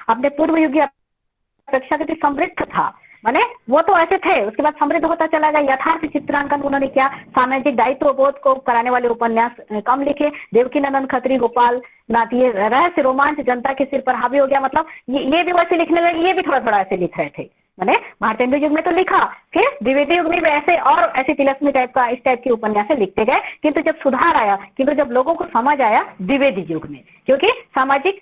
H: अपने पूर्व युग की अपेक्षा समृद्ध था, माने वो तो ऐसे थे, उसके बाद समृद्ध होता चला गया। यथार्थ चित्रांकन उन्होंने किया, सामाजिक दायित्व बोध को कराने वाले उपन्यास कम लिखे। देवकी नंदन खत्री, गोपाल नाथ, ये रहस्य रोमांच जनता के सिर पर हावी हो गया, मतलब ये भी वैसे लिखने लगे, ये भी थोड़ा थोड़ा ऐसे लिख रहे थे। मैंने भारतीय हिंदू युग में तो लिखा, फिर द्विवेदी युग में भी ऐसे और ऐसे तिलस्मी टाइप का इस टाइप के उपन्यास लिखते गए, किंतु जब सुधार आया, किंतु जब लोगों को समझ आया द्विवेदी युग में, क्योंकि सामाजिक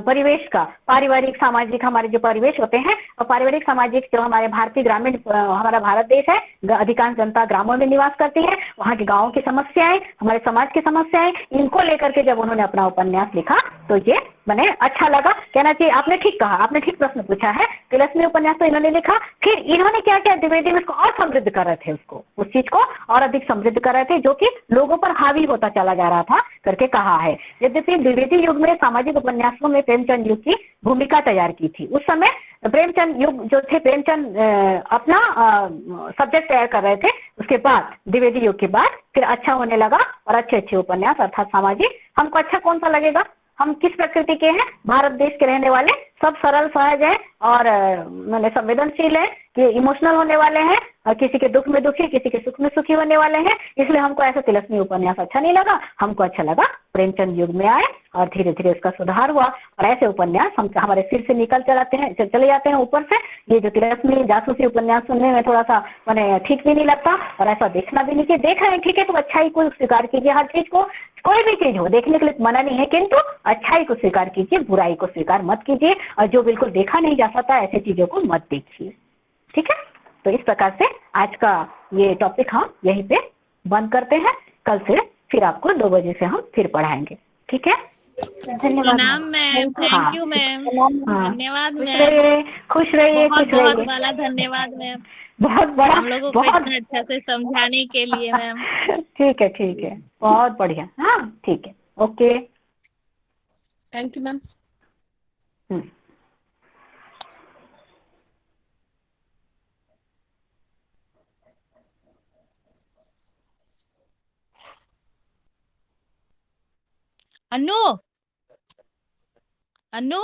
H: परिवेश का, पारिवारिक सामाजिक हमारे जो परिवेश होते हैं और पारिवारिक सामाजिक जो हमारे भारतीय ग्रामीण हमारा भारत देश है, अधिकांश जनता ग्रामों में निवास करती है, वहाँ के गाँव की समस्याएं, हमारे समाज की समस्याएं, इनको लेकर के जब उन्होंने अपना उपन्यास लिखा तो ये मैंने अच्छा लगा, कहना चाहिए। आपने ठीक कहा, आपने ठीक प्रश्न पूछा है। तिलस्मी उपन्यास तो इन्होंने लिखा, फिर इन्होंने क्या किया, द्विवेदी में उसको और समृद्ध कर रहे थे, उसको उस चीज को और अधिक समृद्ध कर रहे थे, जो कि लोगों पर हावी होता चला जा रहा था करके कहा है। यद्यपि द्विवेदी युग में सामाजिक उपन्यासों में प्रेमचंद युग की भूमिका तैयार की थी। उस समय प्रेमचंद युग जो थे, प्रेमचंद अपना सब्जेक्ट तैयार कर रहे थे, उसके बाद द्विवेदी युग के बाद फिर अच्छा होने लगा और अच्छे अच्छे उपन्यास अर्थात सामाजिक, हमको अच्छा कौन सा लगेगा, हम किस प्रकृति के हैं, भारत देश के रहने वाले, सब सरल सहज है और मैंने संवेदनशील है कि इमोशनल होने वाले हैं और किसी के दुख में दुखी, किसी के सुख में सुखी होने वाले हैं, इसलिए हमको ऐसा तिलस्मी उपन्यास अच्छा नहीं लगा। हमको अच्छा लगा प्रेमचंद युग में आए और धीरे धीरे उसका सुधार हुआ और ऐसे उपन्यास हम हमारे सिर से निकल चले जाते हैं ऊपर से। ये जो तिलस्मी जासूसी उपन्यास सुनने में थोड़ा सा मैंने ठीक भी नहीं लगता और ऐसा देखना भी नहीं चाहिए। देख रहे हैं ठीक है, तो अच्छाई को स्वीकार कीजिए, हर चीज को, कोई भी चीज हो देखने के लिए मना नहीं है, किंतु अच्छाई को स्वीकार कीजिए, बुराई को स्वीकार मत कीजिए और जो बिल्कुल देखा नहीं जा सकता ऐसे चीजों को मत देखिए। ठीक है, तो इस प्रकार से आज का ये टॉपिक हम यहीं पे बंद करते हैं। कल से फिर आपको 2 बजे से हम फिर पढ़ाएंगे। ठीक है,
E: धन्यवाद
B: मैम, थैंक यू मैम, धन्यवाद मैम,
H: खुश रहिए,
B: बहुत वाला धन्यवाद मैम,
H: बहुत बड़ा,
B: हम लोगों को इतना अच्छा से समझाने के लिए मैम।
H: ठीक है, बहुत बढ़िया। हाँ ठीक है, okay,
F: thank you ma'am.
B: Annu Annu